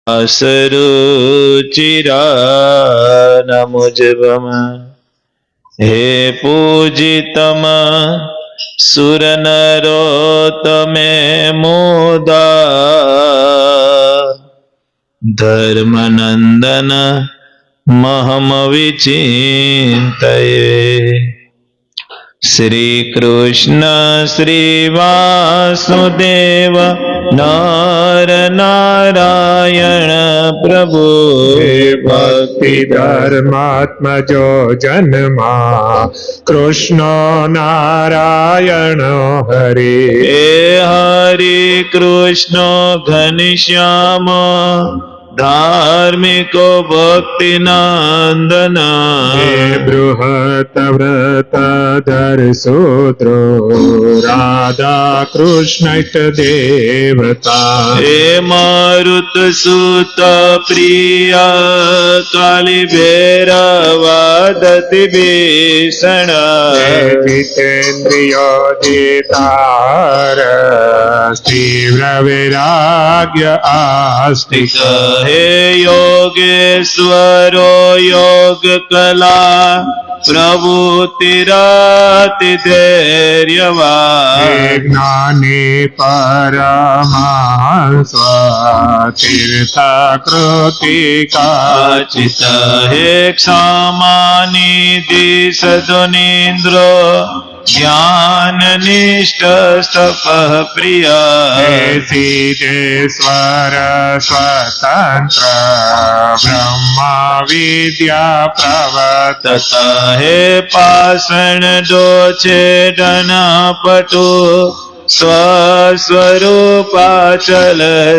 असरुचिरा मुजबम हे पूजितम सुरनरोत्तमे मुदा धर्मनंदन महम विचिन्तये। श्री कृष्ण श्री वासुदेव नर नारायण प्रभु भक्ति धर्मात्मजो जन्मा कृष्ण नारायण हरे। हरे कृष्ण घनश्याम धार्मिको भक्ति नंदन बृहत व्रत धर सूत्रो राधा कृष्ण देवता। हे मारुत सुत प्रिय काली भैरवादति भीषण जितेन्द्रियोदितार तीव्र वैराग्य आस्तिक। हे योगेश्वरो योग कला प्रभुतिराति धैर्यवान् ज्ञानी परमहंस तीर्थ कृति काचित। हे क्षमानिधि सदुनीन्द्रो ज्ञान निष्ठ तपः प्रिय सिद्धेश्वर स्वतंत्र ब्रह्मा विद्या प्रवर्तक। हे पाषण दोषेदन पटु स्वस्वरूपाचल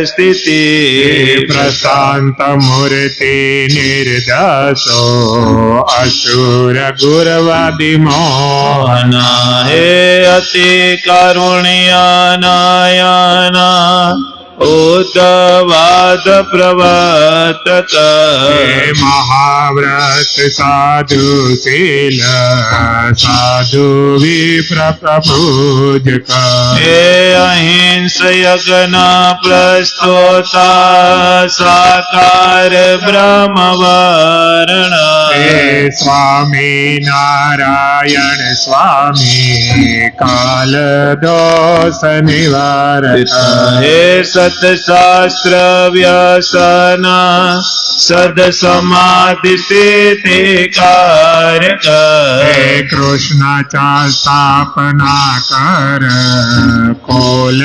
स्थिति प्रशांत मूर्ति निर्दशो असुर गुरवादि मोहन। हे अति कारुण्यानायना उद्धवाद प्रवर्तक। महाव्रत साधु शील साधु विप्र प्रपूजक। हे अहिंस यज्ञ प्रस्तोता साकार ब्रह्मवर्ण। हे स्वामी नारायण स्वामी काल दोष निवारक। हे सतशास्त्र व्यसन सद समाधि स्थिति कारक। हे कृष्ण चा स्थापना कर कोल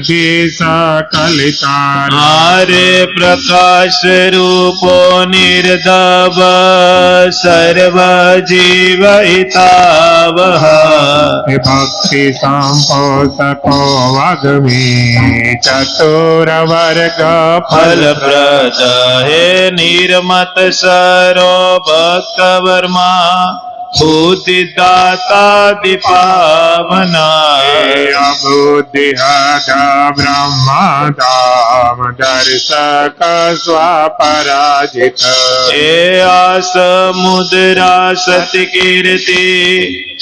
दिशा कलितार। हरे प्रकाश रूपो निर्दव सर्व जीव हितावह। भक्ति संपोषको वाग्मी चतुर वर्ग फल प्रद। हे निर्मत सरो भक्त वर्मा बुद्धिदाता दीपावना। बुद्धि ब्रह्म धाम दर्शक स्वपराजित। हे आस मुद्रा सति कीर्ति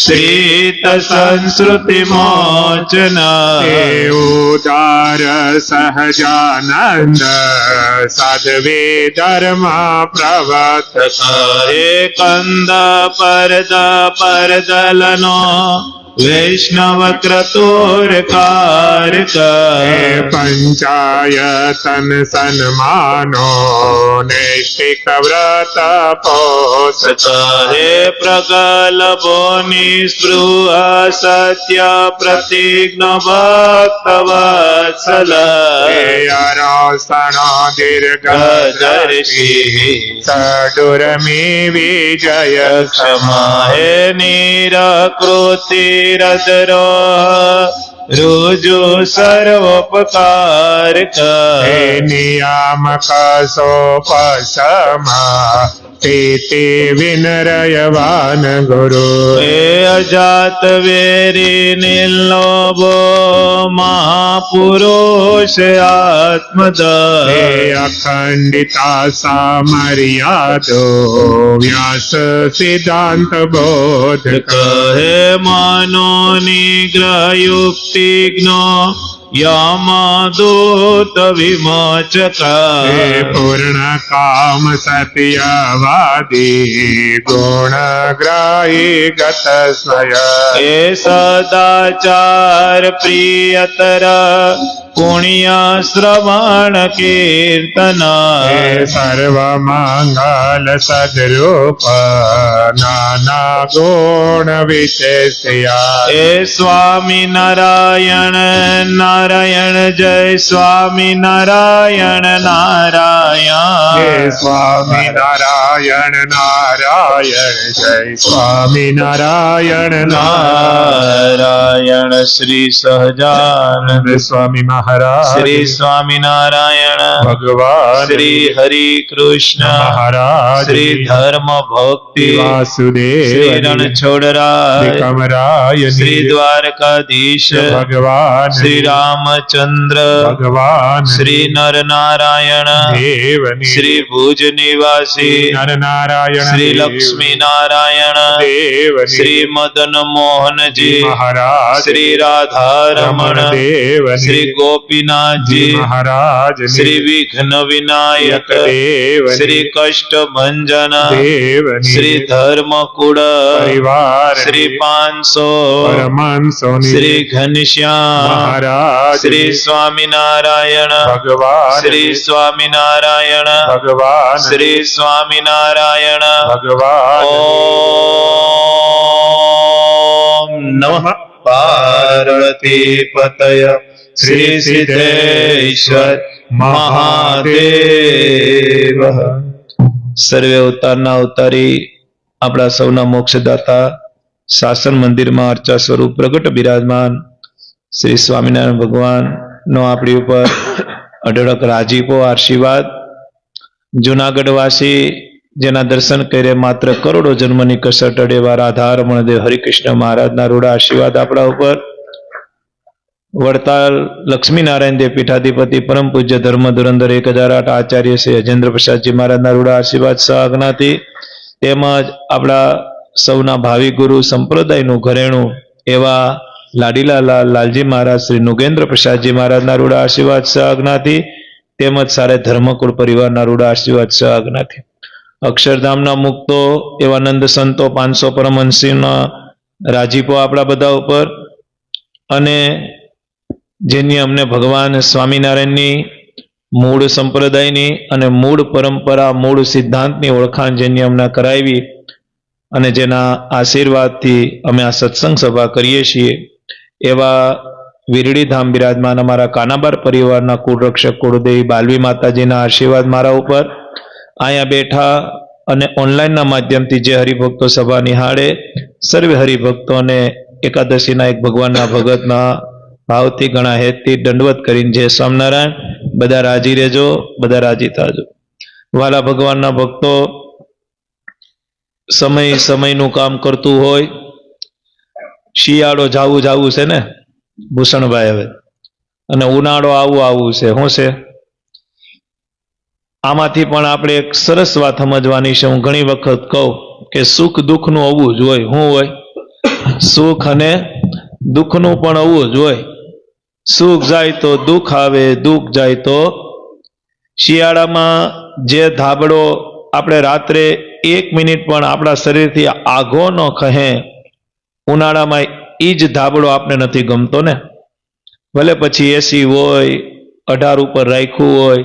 श्रीत संस्कृति मोचन। हे उदार सहजानंद साधवे धर्म प्रवर्तक। हे कंद परदा परदलनो वैष्णव क्रतुर कारक। हे पंचायतन सन्मानो नैष्ठिक व्रत पोषक। हे प्रगल्भो निस्पृह सत्य प्रतिज्ञ भक्तवत्सल। हे अरोसण दीर्घदर्शी सडुर्मि विजय क्षमा। हे निराकृतिरद्रोह रुजु सर्वोपकारक। हे नियामक सोपशमा प्रीति विनरयवान गुरु। हे अजात वेरी निर्लोभो महापुरुष आत्मद। हे अखंडिता सामर्यादो व्यास सिद्धांत बोधक। हे मनो निग्रह युक्तिज्ञ યમદૂત વિમોચક હે પૂર્ણ કામ સત્યવાદી ગુણગ્રાહી ગત સ્વય એ સદાચાર પ્રિયતર પુણ્ય શ્રવણ કીર્તન હે સર્વ મંગલ સદરૂપ નાના ગુણ વિશેષ્યા એ સ્વામી નારાયણ નારાયણ જય સ્વામી નારાયણ હે નારાયણ સ્વામી નારાયણ નારાયણ જય સ્વામી નારાયણ નારાયણ શ્રી સહજાનંદ સ્વામી મહારાજ શ્રી સ્વામિનારાયણ ભગવાન શ્રી હરિ કૃષ્ણ મહારાજ શ્રી ધર્મ ભક્તિ વાસુદેવ શ્રી રણછોડરાય કમરાય શ્રી દ્વારકાધીશ ભગવાન શ્રી રામચંદ્ર ભગવાન શ્રી નર નારાયણ દેવની શ્રી ભુજ નિવાસી નરનારાયણ શ્રી લક્ષ્મી નારાયણ દેવની શ્રી મદન મોહનજી મહારાજ શ્રી રાધારમણ દેવની શ્રી ગોપીનાથજી મહારાજ શ્રી વિઘ્ન વિનાયક દેવની શ્રી કષ્ટ ભંજન દેવની શ્રી ધર્મકુળ પરિવાર શ્રી 500 પરમાંસોની શ્રી ઘનશ્યામ મહારાજ શ્રી સ્વામિનારાયણ ભગવાન શ્રી સ્વામિનારાયણ ભગવાન શ્રી સ્વામિનારાયણ ભગવાન ઓમ નમઃ પાર્વતી પતય શ્રી સિદ્ધેશ્વર મહાદેવ સર્વે અવતારના અવતારી આપણા સૌના મોક્ષદાતા શાસન મંદિરમાં અર્ચા સ્વરૂપ પ્રગટ બિરાજમાન શ્રી સ્વામિનારાયણ ભગવાનનો આપણી ઉપર અઢળક રાજીપો આશીર્વાદ જુનાગઢવાસી જેના દર્શન કરે માત્ર કરોડો જન્મની કસર ટળેવા રાધારમણ દેવ હરિકૃષ્ણ મહારાજના રૂડા આશીર્વાદ આપણા ઉપર વડતાલ લક્ષ્મીનારાયણ દેવ પીઠાધિપતિ પરમ પૂજ્ય ધર્મ ધુરંધર 1008 આચાર્ય શ્રી અજેન્દ્ર પ્રસાદજી મહારાજના રૂડા આશીર્વાદ સહજ્ઞાથી તેમજ આપણા સૌના ભાવિ ગુરુ સંપ્રદાયનું ઘરેણું એવા લાડીલા લાલજી મહારાજ શ્રી નુગેન્દ્ર પ્રસાદજી મહારાજના રૂડા આશીર્વાદ સહજ્ઞાથી તેમજ સારે ધર્મકુળ પરિવારના રૂડા આશીર્વાદ સહજ્ઞાથી અક્ષરધામના મુક્તો એવા નંદ સંતો 500 પરમહંસીના રાજીપો આપણા બધા ઉપર અને જેની અમને ભગવાન સ્વામિનારાયણની મૂળ સંપ્રદાયની અને મૂળ પરંપરા મૂળ સિદ્ધાંતની ઓળખાણ જેની અમને કરાવી અને જેના આશીર્વાદથી અમે આ સત્સંગ સભા કરીએ છીએ એવા વીરડી ધામ બિરાજમાન અમારા કાનાબાર પરિવારના કુળરક્ષક કુળદેવી બાલવી માતાજીના આશીર્વાદ મારા ઉપર અહીંયા બેઠા અને ઓનલાઈનના માધ્યમથી જે હરિભક્તો સભા નિહાળે સર્વે હરિભક્તોને એકાદશીના એક ભગવાનના ભગતના ભાવથી ઘણા હેતથી દંડવત કરીને જય સ્વામિનારાયણ બધા રાજી રહેજો બધા રાજી થાજો વાલા ભગવાનના ભક્તો સમયનું કામ કરતું હોય શિયાળો જાવું છે ને ભૂષણભાઈ હવે અને ઉનાળો આવું છે શું છે આમાંથી પણ આપણે એક સરસ વાત સમજવાની છે હું ઘણી વખત કહું કે સુખ દુઃખનું આવવું જ હોય શું હોય સુખ અને દુઃખનું પણ આવવું જ હોય સુખ જાય તો દુઃખ આવે દુઃખ જાય તો શિયાળામાં જે ધાબળો આપણે રાત્રે 1 મિનિટ પણ આપણા શરીરથી આઘો ન ખહે ઉનાળામાં એ જ ધાબળો આપણે નથી ગમતો ને ભલે પછી એસી હોય 18 ઉપર રાખ્યું હોય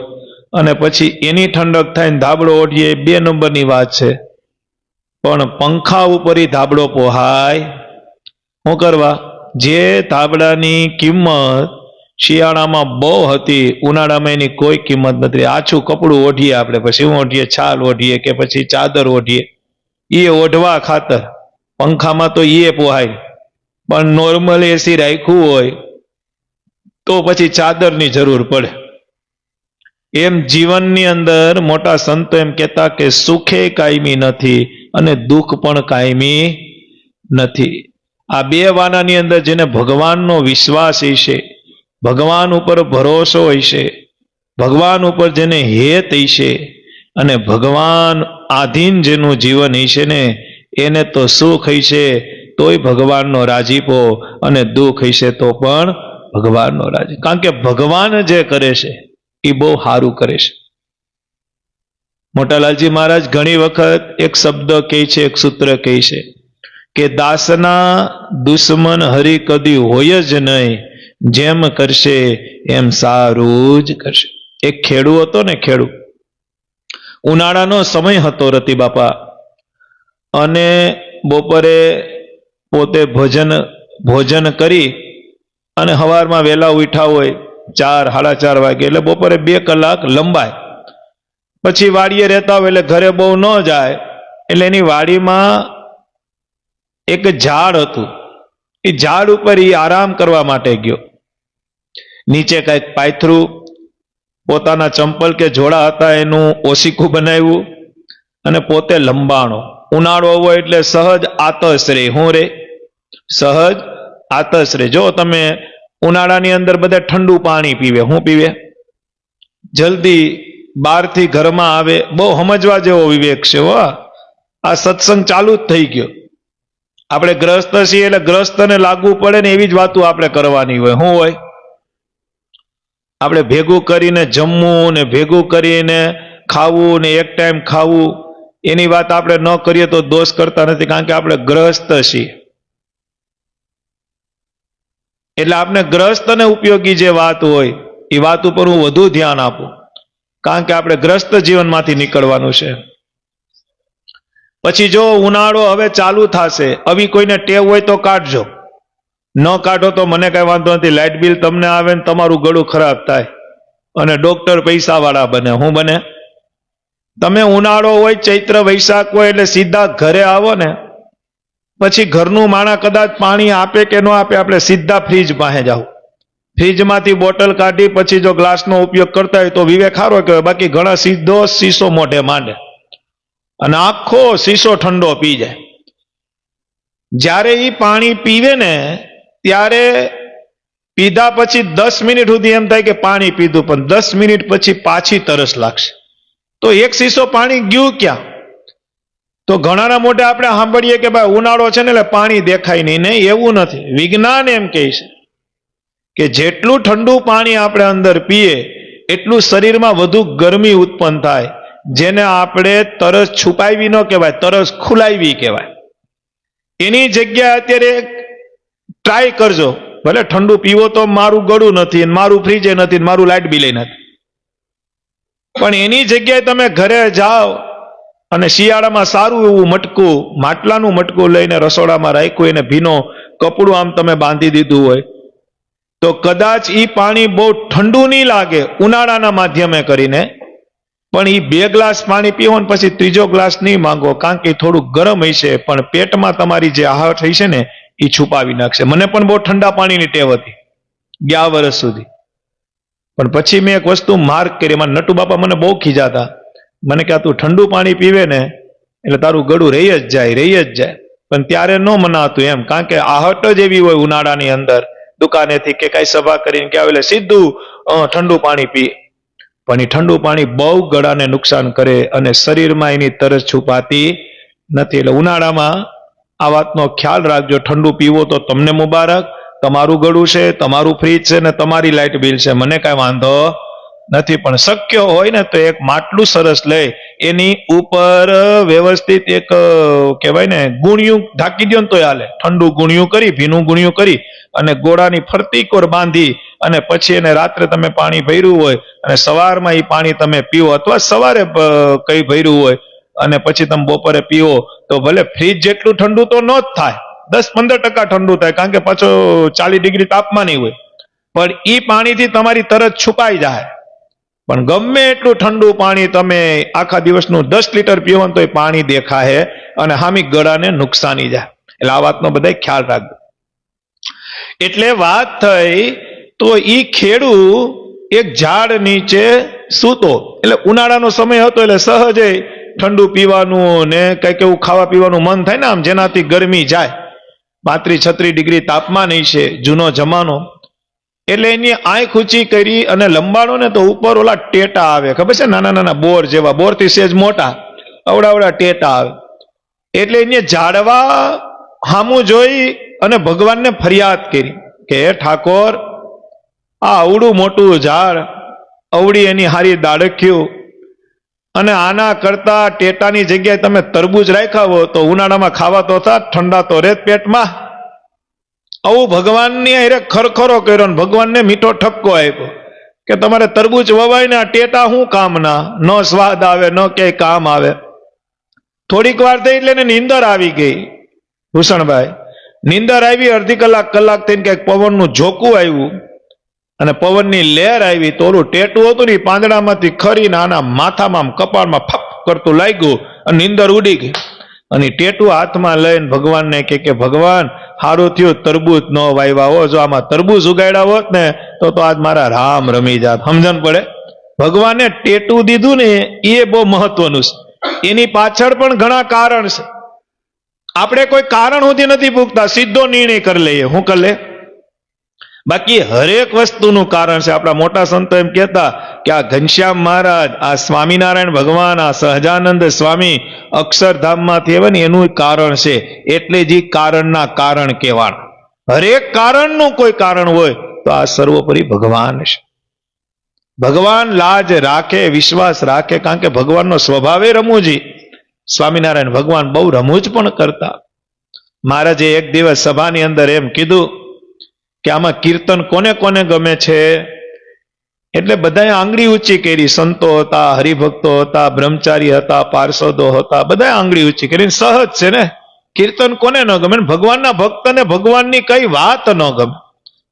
અને પછી એની ઠંડક થાય ને ધાબળો ઓઢીએ 2 નંબરની વાત છે પણ પંખા ઉપર ધાબળો પોહાય શું કરવા જે ધાબળાની કિંમત શિયાળામાં બહુ હતી ઉનાળામાં એની કોઈ કિંમત નથી આછું કપડું ઓઢીએ આપણે પછી શું ઓઢીએ છાલ ઓઢીએ કે પછી ચાદર ઓઢીએ એ ઓઢવા ખાતર પંખામાં તો એ પોહાય પણ નોર્મલ એસી રાખ્યું હોય તો પછી ચાદરની જરૂર પડે એમ જીવનની અંદર મોટા સંતો એમ કહેતા કે સુખે કાયમી નથી અને દુઃખ પણ કાયમી નથી આ બે વાનાની અંદર જેને ભગવાનનો વિશ્વાસ હશે ભગવાન ઉપર ભરોસો હશે ભગવાન ઉપર જેને હેત હશે અને ભગવાન આધીન જેનું જીવન હશે ને એને તો સુખ હશે તોય ભગવાનનો રાજીપો અને દુઃખ હશે તો પણ ભગવાનનો રાજ. કારણ કે ભગવાન જે કરે છે એ બહુ સારું કરે છે. મોટાલાલજી મહારાજ ઘણી વખત એક શબ્દ કહે છે, એક સૂત્ર કહે છે કે દાસના દુશ્મન હરી કદી હોય જ નહીં, જેમ કરશે એમ સારું જ કરશે. એક ખેડૂ હતો ને, ખેડૂ, ઉનાળાનો સમય હતો રતિ બાપા, અને બપોરે પોતે ભોજન કરી અને સવારમાં વહેલા ઉઠ્યા હોય 4, 4:30 વાગે, એટલે બપોરે 2 કલાક લંબાય. પછી વાડીએ રહેતા હોય એટલે ઘરે બહુ ન જાય, એટલે એની વાડીમાં એક ઝાડ હતું. એ ઝાડ ઉપર એ આરામ કરવા માટે ગયો. નીચે કંઈક પાથરું, પોતાના ચંપલ કે જોડા હતા એનું ઓશીકું બનાવ્યું અને પોતે લંબાણો. ઉનાળો હોય એટલે સહજ આતશ રે. શું રે? સહજ આતશ રે. જો તમે ઉનાળાની અંદર બધા ઠંડુ પાણી પીવે. શું પીવે? જલ્દી બહારથી ઘરમાં આવે. બહુ સમજવા જેવો વિવેક છે. આ સત્સંગ ચાલુ જ થઈ ગયો. આપણે ગ્રસ્ત છીએ એટલે ગ્રસ્તને લાગુ પડે ને એવી જ વાતો આપણે કરવાની હોય. શું હોય? આપણે ભેગું કરીને જમવું ને ભેગું કરીને ખાવું ને એક ટાઈમ ખાવું, એની વાત આપણે ન કરીએ તો દોષ કરતા નથી, કારણ કે આપણે ગ્રસ્ત છીએ. એટલે આપણે ગ્રસ્ત અને ઉપયોગી જે વાત હોય એ વાત ઉપર હું વધુ ધ્યાન આપું, કારણ કે આપણે ગ્રસ્ત જીવનમાંથી નીકળવાનું છે. પછી જો ઉનાળો હવે ચાલુ થશે, આવી કોઈને ટેવ હોય તો કાઢજો, ન કાઢો તો મને કઈ વાંધો નથી. લાઇટ બિલ તમને આવે ને તમારું ગળું ખરાબ થાય અને ડોક્ટર પૈસા વાળા બને. શું બને? તમે ઉનાળો હોય, ચૈત્ર વૈશાખ હોય એટલે સીધા ઘરે આવો ને, પછી ઘરનું માણા કદાચ પાણી આપે કે ન આપે, આપણે સીધા ફ્રીજ પાસે જાવ. ફ્રીજમાંથી બોટલ કાઢી પછી જો ગ્લાસનો ઉપયોગ કરતા હોય તો વિવેક સારો કહેવાય. બાકી ઘણા સીધો શીશો મોઢે માંડે અને આખો શીશો ઠંડો પી જાય. જ્યારે એ પાણી પીવે ને ત્યારે પીધા પછી 10 મિનિટ સુધી એમ થાય કે પાણી પીધું, પણ 10 મિનિટ પછી પાછી તરસ લાગશે. તો એક શીશો પાણી ગયું ક્યાં? તો ઘણાના મોઢે આપણે સાંભળીએ કે ભાઈ ઉનાળો છે ને એટલે પાણી દેખાય નહીં. નહીં, એવું નથી. વિજ્ઞાન એમ કહે છે કે જેટલું ઠંડુ પાણી આપણે અંદર પીએ એટલું શરીરમાં વધુ ગરમી ઉત્પન્ન થાય, જેને આપણે તરસ છુપાવી ન કહેવાય, તરસ ખુલાવી કહેવાય. એની જગ્યાએ અત્યારે ટ્રાય કરજો. ભલે ઠંડુ પીવો તો મારું ગળું નથી, મારું ફ્રીજે નથી, મારું લાઇટ બિલે નથી, પણ એની જગ્યાએ તમે ઘરે જાઓ અને શિયાળામાં સારું એવું મટકું, માટલાનું મટકું લઈને રસોડામાં રાખ્યું, એને ભીનો કપડું આમ તમે બાંધી દીધું હોય તો કદાચ એ પાણી બહુ ઠંડુ નહીં લાગે ઉનાળાના માધ્યમે કરીને, પણ એ 2 ગ્લાસ પાણી પીવો ને પછી ત્રીજો ગ્લાસ નહીં માંગો, કારણ કે થોડું ગરમ હશે, પણ પેટમાં તમારી જે આહટ હશે ને એ છુપાવી નાખશે. મને પણ બહુ ઠંડા પાણીની ટેવ હતી ગયા વર્ષ સુધી, પણ પછી મેં એક વસ્તુ માર્ક કરી. એમાં નટુ બાપા મને બહુ ખીજાતા. મને કે તું ઠંડુ પાણી પીવે ને એટલે તારું ગળું રહી જ જાય. પણ ત્યારે ન મનાતું એમ, કારણ કે આહટ જ એવી હોય ઉનાળાની અંદર, દુકાનેથી કે કઈ સભા કરીને કે આવે સીધું ઠંડુ પાણી પી. પણ એ ઠંડુ પાણી બહુ ગળાને નુકસાન કરે અને શરીરમાં એની તરસ છુપાતી નથી. એટલે ઉનાળામાં આ વાતનો ખ્યાલ રાખજો. ઠંડુ પીવો તો તમને મુબારક, તમારું ગળું છે, તમારું ફ્રીજ છે ને તમારી લાઇટ બિલ છે, મને કાંઈ વાંધો નથી. પણ શક્ય હોય ને તો એક માટલું સરસ લઈ એની ઉપર વ્યવસ્થિત એક કહેવાય ને ગુણિયું ઢાંકી દો ને તો હાલે. ઠંડુ ગુણિયું કરી, ભીનું ગુણિયું કરી અને ગોળાની ફરતી કોર બાંધી અને પછી એને રાત્રે તમે પાણી ભર્યું હોય અને સવારમાં એ પાણી તમે પીવો, અથવા સવારે કઈ ભર્યું હોય અને પછી તમે બપોરે પીવો, તો ભલે ફ્રીજ જેટલું ઠંડુ તો ન જ થાય, 10-15% ઠંડુ થાય, કારણ કે પાછો 40 ડિગ્રી તાપમાન હોય, પણ એ પાણીથી તમારી તરસ છુપાઈ જાય. પણ ગમે એટલું ઠંડુ પાણી તમે આખા દિવસનું 10 લીટર પીવો તો એ પાણી દેખાય અને હામી ગળાને નુકસાની જાય. એટલે આ વાતનો બધા ખ્યાલ રાખજો. એટલે વાત થઈ તો ઈ ખેડૂ એક ઝાડ નીચે સૂતો, એટલે ઉનાળાનો સમય હતો એટલે સહજ ઠંડુ પીવાનું ને કંઈક એવું ખાવા પીવાનું મન થાય ને આમ, જેનાથી ગરમી જાય. 35-36 ડિગ્રી તાપમાન છે, જૂનો જમાનો. એટલે એની આંખ ઊંચી કરી અને લંબાણો ને તો ઉપર ઓલા ટેટા આવે, ખબર છે, નાના નાના બોર જેવા, બોરથી સેજ મોટા અવડા ટેટા આવે. એટલે એને ઝાડવા હામું જોઈ અને ભગવાનને ફરિયાદ કરી કે હે ઠાકોર, આ અવડું મોટું ઝાડ, અવડી એની હારી દાડખ્યું, અને આના કરતા ટેટાની જગ્યાએ તમે તરબૂચ રાખ્યા હો તો ઉનાળામાં ખાવા તો થાત, ઠંડા તો રેત પેટમાં. આવું ભગવાનની હારે ખરખરો કર્યો ને ભગવાનને મીઠો ઠપકો આપ્યો કે તમારે તરબૂચ વવાય ને આ ટેટા શું કામના, ન સ્વાદ આવે ન કે કામ આવે. થોડીક વાર થઈ એટલે એને નીંદર આવી ગઈ. ભૂષણભાઈ, નીંદર આવી, અડધી કલાક થઈને ક્યાંક પવનનું ઝોકું આવ્યું અને પવનની લહેર આવી તો ઓલું ટેટું હતું ને પાંદડામાંથી ખરીને આના માથામાં કપાળમાં ફપ કરતું લાગ્યું અને નીંદર ઉડી ગઈ. અને ટેટું હાથમાં લઈને ભગવાનને કે ભગવાન સારું થયું તરબૂચ ન વાવ્યા હો, જો આમાં તરબૂચ ઉગાડ્યા હોત ને તો આજ મારા રામ રમી જાત. સમજણ પડે? ભગવાને ટેટું દીધું ને એ બહુ મહત્વનું છે. એની પાછળ પણ ઘણા કારણ છે. આપણે કોઈ કારણ સુધી નથી પૂછતા, સીધો નિર્ણય કરી લઈએ. શું કરી લે? બાકી હરેક વસ્તુનું કારણ છે. આપણા મોટા સંતો એમ કહેતા કે આ ઘનશ્યામ મહારાજ, આ સ્વામિનારાયણ ભગવાન, આ સહજાનંદ સ્વામી અક્ષરધામમાંથી આવે ને એનું કારણ છે. એટલે જ કારણના કારણ કહેવાના. હરેક કારણનું કોઈ કારણ હોય તો આ સર્વોપરી ભગવાન છે. ભગવાન લાજ રાખે, વિશ્વાસ રાખે, કારણ કે ભગવાનનો સ્વભાવે રમૂજી. સ્વામિનારાયણ ભગવાન બહુ રમૂજ પણ કરતા. મહારાજે એક દિવસ સભાની અંદર એમ કીધું કે આમાં કીર્તન કોને કોને ગમે છે? એટલે બધાએ આંગળી ઊંચી કરી. સંતો હતા, હરિભક્તો હતા, બ્રહ્મચારી હતા, પાર્ષદો હતા, બધાએ આંગળી ઊંચી કરીને. સહજ છે ને, કીર્તન કોને ન ગમે? ભગવાનના ભક્તને ભગવાનની કઈ વાત ન ગમે?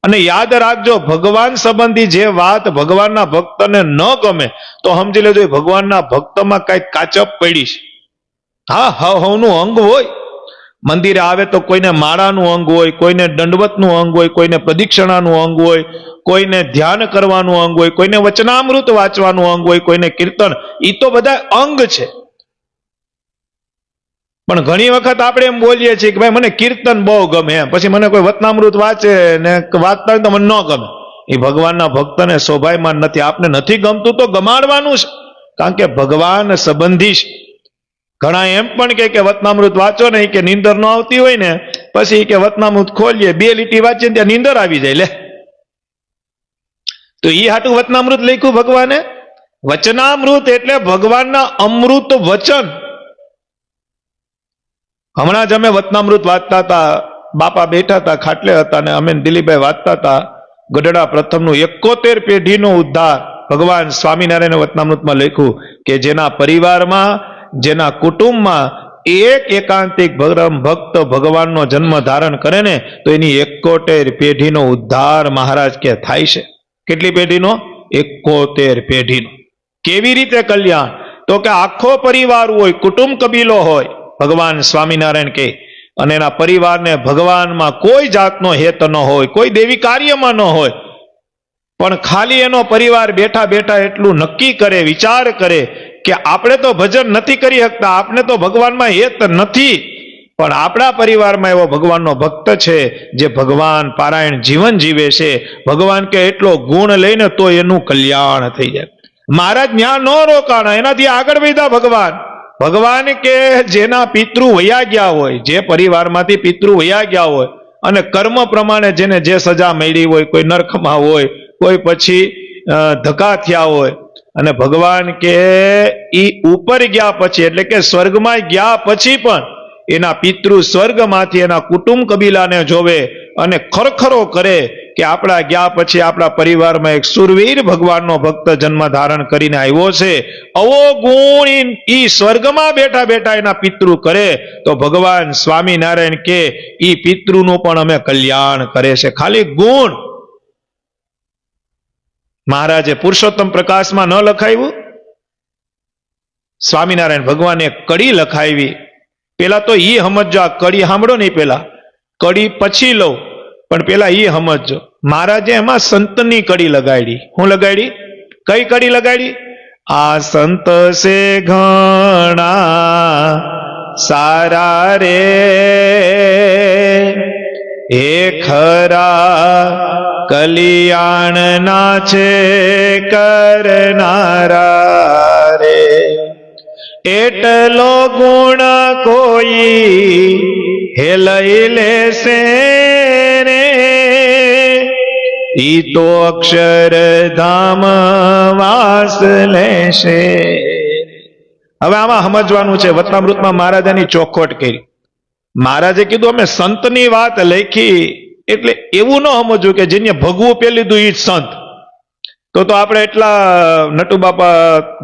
અને યાદ રાખજો, ભગવાન સંબંધી જે વાત ભગવાનના ભક્તને ન ગમે તો સમજી લેજો ભગવાનના ભક્તમાં કઈ કાચપ પડી છે. હા, હવનું અંગ હોય. મંદિરે આવે તો કોઈને માળાનું અંગ હોય, કોઈને દંડવતનું અંગ હોય, કોઈને પ્રદક્ષિણાનું અંગ હોય, કોઈને ધ્યાન કરવાનું અંગ હોય, કોઈને વચનામૃત વાંચવાનું અંગ હોય, કોઈને કીર્તન. એ તો બધા અંગ છે. પણ ઘણી વખત આપણે એમ બોલીએ છીએ કે ભાઈ મને કીર્તન બહુ ગમે, એમ પછી મને કોઈ વચનામૃત વાંચે ને વાંચતા હોય તો મને ન ગમે. એ ભગવાનના ભક્તને સ્વભાવમાં નથી. આપને નથી ગમતું તો ગમાડવાનું છે, કારણ કે ભગવાન સંબંધી છે. ઘણા એમ પણ કે વચનામૃત વાંચો ને કે નીંદર ન આવતી હોય ને પછી કે વચનામૃત ખોલીએ, 2 લીટી વાંચીએ ત્યાં નીંદર આવી જાય. લે, તો ઈ હાટું વચનામૃત લખ્યું ભગવાને. વચનામૃત એટલે ભગવાનના અમૃત વચન. હમણાં જ અમે વચનામૃત વાંચતા હતા, બાપા બેઠા હતા, ખાટલે હતા, ને અમે દિલીપભાઈ વાંચતા હતા ગઢડા પ્રથમનું 71 પેઢીનો ઉદ્ધાર. ભગવાન સ્વામિનારાયણ વચનામૃતમાં લખ્યું કે જેના પરિવારમાં, જેના કુટુંબમાં એક એકાંતિક ભક્ત ભગવાનનો જન્મ ધારણ કરે ને તો એની 71 પેઢીનો ઉદ્ધાર મહારાજ કે થાય છે. કેટલી પેઢીનો? 71 પેઢીનો. કેવી રીતે કલ્યાણ? તો કે આખો પરિવાર હોય, કુટુંબ કબીલો હોય, ભગવાન સ્વામિનારાયણ કે, અને એના પરિવારને ભગવાનમાં કોઈ જાતનો હેત ન હોય, કોઈ દેવી કાર્યમાં ન હોય, પણ ખાલી એનો પરિવાર બેઠા બેઠા એટલું નક્કી કરે, વિચાર કરે કે આપણે તો ભજન નથી કરી શકતા, આપણે તો ભગવાનમાં હેત નથી, પણ આપણા પરિવારમાં એવો ભગવાનનો ભક્ત છે જે ભગવાન પારાયણ જીવન જીવે છે, ભગવાન કે એટલો ગુણ લઈને તો એનું કલ્યાણ થઈ જાય. મહારાજ ન્યા ન રોકાણા, એનાથી આગળ વધ્યા ભગવાન. ભગવાન કે જેના પિતૃ વયા ગયા હોય, જે પરિવારમાંથી પિતૃ વયા ગયા હોય અને કર્મ પ્રમાણે જેને જે સજા મળી હોય, કોઈ નરકમાં હોય, કોઈ પછી ધક્કા થયા હોય, અને ભગવાન કે ઈ ઉપર ગયા પછી એટલે કે સ્વર્ગમાં ગયા પછી પણ એના પિતૃ સ્વર્ગમાંથી એના કુટુંબ કબીલાને જોવે અને ખરખરો કરે કે આપણા ગયા પછી આપણા પરિવારમાં એક સુરવીર ભગવાનનો ભક્ત જન્મ ધારણ કરીને આવ્યો છે. અવો ગુણ ઈ સ્વર્ગમાં બેઠા બેઠા એના પિતૃ કરે તો ભગવાન સ્વામિનારાયણ કે ઈ પિતૃનું પણ અમે કલ્યાણ કરે છે. ખાલી ગુણ. મહારાજે પુરુષોત્તમ પ્રકાશમાં ન લખાવ્યું? સ્વામિનારાયણ ભગવાને કડી લખાવી. પેલા તો ઈ સમજો, આ કડી સાંભળો નહીં, પેલા કડી પછી લો, પણ પેલા ઈ સમજો. મહારાજે એમાં સંતની કડી લગાડી. હું લગાડી? કઈ કડી લગાડી? આ સંત સે ઘણા સારા રે, હે ખરા કલ્યાણ ના છે કરનારા રે, એટલો ગુણ કોઈ હે લઈ લેશે રે, ઈ તો અક્ષરધામ વાસ લેશે. હવે આમાં સમજવાનું છે, વચનામૃતમાં મહારાજાની ચોખવટ કરી. મહારાજે કીધું અમે સંતની વાત લખી એટલે એવું ન સમજવું કે જેને ભગવું પેલી લીધું ઈ જ સંત. તો આપણે એટલા નટુ બાપા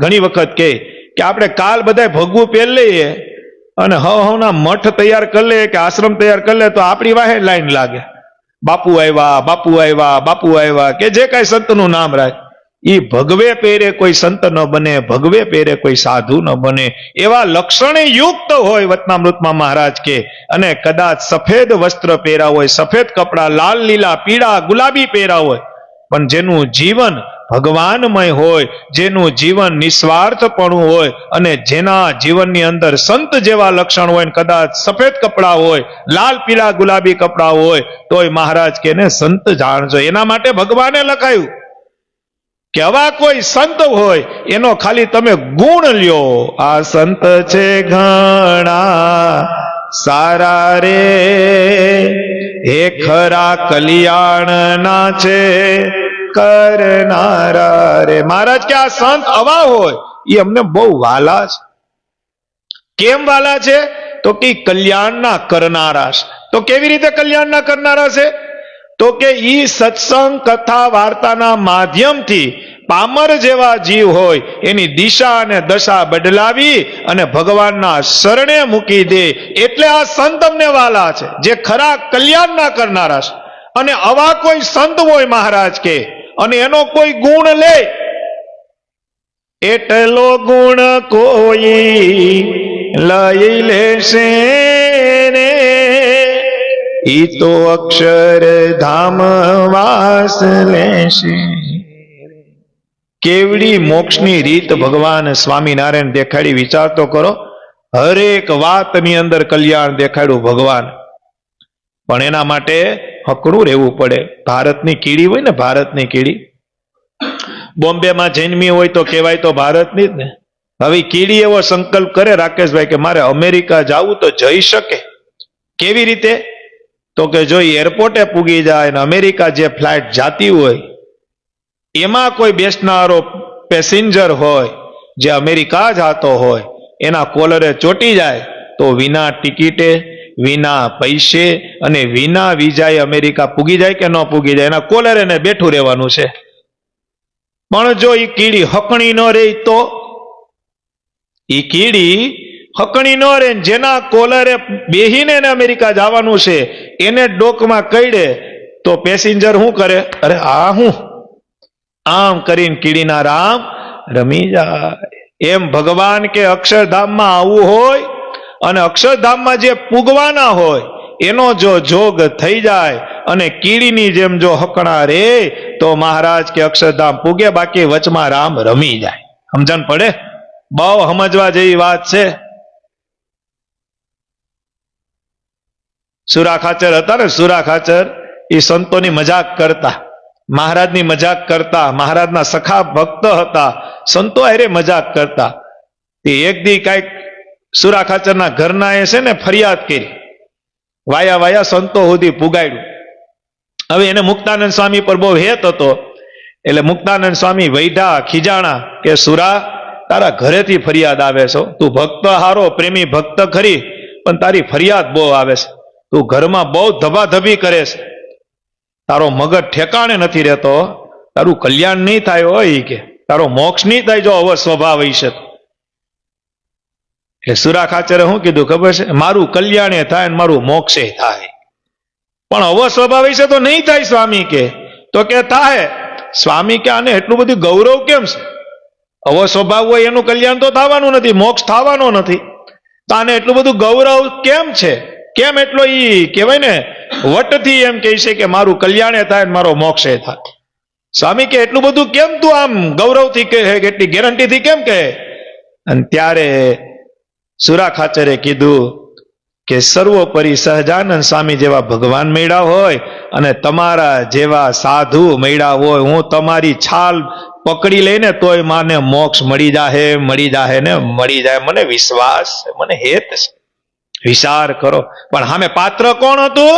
ઘણી વખત કહે કે આપણે કાલ બધા ભગવું પેલ લઈએ અને હવના મઠ તૈયાર કરી લે કે આશ્રમ તૈયાર કરી લે તો આપણી વાહે લાઈન લાગે, બાપુ આવ્યા, બાપુ આવ્યા, બાપુ આવ્યા, કે જે કાંઈ સંતનું નામ રાખ. ઈ ભગવે પહેરે કોઈ સંત ન બને, ભગવે પહેરે કોઈ સાધુ ન બને. એવા લક્ષણે યુક્ત હોય વચનામૃતમાં મહારાજ કે, અને કદાચ સફેદ વસ્ત્ર પહેરા હોય, સફેદ કપડા, લાલ લીલા પીળા ગુલાબી પહેરા હોય, પણ જેનું જીવન ભગવાનમય હોય, જેનું જીવન નિસ્વાર્થપણું હોય, અને જેના જીવનની અંદર સંત જેવા લક્ષણ હોય, કદાચ સફેદ કપડા હોય, લાલ પીળા ગુલાબી કપડા હોય, તોય મહારાજ કે ને સંત જાણજો. એના માટે ભગવાને લખાયું કે આવા કોઈ સંત હોય એનો ખાલી તમે ગુણ લ્યો. આ સંત છે ઘણા સારા રે, હે ખરા કલ્યાણ ના છે કરનારા રે. મહારાજ કે આ સંત આવા હોય એ અમને બહુ વાલા છે. કેમ વાલા છે? તો કે કલ્યાણના કરનારા છે. તો કેવી રીતે કલ્યાણના કરનારા છે? તો કે ઈ સત્સંગ કથા વાર્તાના માધ્યમથી પામર જેવા જીવ હોય એની દિશા અને દશા બદલાવી અને ભગવાનના શરણે મૂકી દે. એટલે આ સંત અમને વાલા છે, જે ખરા કલ્યાણના કરનારા છે. અને આવા કોઈ સંત હોય મહારાજ કે, અને એનો કોઈ ગુણ લે, એટલો ગુણ કોઈ લઈ લેશે ને, ઈ તો અક્ષરધામ વાસ લેશે. કેવડી મોક્ષની રીત ભગવાન સ્વામિનારાયણ દેખાડી, વિચાર તો કરો. હરેક વાતની અંદર કલ્યાણ દેખાડ્યું ભગવાન. પણ એના માટે હકડું રહેવું પડે. ભારતની કીડી હોય ને, ભારતની કીડી બોમ્બેમાં જન્મી હોય તો કહેવાય તો ભારતની જ ને. હવે કીડી એવો સંકલ્પ કરે રાકેશભાઈ કે મારે અમેરિકા જવું, તો જઈ શકે. કેવી રીતે? તો કે જો એરપોર્ટે પૂગી જાય ને અમેરિકા જે ફ્લાઇટ જાતી હોય એમાં કોઈ બેસનારો પેસેન્જર હોય જે અમેરિકા જતો હોય, એના કોલરે ચોટી જાય તો વિના ટિકિટે, વિના પૈસે અને વિના વિઝાએ અમેરિકા પૂગી જાય કે ન પૂગી જાય, એના કોલરે ને બેઠું રહેવાનું છે. પણ જો ઈ કીડી હકણી ન રહી તો, ઈ કીડી હકણી ન રહે, જેના કોલરે બેહીને અમેરિકા જવાનું છે એને ડોકમાં કઈડે તો પેસેન્જર શું કરે? અરે આ હું આમ કરીને કીડીના રામ રમી જાય. એમ ભગવાન કે અક્ષરધામમાં આવવું હોય અને અક્ષરધામમાં જે પૂગવાના હોય એનો જો જોગ થઈ જાય અને કીડીની જેમ જો હકણા રે તો મહારાજ કે અક્ષરધામ પૂગે, બાકી વચમાં રામ રમી જાય. સમજણ પડે? બહુ સમજવા જેવી વાત છે. સુરા ખાચર હતા ને, સુરા ખાચર એ સંતોની મજાક કરતા, મહારાજની મજાક કરતા, મહારાજના સખા ભક્ત હતા, સંતો હારે મજાક કરતા. એક દી કઈક સુરા ખાચરના ઘરના એ છે ને ફરિયાદ કરી, વાયા વાયા સંતો સુધી પુગાડ્યું. હવે એને મુક્તાનંદ સ્વામી પર બહુ હેત હતો, એટલે મુક્તાનંદ સ્વામી વૈઢા ખીજાણા કે સુરા, તારા ઘરેથી ફરિયાદ આવે છે, તું ભક્ત હારો, પ્રેમી ભક્ત ખરી, પણ તારી ફરિયાદ બહુ આવે છે, તું ઘરમાં બહુ ધબાધબી કરે છે, તારો મગજ ઠેકાણે નથી રહેતો, તારું કલ્યાણ નહીં થાય હોય કે તારો મોક્ષ નહીં થાય જો અવ સ્વભાવ હશે. એટલે સુરા ખાચરે શું કીધું ખબર છે? મારું કલ્યાણે થાય ને મારું મોક્ષે થાય, પણ અવ સ્વભાવ હશે તો નહીં થાય સ્વામી કે. તો કે થાય. સ્વામી કે આને એટલું બધું ગૌરવ કેમ છે? અવ સ્વભાવ હોય એનું કલ્યાણ તો થવાનું નથી, મોક્ષ થવાનો નથી, તો આને એટલું બધું ગૌરવ કેમ છે? કેમ એટલો ઈ કહેવાય ને વટથી એમ કહે છે કે મારું કલ્યાણે થાય ને મારો મોક્ષે થાય? સ્વામી કે એટલું બધું કેમ તું આમ ગૌરવથી કહે, એટલી ગેરંટીથી કેમ કહે? અને ત્યારે સુરા ખાચરે કીધું કે સર્વોપરી સહજાનંદ સ્વામી જેવા ભગવાન મળ્યા હોય અને તમારા જેવા સાધુ મળ્યા હોય, હું તમારી છાલ પકડી લઈને તોય માને મોક્ષ મળી જાહે, મળી જાહે ને મળી જાય. મને વિશ્વાસ છે, મને હેત છે. વિચાર કરો. પણ સામે પાત્ર કોણ હતું?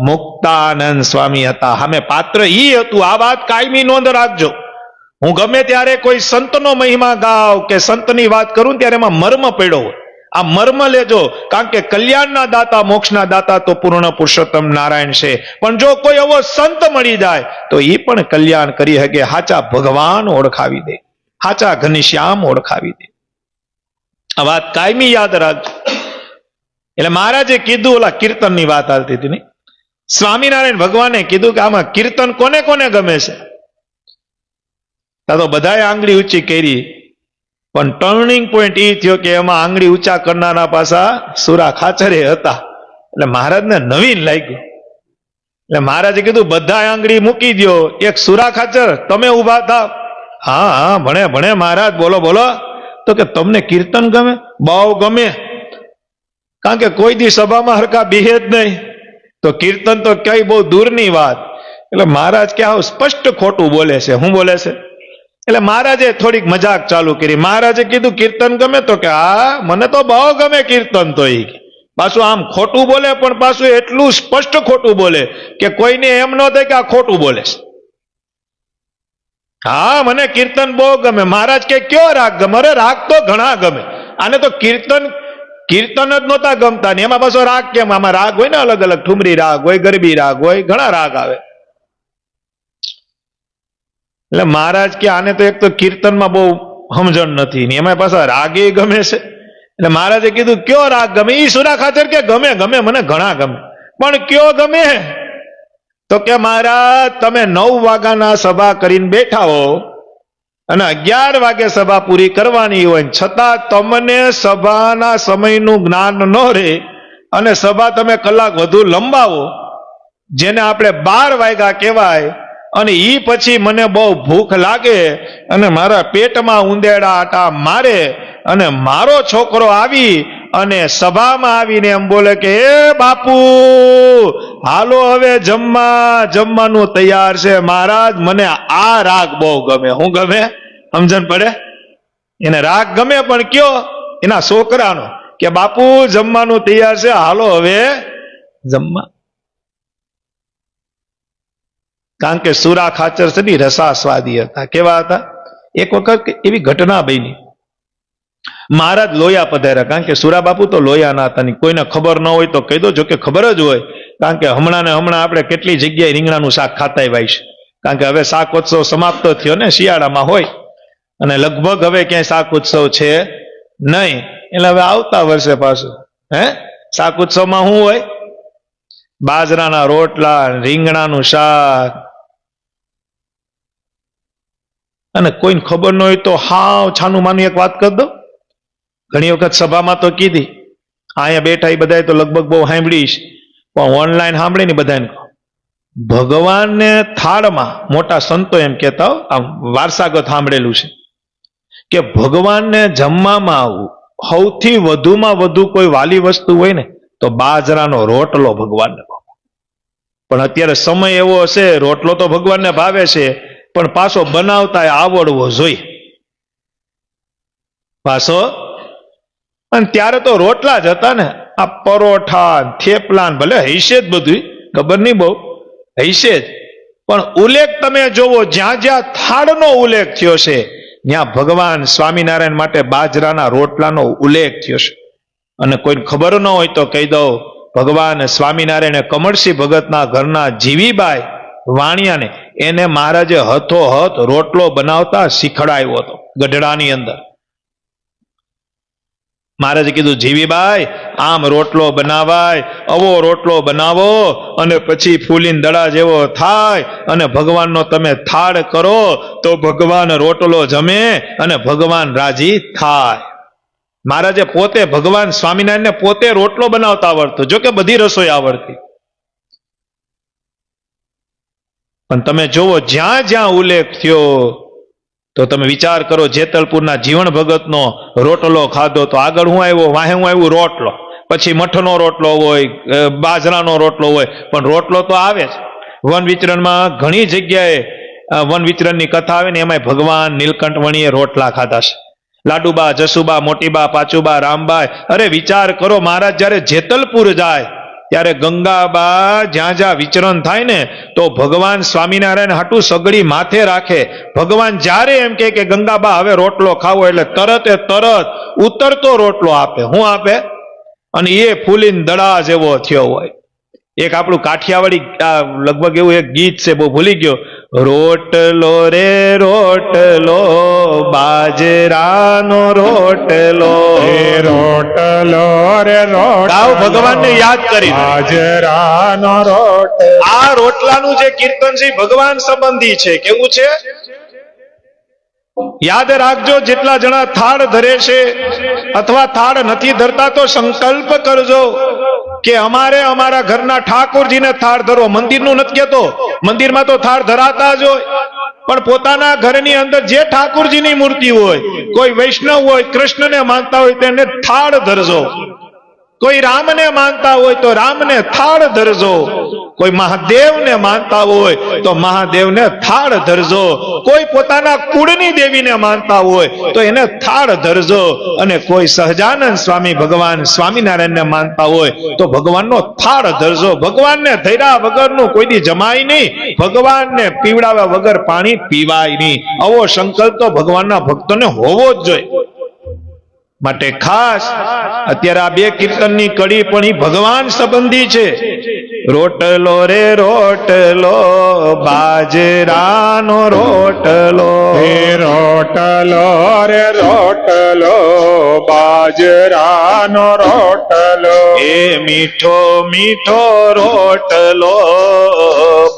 મુક્તાનંદ સ્વામી હતા. સામે પાત્ર ઈ હતું. આ વાત કાયમી નોંધ રાખજો. હું ગમે ત્યારે કોઈ સંતનો મહિમા ગાવ કે સંતની વાત કરું ત્યારે એમાં મર્મ પડ્યો હોય. આ મર્મ લેજો, કારણ કે કલ્યાણના દાતા મોક્ષના દાતા તો પૂર્ણ પુરુષોત્તમ નારાયણ છે. પણ જો કોઈ એવો સંત મળી જાય તો એ પણ કલ્યાણ કરી શકે. હાચા ભગવાન ઓળખાવી દે, હાચા ઘનશ્યામ ઓળખાવી દે. આ વાત કાયમી યાદ રાખજો. એટલે મહારાજે કીધું, ઓલા કીર્તનની વાત આવતી હતી ને, સ્વામિનારાયણ ભગવાને કીધું કે આમાં કીર્તન કોને કોને ગમે છે? તો બધાએ આંગળી ઊંચી કરી, પણ ટર્નિંગ પોઈન્ટ એ થયો કે એમાં આંગળી ઊંચા કરનારા પાછા સુરા ખાચરે હતા. એટલે મહારાજને નવીન લાગ્યું. એટલે મહારાજે કીધું બધા આંગળી મૂકી દો, એક સુરા ખાચર તમે ઉભા થાવ. હા હા ભણે ભણે મહારાજ, બોલો બોલો. તો કે તમને કીર્તન ગમે? બહુ ગમે. કારણ કે કોઈ દી સભામાં હરખા બેહે જ નહીં, તો કીર્તન તો કઈ બહુ દૂરની વાત. એટલે મહારાજ કે આવું સ્પષ્ટ ખોટું બોલે છે. શું બોલે છે? એટલે મહારાજે થોડીક મજાક ચાલુ કરી. મહારાજે કીધું કીર્તન ગમે? તો કે હા મને તો બહુ ગમે કીર્તન. તો એ પાછું આમ ખોટું બોલે, પણ પાછું એટલું સ્પષ્ટ ખોટું બોલે કે કોઈને એમ ન થાય કે આ ખોટું બોલે છે. હા મને કીર્તન બહુ ગમે. મહારાજ કે કયો રાગ ગમે? અરે રાગ તો ઘણા ગમે. આને તો કીર્તન કીર્તન જ નહોતા ગમતા ને એમાં પાછો રાગ કેમ? આમાં રાગ હોય ને અલગ અલગ, ઠુમરી રાગ હોય, ગરબી રાગ હોય, ઘણા રાગ આવે. એટલે મહારાજ કે આને તો એક તો કીર્તનમાં બહુ સમજણ નથી ને એમાં પાછા રાગે ગમે છે. એટલે મહારાજે કીધું કયો રાગ ગમે? ઈ સુરા ખાચર કે ગમે ગમે, મને ઘણા ગમે. પણ કયો ગમે? તો કે મહારાજ તમે 9 વાગ્યાના સભા કરીને બેઠા હો અને 11 વાગે સભા પૂરી કરવાની હોય, છતાં તમને સભાના સમયનું જ્ઞાન ન રહે અને સભા તમે કલાક વધુ લંબાવો, જેને આપણે 12 વાગ્યા કહેવાય, અને ઈ પછી મને બહુ ભૂખ લાગે અને મારા પેટમાં ઉંદેડા આટા મારે અને મારો છોકરો આવી અને સભામાં આવીને એમ બોલે કે એ બાપુ હાલો હવે જમવાનું તૈયાર છે. મહારાજ મને આ રાગ બહુ ગમે. શું ગમે? સમજણ પડે? એને રાગ ગમે, પણ કયો? એના છોકરાનો, કે બાપુ જમવાનું તૈયાર છે, હાલો હવે જમવા. કારણ કે સુરા ખાચર છે ને રસાસ્વાદી હતા. કેવા હતા? એક વખત એવી ઘટના બની. મહારાજ લોયા પધાર્યા. કારણ કે સુરા બાપુ તો લોયા ના હતા. કોઈને ખબર ન હોય તો કહી દો, જો કે ખબર જ હોય. કારણ કે હમણાં આપણે કેટલી જગ્યાએ રીંગણાનું શાક ખાતા હોય છે. કારણ કે હવે શાક ઉત્સવ સમાપ્ત થયો ને, શિયાળામાં હોય, અને લગભગ હવે ક્યાંય શાક ઉત્સવ છે નહીં. એટલે હવે આવતા વર્ષે પાછું શાક ઉત્સવમાં શું હોય? બાજરાના રોટલા, રીંગણાનું શાક. અને કોઈને ખબર ન હોય તો હાવ છાનું માનું એક વાત કરી દો. ઘણી વખત સભામાં તો કીધી, અહીંયા બેઠા એ બધા તો લગભગ બહુ સાંભળીશ, પણ ઓનલાઈન સાંભળી ને બધાને ભગવાનને થાળમાં, મોટા સંતો એમ કહેતા, આમ વારસાગત સાંભળેલું છે કે ભગવાનને જમવામાં સૌથી વધુમાં વધુ કોઈ વાલી વસ્તુ હોય ને તો બાજરાનો રોટલો ભગવાનને ભાવે. પણ અત્યારે સમય એવો હશે, રોટલો તો ભગવાનને ભાવે છે, પણ પાછો બનાવતા આવડવો જોઈએ પાછો. અને ત્યારે તો રોટલા જ હતા ને. આ પરોઠા, થેપલા ભલે હૈશે જ, બધું ખબર નહીં બહુ હૈશે જ, પણ ઉલ્લેખ તમે જોવો, જ્યાં જ્યાં થાળનો ઉલ્લેખ થયો છે ત્યાં ભગવાન સ્વામિનારાયણ માટે બાજરાના રોટલાનો ઉલ્લેખ થયો છે. અને કોઈને ખબર ન હોય તો કહી દઉં, ભગવાન સ્વામિનારાયણે કમળસિંહ ભગતના ઘરના જીવીબાઈ વાણિયાને એને મહારાજે હથોહથ રોટલો બનાવતા શીખડાયો હતો. ગઢડાની અંદર મહારાજે કીધું, જીવીબાઈ આમ રોટલો બનાવાય, આવો રોટલો બનાવો અને પછી ફૂલીને દડા જેવો થાય અને ભગવાનનો તમે થાળ કરો તો ભગવાન રોટલો જમે અને ભગવાન રાજી થાય. મહારાજે પોતે, ભગવાન સ્વામિનારાયણને પોતે રોટલો બનાવતા આવડતો, જો કે બધી રસોઈ આવડતી. પણ તમે જોવો જ્યાં જ્યાં ઉલ્લેખ થયો તો તમે વિચાર કરો, જેતલપુરના જીવણ ભગતનો રોટલો ખાધો તો આગળ હું આવ્યો, વાહે હું આવ્યું રોટલો, પછી મઠનો રોટલો હોય, બાજરાનો રોટલો હોય, પણ રોટલો તો આવે જ. વન વિચરણમાં ઘણી જગ્યાએ વન વિચરણની કથા આવે ને એમાં ભગવાન નીલકંઠવણીએ રોટલા ખાધા છે. લાડુબા, જસુબા, મોટીબા, પાચુબા, રામબાઈ. અરે વિચાર કરો, મહારાજ જયારે જેતલપુર જાય ત્યારે ગંગાબા જ્યાં જ્યાં વિચરણ થાય ને તો ભગવાન સ્વામિનારાયણ હાટું સગડી માથે રાખે. ભગવાન જ્યારે એમ કહે કે ગંગાબા હવે રોટલો ખાવો એટલે તરત ઉતરતો રોટલો આપે. હું આપે? અને એ ફૂલીને દડા જેવો થયો હોય. એક આપણું કાઠિયાવાડી લગભગ એવું એક ગીત છે, બહુ ભૂલી ગયો. રોટલો રે રોટલો બાજરાનો રોટલો, રોટલો રે રોટલો ગાવ ભગવાનને યાદ કરી. બાજરાનો રોટલો. આ રોટલાનું જે કીર્તન છે ભગવાન સંબંધી છે. કેવું છે? યાદ રાખજો, જેટલા જણા થાળ ધરે છે અથવા થાળ નથી ધરતા તો સંકલ્પ કરજો કે અમારે અમારા ઘરના ઠાકોરજીને થાળ ધરવો. મંદિરનું નથી કહેતો, મંદિરમાં તો થાળ ધરાતા જ હોય, પણ પોતાના ઘરની અંદર જે ઠાકોરજીની મૂર્તિ હોય, કોઈ વૈષ્ણવ હોય, કૃષ્ણને માનતા હોય તેને થાળ ધરજો. કોઈ રામને માનતા હોય તો રામને થાળ ધરજો. કોઈ મહાદેવને માનતા હોય તો મહાદેવને થાળ ધરજો. કોઈ પોતાના કુળની દેવીને માનતા હોય તો એને થાળ ધરજો. અને કોઈ સહજાનંદ સ્વામી ભગવાન સ્વામિનારાયણને માનતા હોય તો ભગવાનનો થાળ ધરજો. ભગવાનને ધર્યા વગરનું કોઈ દી જમાય નહીં, ભગવાનને પીવડાવ્યા વગર પાણી પીવાય નહીં. આવો સંકલ્પ તો ભગવાનના ભક્તોને હોવો જ જોઈએ. માટે ખાસ અત્યારે આ બે કીર્તનની કડી પણ એ ભગવાન સંબંધી છે. રોટલો રે રોટલો બાજરાનો રોટલો, રોટલો રે રોટલો બાજરાનો રોટલો. એ મીઠો મીઠો રોટલો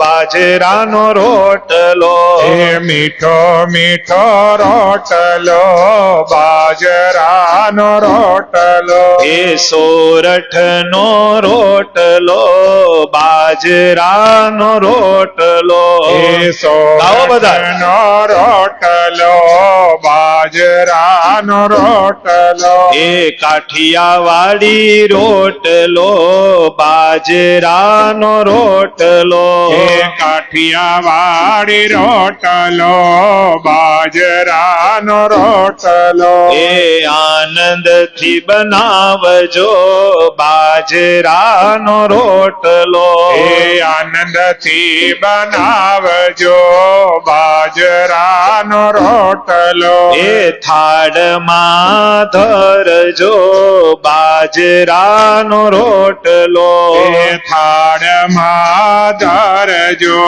બાજરાનો રોટલો, એ મીઠો મીઠો રોટલો બાજરાનો રોટલો. એ સોરઠનો રોટલો બાજરાનો રોટલો. એ સોરઠનો રોટલો બાજરાનો રોટલો. એ કાઠિયાવાડી રોટલો બાજરાનો રોટલો. એ કાઠિયાવાડી રોટલો બાજરાનો રોટલો. એ આનંદથી બનાવજો બાજરાનો રોટલો. એ આનંદથી બનાવજો બાજરાનો રોટલો. એ થાળમાં ધરજો બાજરાનો રોટલો. એ થાળમાં ધરજો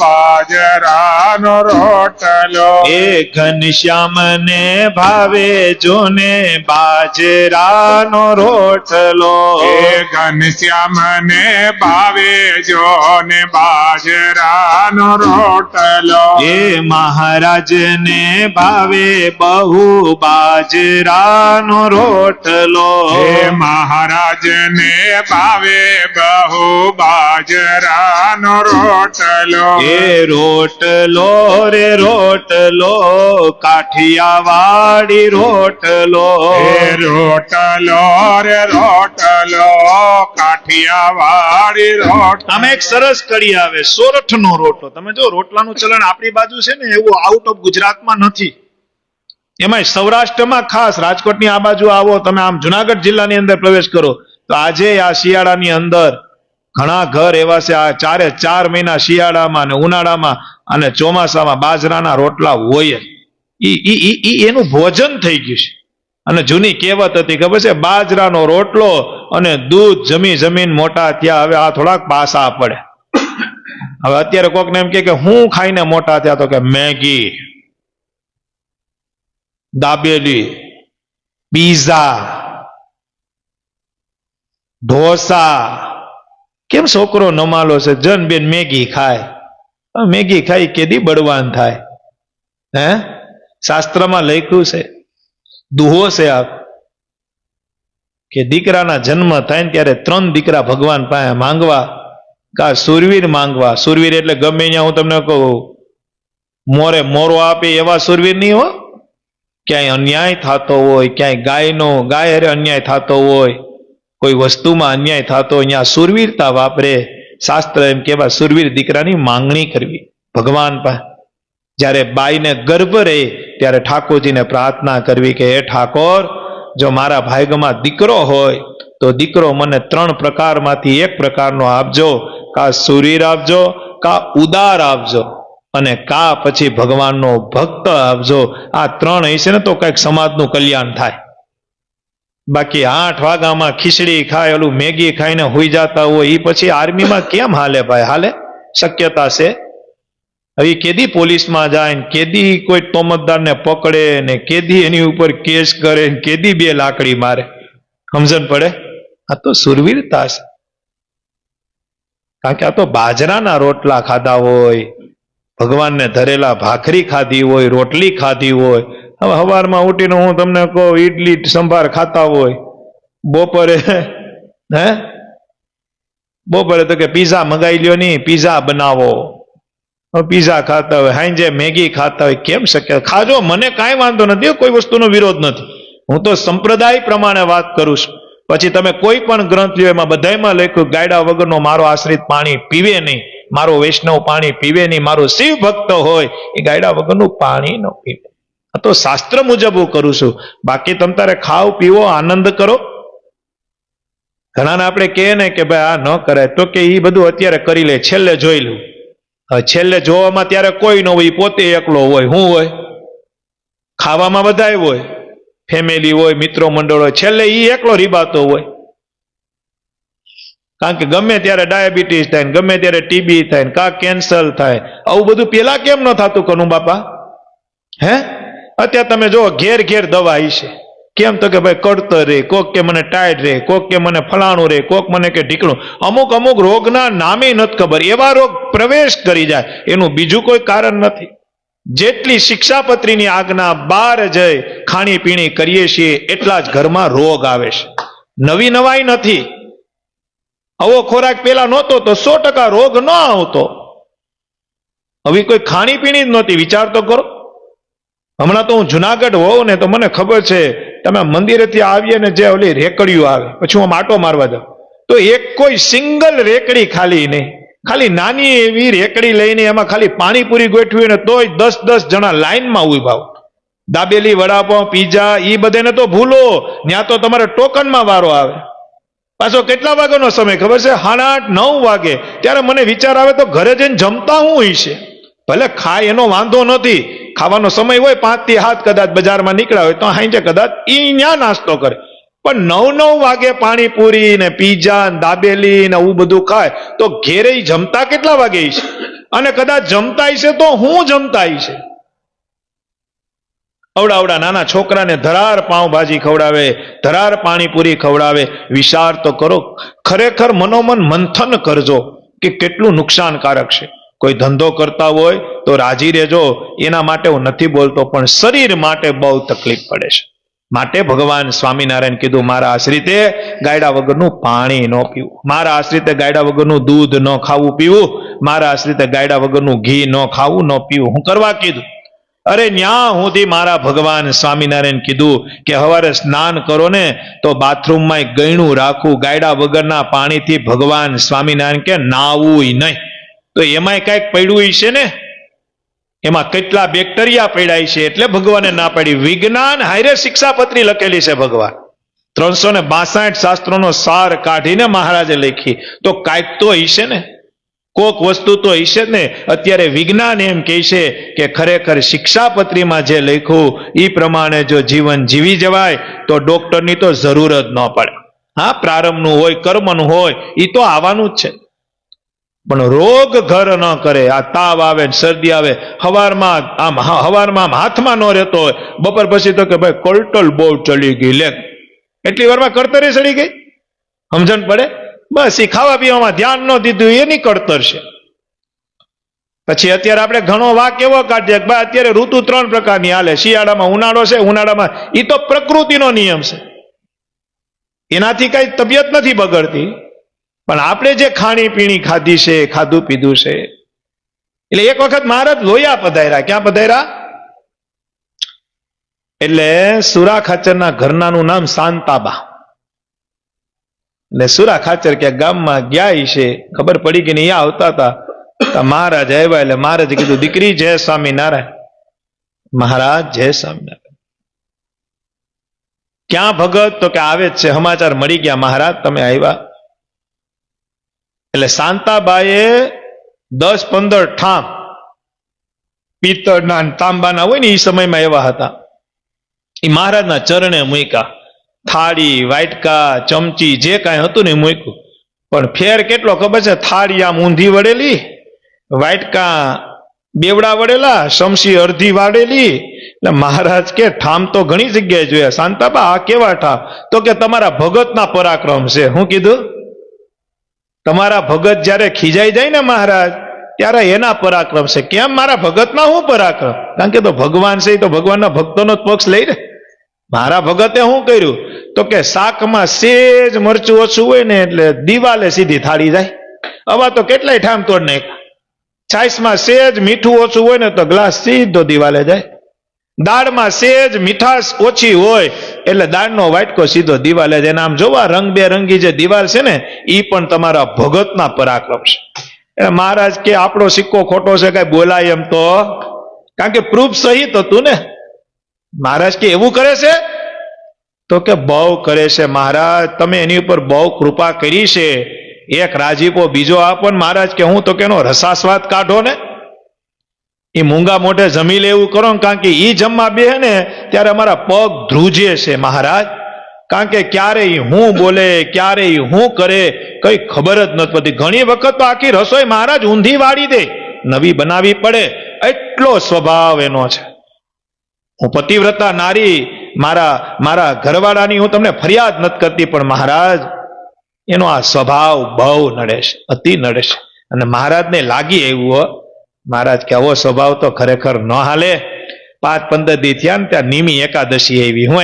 બાજરાનો રોટલો. એ ઘનશ્યામને ભાવે જોને બાજરાનો રોટલો. એ ઘનશ્યામને ભાવે જો ને બાજરાનો રોટલો. એ મહારાજને ભાવે બહુ બાજરાનો રોટલો. એ મહારાજને ભાવે બહુ બાજરાનો રોટલો. એ રોટલો રે રોટલો કાઠિયાવાડી રોટલો. એ રોટલો રે રોટલો કાઠિયાવાડી રોટલો. આમાં એક સરસ કડી આવે, સોરઠનો રોટલો. તમે જો રોટલાનું ચલણ આપણી બાજુ છે ને એવું આઉટ ઓફ ગુજરાતમાં નથી. એમાં સૌરાષ્ટ્રમાં ખાસ રાજકોટની આ બાજુ આવો તમે, આમ જુનાગઢ જિલ્લાની અંદર પ્રવેશ કરો તો આજે આ શિયાળાની અંદર ઘણા ઘર એવા છે, આ 4 મહિના શિયાળામાં અને ઉનાળામાં અને ચોમાસામાં બાજરાના રોટલા હોય. એનું ભોજન થઈ ગયું છે. અને જૂની કહેવત હતી ખબર છે, બાજરાનો રોટલો અને દૂધ જમીન મોટા થયા. હવે આ થોડાક પાસા પડે. હવે અત્યારે કોકને એમ કે હું ખાઈને મોટા થયા, તો કે મેગી, દાબેલી, પીઝા, ઢોસા. કેમ છોકરો નમાલો છે, જન બેન મેગી ખાય. મેગી ખાઈ કેદી બળવાન થાય? હે, શાસ્ત્રમાં લખ્યું છે, દુહો છે આ, કે દીકરાના જન્મ થાય ને ત્યારે 3 દીકરા ભગવાન પાસે માંગવા. કા સુરવીર માંગવા. સુરવીર એટલે ગમે ત્યાં હું તમને કહું મોરે મોરો આપે એવા સુરવીર નહીં હો. ક્યાંય અન્યાય થતો હોય, ક્યાંય ગાય અરે અન્યાય થતો હોય, કોઈ વસ્તુમાં અન્યાય થતો હોય, અહીંયા સુરવીરતા વાપરે. શાસ્ત્ર એમ કહેવા સુરવીર દીકરાની માંગણી કરવી ભગવાન પાસે. જ્યારે બાઈને ગર્ભ રહે ત્યારે ઠાકોરજીને પ્રાર્થના કરવી કે હે ઠાકોર, જો મારા ભાગ્યમાં દીકરો હોય તો દીકરો મને 3 પ્રકારમાંથી એક પ્રકારનો આપજો, કા સુરીર આપજો, કા ઉદાર આપજો, અને કા પછી ભગવાનનો ભક્ત આપજો. આ 3 હશે ને તો કંઈક સમાજનું કલ્યાણ થાય. બાકી 8 વાગ્યામાં ખીચડી ખાય, ઓલું મેગી ખાઈને હોઈ જતા હોય, એ પછી આર્મીમાં કેમ હાલે ભાઈ? હાલે? શક્યતા છે? હવે કેદી પોલીસમાં જાય ને કેદી કોઈ તોમતદારને પકડે ને કેદી એની ઉપર કેસ કરે ને કેદી 2 લાકડી મારે? સમજણ પડે? આ તો સુરવીરતા છે. કારણ કે આ તો બાજરાના રોટલા ખાધા હોય, ભગવાનને ધરેલા ભાખરી ખાધી હોય, રોટલી ખાધી હોય. હવે સવારમાં ઉઠીને હું તમને કહું ઈડલી સંભાર ખાતા હોય, બપોરે તો કે પીઝા મંગાવી લ્યો નહીં, પીઝા બનાવો. પીઝા ખાતા હોય, હાંજે મેગી ખાતા હોય. કેમ શક્ય? ખાજો, મને કાંઈ વાંધો નથી, કોઈ વસ્તુનો વિરોધ નથી. હું તો સંપ્રદાય પ્રમાણે વાત કરું છું. પછી તમે કોઈ પણ ગ્રંથ લ્યો, એમાં બધામાં લખ્યું ગાયડા વગરનો મારો આશ્રિત પાણી પીવે નહીં, મારો વૈષ્ણવ પાણી પીવે નહીં, મારો શિવ ભક્ત હોય એ ગાયડા વગરનું પાણી ન પીવે. આ તો શાસ્ત્ર મુજબ હું કરું છું. બાકી તમ તારે ખાઓ પીવો આનંદ કરો. ઘણાને આપણે કહે ને કે ભાઈ આ ન કરાય, તો કે એ બધું અત્યારે કરી લે, છેલ્લે જોઈ લઉં. છેલ્લે જોવામાં ત્યારે કોઈ ન હોય, પોતે એકલો હોય. શું હોય? ખાવામાં બધાય હોય, ફેમિલી હોય, મિત્રો મંડળ હોય, છેલ્લે એ એકલો રીબાતો હોય. કારણ કે ગમે ત્યારે ડાયાબિટીસ થાય, ગમે ત્યારે ટીબી થાય, કા કેન્સર થાય. આવું બધું પેલા કેમ ન થતું કનું બાપા? હે? અત્યારે તમે જો ઘેર ઘેર દવા આવી છે. કેમ? તો કે ભાઈ કડતર રે, કોક કે મને ટાઈડ રે, કોક કે મને ફલાણું રે, કોક મને કે ઢીકણું. અમુક અમુક રોગના નામે નથી ખબર, એવા રોગ પ્રવેશ કરી જાય. એનું બીજું કોઈ કારણ નથી. જેટલી શિક્ષાપત્રીની આજ્ઞા બહાર જઈ ખાણી પીણી કરીએ છીએ એટલા જ ઘરમાં રોગ આવે છે. નવી નવાઈ નથી. આવો ખોરાક પેલા નહોતો તો 100% રોગ ન આવતો. હવે કોઈ ખાણી પીણી જ નહોતી. વિચાર તો કરો. હમણાં તો હું જુનાગઢ હોઉં ને તો મને ખબર છે, તમે મંદિરેથી આવીએ ને જે ઓલી રેકડીઓ આવે, પછી હું માટો મારવા જાઉં તો એક કોઈ સિંગલ રેકડી ખાલી નહીં. ખાલી નાની એવી રેકડી લઈને એમાં ખાલી પાણીપુરી ગોઠવી ને તોય 10-10 જણા લાઈનમાં ઉભા. દાબેલી, વડાપાઉં, પીઝા એ બધાને તો ભૂલો, ત્યાં તો તમારે ટોકનમાં વારો આવે. પાછો કેટલા વાગ્યાનો સમય ખબર છે? 8:30-9 વાગે. ત્યારે મને વિચાર આવે તો ઘરે જઈને જમતા હું હશે. ભલે ખાય એનો વાંધો નથી, ખાવાનો સમય હોય 5 થી 7 કદાચ બજારમાં નીકળ્યા હોય તો હાંજે કદાચ ઈ ન્યા નાસ્તો કરે. પણ 9-9 વાગે પાણીપુરી ને પીઝા ને દાબેલી ને એવું બધું ખાય તો ઘેરે જમતા કેટલા વાગે છે? અને કદાચ જમતા છે તો હું જમતા છે. અવડા નાના છોકરાને ધરાર પાઉંભાજી ખવડાવે, ધરાર પાણીપુરી ખવડાવે. વિચાર તો કરો. ખરેખર મનોમન મંથન કરજો કે કેટલું નુકસાનકારક છે. કોઈ ધંધો કરતા હોય તો રાજી રહેજો. એના માટે હું નથી બોલતો, પણ શરીર માટે બહુ તકલીફ પડે છે. માટે ભગવાન સ્વામિનારાયણ કીધું મારા આશ્રિતે ગાયડા વગરનું પાણી ન પીવું, મારા આશ્રિતે ગાયડા વગરનું દૂધ ન ખાવું પીવું, મારા આશ્રિતે ગાયડા વગરનું ઘી ન ખાવું ન પીવું. હું કરવા કીધું? અરે ન્યા સુધી મારા ભગવાન સ્વામિનારાયણ કીધું કે સવારે સ્નાન કરો ને તો બાથરૂમમાં ગયણું રાખવું, ગાયડા વગરના પાણીથી ભગવાન સ્વામિનારાયણ કે નાવું નહીં. તો એમાંય કઈક પડ્યું છે ને, એમાં કેટલા બેક્ટેરિયા પડ્યા છે, એટલે ભગવાને ના પાડી. વિજ્ઞાન હારે શિક્ષાપત્રી લખેલી છે ભગવાન. 362 શાસ્ત્રોનો સાર કાઢીને મહારાજે લખી. તો કાંઈક તો હશે ને, કોક વસ્તુ તો હશે ને. અત્યારે વિજ્ઞાન એમ કહે છે કે ખરેખર શિક્ષાપત્રીમાં જે લખ્યું એ પ્રમાણે જો જીવન જીવી જવાય તો ડોક્ટરની તો જરૂર જ ન પડે. હા, પ્રારંભનું હોય, કર્મનું હોય, એ તો આવવાનું જ છે. પણ રોગ ઘર ન કરે. આ તાવ આવે, શરદી આવે, હવારમાં હાથમાં ન રહેતો હોય, બપોર પછી તો કે ભાઈ કોલ્ટલ બહુ ચડી ગઈ, લે એટલી વારમાં કળતરે ચડી ગઈ. સમજણ પડે? બસ એ ખાવા પીવામાં ધ્યાન ન દીધું એની કળતર છે. પછી અત્યારે આપણે ઘણો વાક એવો કાઢીએ કે ભાઈ અત્યારે ઋતુ 3 પ્રકારની હાલે. શિયાળામાં ઉનાળો છે, ઉનાળામાં એ તો પ્રકૃતિનો નિયમ છે, એનાથી કઈ તબિયત નથી બગડતી. પણ આપણે જે ખાણી પીણી ખાધી છે, ખાધું પીધું છે. એટલે એક વખત મહારાજ લોયા પધાર્યા. ક્યાં પધાર્યા? એટલે સુરા ખાચરના ઘરનાનું નામ શાંતાબા. એટલે સુરા ખાચર ક્યાં ગામમાં ગયા છે, ખબર પડી કે નહીં આવતા હતા. મહારાજ આવ્યા એટલે મહારાજે કીધું દીકરી જય સ્વામિનારાયણ. મહારાજ જય સ્વામિનારાયણ. ક્યાં ભગત? તો કે આવે જ છે, સમાચાર મળી ગયા મહારાજ તમે આવ્યા. એટલે શાંતાબાઈએ 10-15 ઠામ પિત્તળના તાંબાના હોય ને એ સમયમાં એવા હતા, એ મહારાજના ચરણે મૂક્યા. થાળી, વાટકા, ચમચી જે કાંઈ હતું ને એ મૂક્યું. પણ ફેર કેટલો ખબર છે? થાળી આમ ઊંધી વળેલી, વાટકા બેવડા વળેલા, શમશી અડધી વાળેલી. એટલે મહારાજ કે ઠામ તો ઘણી જગ્યાએ જોયા. શાંતાબા આ કેવા ઠામ? તો કે તમારા ભગતના પરાક્રમ છે. હું કીધું? તમારા ભગત જ્યારે ખીજાઈ જાય ને મહારાજ, ત્યારે એના પરાક્રમ છે. કેમ મારા ભગતના શું પરાક્રમ? કારણ કે તો ભગવાન છે, તો ભગવાનના ભક્તોનો જ પક્ષ લઈ ને. મારા ભગતે શું કર્યું? તો કે શાકમાં સેજ મરચું ઓછું હોય ને એટલે દિવાલે સીધી થાળી જાય. આવા તો કેટલાય ઠામ તોડ નાખ્યા. છાશમાં સેજ મીઠું ઓછું હોય ને તો ગ્લાસ સીધો દિવાલે જાય. દાળમાં સેજ મીઠાશ ઓછી હોય એટલે દાળનો વાટકો સીધો દિવાલે જાય. આમ જોવા રંગબેરંગી જે દિવાલ છે ને એ પણ તમારા ભગતના પરાક્રમ છે. એટલે મહારાજ કે આપણો સિક્કો ખોટો છે કઈ બોલાય એમ તો? કારણ કે પ્રૂફ સહિત હતું ને. મહારાજ કે એવું કરે છે? તો કે બહુ કરે છે મહારાજ, તમે એની ઉપર બહુ કૃપા કરી છે. એક રાજીપો બીજો આપો ને મહારાજ કે હું તો કે એનો રસાસ્વાદ કાઢો ને. એ મૂંગા મોઢે જમી લે એવું કરો ને, કારણ કે એ જમવા બે ને ત્યારે અમારા પગ ધ્રુજે છે મહારાજ. કારણ કે ક્યારેય હું બોલે, ક્યારેય હું કરે, કઈ ખબર જ નથી પડતી. ઘણી વખત તો આખી રસોઈ મહારાજ ઊંધી વાળી દે, નવી બનાવી પડે, એટલો સ્વભાવ એનો છે. હું પતિવ્રતા નારી, મારા ઘરવાળાની હું તમને ફરિયાદ નથી કરતી, પણ મહારાજ એનો આ સ્વભાવ બહુ નડે છે, અતિ નડે છે. અને મહારાજને લાગી એવું, મહારાજ કે આવો સ્વભાવ તો ખરેખર ન હાલે. 5-15 દી થયા ને ત્યાં નિમી એકાદશી આવી. હું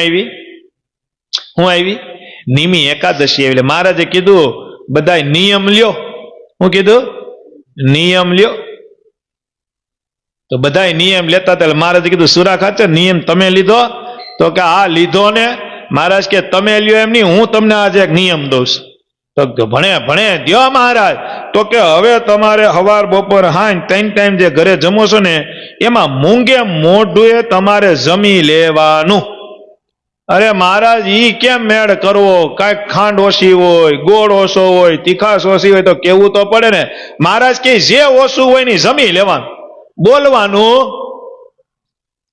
આવી? નિમી એકાદશી આવી. એટલે મહારાજે કીધું બધાય નિયમ લ્યો. હું કીધું? નિયમ લ્યો. તો બધાય નિયમ લેતા હતા. મહારાજે કીધું સુરા ખાચર નિયમ તમે લીધો? તો કે આ લીધો ને. મહારાજ કે તમે લ્યો એમ નહીં, હું તમને આજે એક નિયમ દઉં છું. તો ભણે દ્યો મહારાજ. તો કે હવે તમારે હવાર બપોર હાંજ 3 ટાઈમ જે ઘરે જમો છો ને એમાં મૂંગે મોઢુએ તમારે જમી લેવાનું. અરે મહારાજ ઈ કેમ મેળ કરવો? કાંઈક ખાંડ ઓછી હોય, ગોળ ઓછો હોય, તીખાશ ઓછી હોય તો કેવું તો પડે ને. મહારાજ કે જે ઓછું હોય ને જમી લેવાનું, બોલવાનું.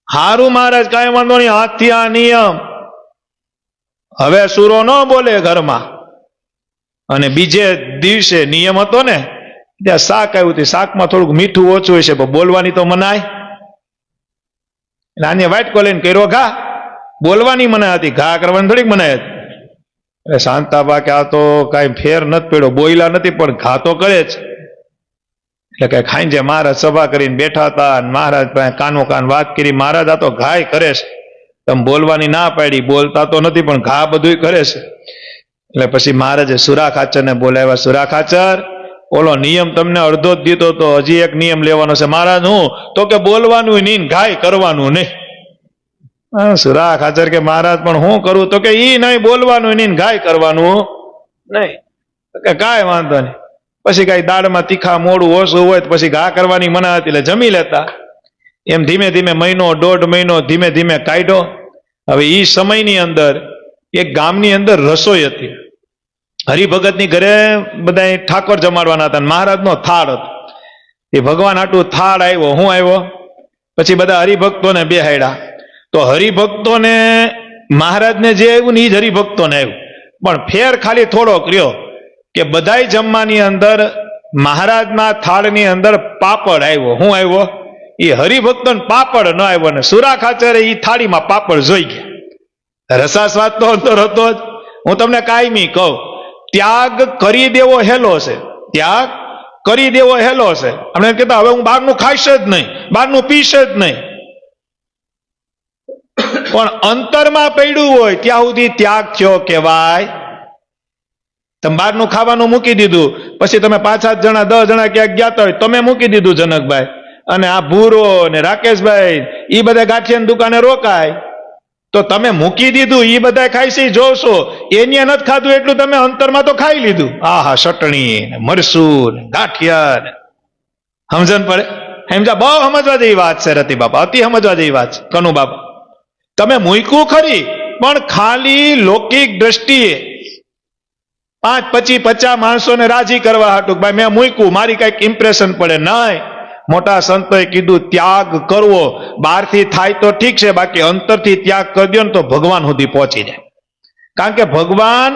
હારું મહારાજ કાંઈ વાંધો નહીં, હાથથી આ નિયમ. હવે સુરો ન બોલે ઘરમાં. અને બીજે દિવસે નિયમ હતો ને ત્યાં શાક આવ્યું હતું, શાકમાં થોડુંક મીઠું ઓછું હોય છે, પણ બોલવાની તો મનાય. આને વાટકો લઈને કર્યો ઘા. બોલવાની મનાય હતી, ઘા કરવાની થોડીક મનાય હતી. એટલે શાંતાબા કે આ તો કાંઈ ફેર નથી પડ્યો, બોયલા નથી પણ ઘા તો કરે જ. એટલે કઈ ખાઈ જાય. મહારાજ સભા કરીને બેઠા હતા, મહારાજ પાસે કાનો કાન વાત કરી. મહારાજ આ તો ઘાય કરે છે, તમે બોલવાની ના પાડી, બોલતા તો નથી પણ ઘા બધું કરે છે. એટલે પછી મહારાજે સુરા ખાચરને બોલાવ્યા. સુરા ખાચર, ઓલો નિયમ તમને અડધો જ દીધો, તો હજી એક નિયમ લેવાનો છે. મહારાજ હું? તો કે બોલવાનું નહીં, ઘાય કરવાનું નહીં. સુરા ખાચર કે મહારાજ પણ હું કરું? તો કે ઈ નહીં, બોલવાનું નહીં, ઘાય કરવાનું નહીં. કે કાંઈ વાંધો નહીં. પછી કઈ દાળમાં તીખા મોડું ઓછું હોય તો પછી ઘા કરવાની મના હતી એટલે જમી લેતા. એમ ધીમે ધીમે મહિનો 1.5 મહિનો ધીમે ધીમે કાઢ્યો. હવે ઈ સમયની અંદર એક ગામની અંદર રસોઈ હતી. હરિભગતની ઘરે બધા ઠાકોર જમાડવાના હતા. મહારાજનો થાળ હતો. એ ભગવાન આટલું થાળ આવ્યો. હું આવ્યો? પછી બધા હરિભક્તોને બેહાડ્યા. તો હરિભક્તોને મહારાજને જે આવ્યું ને એ જ હરિભક્તોને આવ્યું. પણ ફેર ખાલી થોડોક રહ્યો કે બધાય જમવાની અંદર મહારાજના થાળની અંદર પાપડ આવ્યો. હું આવ્યો? એ હરિભક્તોને પાપડ ન આવ્યો. ને સુરા ખાચરે એ થાળીમાં પાપડ જોઈ ગયા. રસાસ્વાદ તો અંતર હતો જ. હું તમને કાયમી કહું, ત્યાગ કરી દેવો હેલો છે. ત્યાગ કરી દેવો હેલો છે. આપણે કહેતા હવે હું બહારનું ખાઈશ જ નહીં, બહારનું પીશ જ નહીં. પણ અંતરમાં પડ્યું હોય ત્યાં સુધી ત્યાગ થયો કહેવાય. તમે બહારનું ખાવાનું મૂકી દીધું, પછી તમે 5-7 જણા 10 જણા ક્યાંક ગયા હોય, તમે મૂકી દીધું જનકભાઈ, અને આ ભૂરો ને રાકેશભાઈ એ બધા ગાંઠિયાની દુકાને રોકાય, તો તમે મૂકી દીધું, એ બધા ખાઈ છે જોશો, એને નથી ખાધું એટલું તમે અંતરમાં તો ખાઈ લીધું. આહા, ચટણી ને મરસું ને ગાંઠિયા ને. સમજણ પડે? સમજા? બહુ સમજવા જેવી વાત છે રતિ બાપા, અતિ સમજવા જેવી વાત છે. કનુ બાપા, તમે મૂક્યું ખરી પણ ખાલી લૌકિક દ્રષ્ટિએ 5, 25, 50 માણસોને રાજી કરવા હાટું ભાઈ મેં મૂક્યું મારી કઈક ઇમ્પ્રેશન પડે, નહીં. મોટા સંતોએ કીધું ત્યાગ કરવો બહારથી થાય તો ઠીક છે, બાકી અંતરથી ત્યાગ કરી દો ને તો ભગવાન સુધી પહોંચી જાય. કારણ કે ભગવાન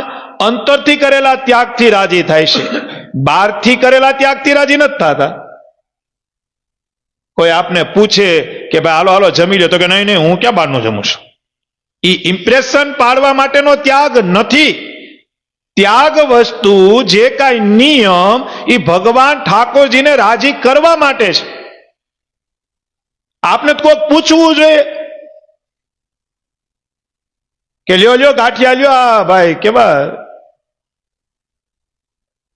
અંતરથી કરેલા ત્યાગથી રાજી થાય છે, બહારથી કરેલા ત્યાગથી રાજી નથી થતા. કોઈ આપને પૂછે કે ભાઈ હાલો હાલો જમી લો, તો કે નહીં નહીં હું ક્યાં બહારનું જમું છું. એ ઇમ્પ્રેશન પાડવા માટેનો ત્યાગ નથી. ત્યાગ વસ્તુ જે કાંઈ નિયમ એ ભગવાન ઠાકોરજીને રાજી કરવા માટે છે. આપને તો કોઈક પૂછવું જોઈએ કે લ્યો લ્યો ગાંઠિયા લ્યો, આ ભાઈ કેવા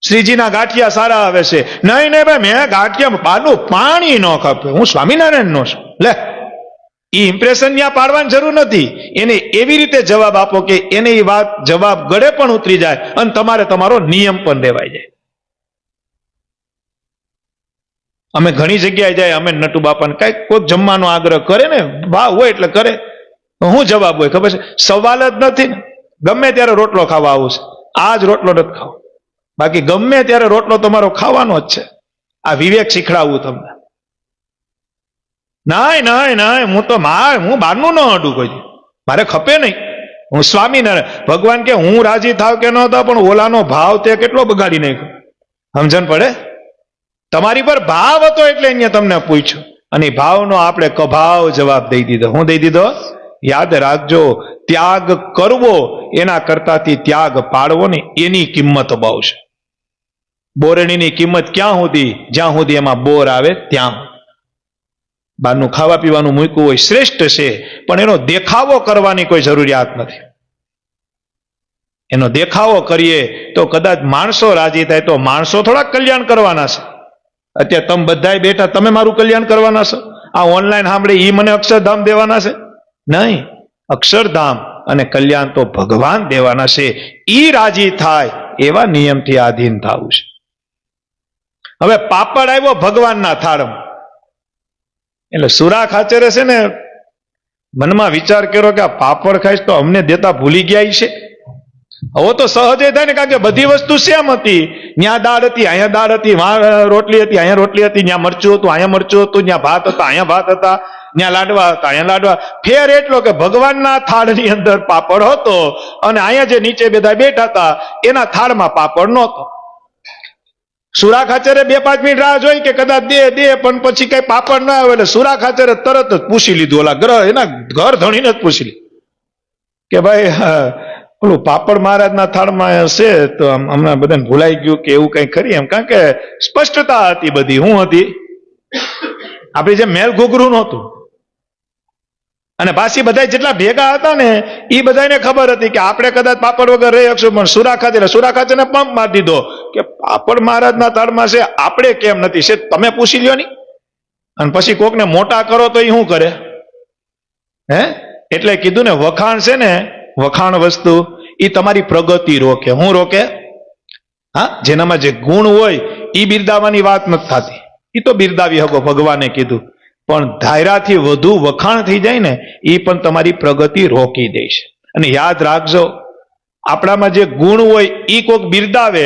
શ્રીજીના ગાંઠિયા સારા આવે છે. નહીં નહીં ભાઈ મેં ગાંઠિયા પાલું પાણી ન ખપે, હું સ્વામિનારાયણ નો છું. લે એ ઇમ્પ્રેશન ત્યાં પાડવાની જરૂર નથી. એને એવી રીતે જવાબ આપો કે એને એ વાત જવાબ ગળે પણ ઉતરી જાય અને તમારે તમારો નિયમ પણ લેવાઈ જાય. અમે ઘણી જગ્યાએ જાય, અમે નટુ બાપાને કઈક કોઈક જમવાનો આગ્રહ કરે ને, ભાવ હોય એટલે કરે. શું જવાબ હોય ખબર છે? સવાલ જ નથી ને. ગમે ત્યારે રોટલો ખાવા આવું છે, આજ રોટલો નથી ખાવો, બાકી ગમે ત્યારે રોટલો તમારો ખાવાનો જ છે. આ વિવેક શીખડાવવું તમને. નહીં નહીં નહીં હું તો હું બહારનું ન અડું કોઈ, મારે ખપે નહીં. હું સ્વામિનારાયણ ભગવાન કે હું રાજી થાવ કે ન થાવ, પણ ઓલાનો ભાવ તે કેટલો બગાડી નાખ્યો. સમજણ પડે? તમારી પર ભાવ હતો એટલે અહીંયા તમને પૂછ્યું, અને ભાવનો આપણે કભાવ જવાબ દઈ દીધો. હું દઈ દીધો? યાદ રાખજો, ત્યાગ કરવો એના કરતાથી ત્યાગ પાડવો ને એની કિંમત બહુ છે. બોરણીની કિંમત ક્યાં સુધી? જ્યાં સુધી એમાં બોર આવે ત્યાં. બહારનું ખાવા પીવાનું મૂક્યું હોય શ્રેષ્ઠ છે, પણ એનો દેખાવો કરવાની કોઈ જરૂરિયાત નથી. એનો દેખાવો કરીએ તો કદાચ માણસો રાજી થાય, તો માણસો થોડા કલ્યાણ કરવાના છે. અત્યારે તમે બધાય બેઠા, તમે મારું કલ્યાણ કરવાના છો? આ ઓનલાઈન સાંભળે એ મને અક્ષરધામ દેવાના છે? નહીં. અક્ષરધામ અને કલ્યાણ તો ભગવાન દેવાના છે. ઈ રાજી થાય એવા નિયમથી આધીન થવું છે. હવે પાપડ આવ્યો ભગવાનના થાળમાં, એટલે સુરા ખાચરે છે ને મનમાં વિચાર કર્યો કે આ પાપડ ખાઈશ તો અમને દેતા ભૂલી ગયા છે. હવે તો સહજ થાય ને, કારણ કે બધી વસ્તુ સેમ હતી. ત્યાં દાળ હતી, અહીંયા દાળ હતી, રોટલી હતી, અહીંયા રોટલી હતી, ત્યાં મરચું હતું, અહીંયા મરચું હતું, ત્યાં ભાત હતા, અહીંયા ભાત હતા, ત્યાં લાડવા હતા, અહીંયા લાડવા. ફેર એટલો કે ભગવાનના થાળની અંદર પાપડ હતો અને અહીંયા જે નીચે બધા બેઠા હતા એના થાળમાં પાપડ નહોતો. સુરા ખાચરે 2-5 મિનિટ રાહ જોઈ કે કદાચ દે પણ પછી કઈ પાપડ ના આવે, એટલે સુરા ખાચરે તરત જ પૂછી લીધું, ઓલા એના ઘર ધણીને જ પૂછી લીધું કે ભાઈ ઓલું પાપડ મહારાજના થાળમાં હશે તો હમણાં બધાને ભૂલાઈ ગયું કે એવું કઈ ખરી એમ. કારણ કે સ્પષ્ટતા હતી બધી. શું હતી? આપણી જે મેલ ઘૂઘરું નહોતું. અને પાછી બધા જેટલા ભેગા હતા ને એ બધાને ખબર હતી કે આપણે કદાચ પાપડ વગર રહી શકશું, પણ સુરા ખાચરને પંપ મારી દીધો કે પાપડ મહારાજના થાળમાં છે, આપણે કેમ નથી છે, તમે પૂછી લ્યો ની. અને પછી કોકને મોટા કરો તો એ શું કરે? હે? એટલે કીધું ને, વખાણ છે ને, વખાણ વસ્તુ એ તમારી પ્રગતિ રોકે. શું રોકે? હા, જેનામાં જે ગુણ હોય એ બિરદાવાની વાત નથી થતી, એ તો બિરદાવી શકો, ભગવાને કીધું. પણ ધાયરાથી વધુ વખાણ થઈ જાય ને એ પણ તમારી પ્રગતિ રોકી દે છે. અને યાદ રાખજો, આપણામાં જે ગુણ હોય એ કોઈક બિરદાવે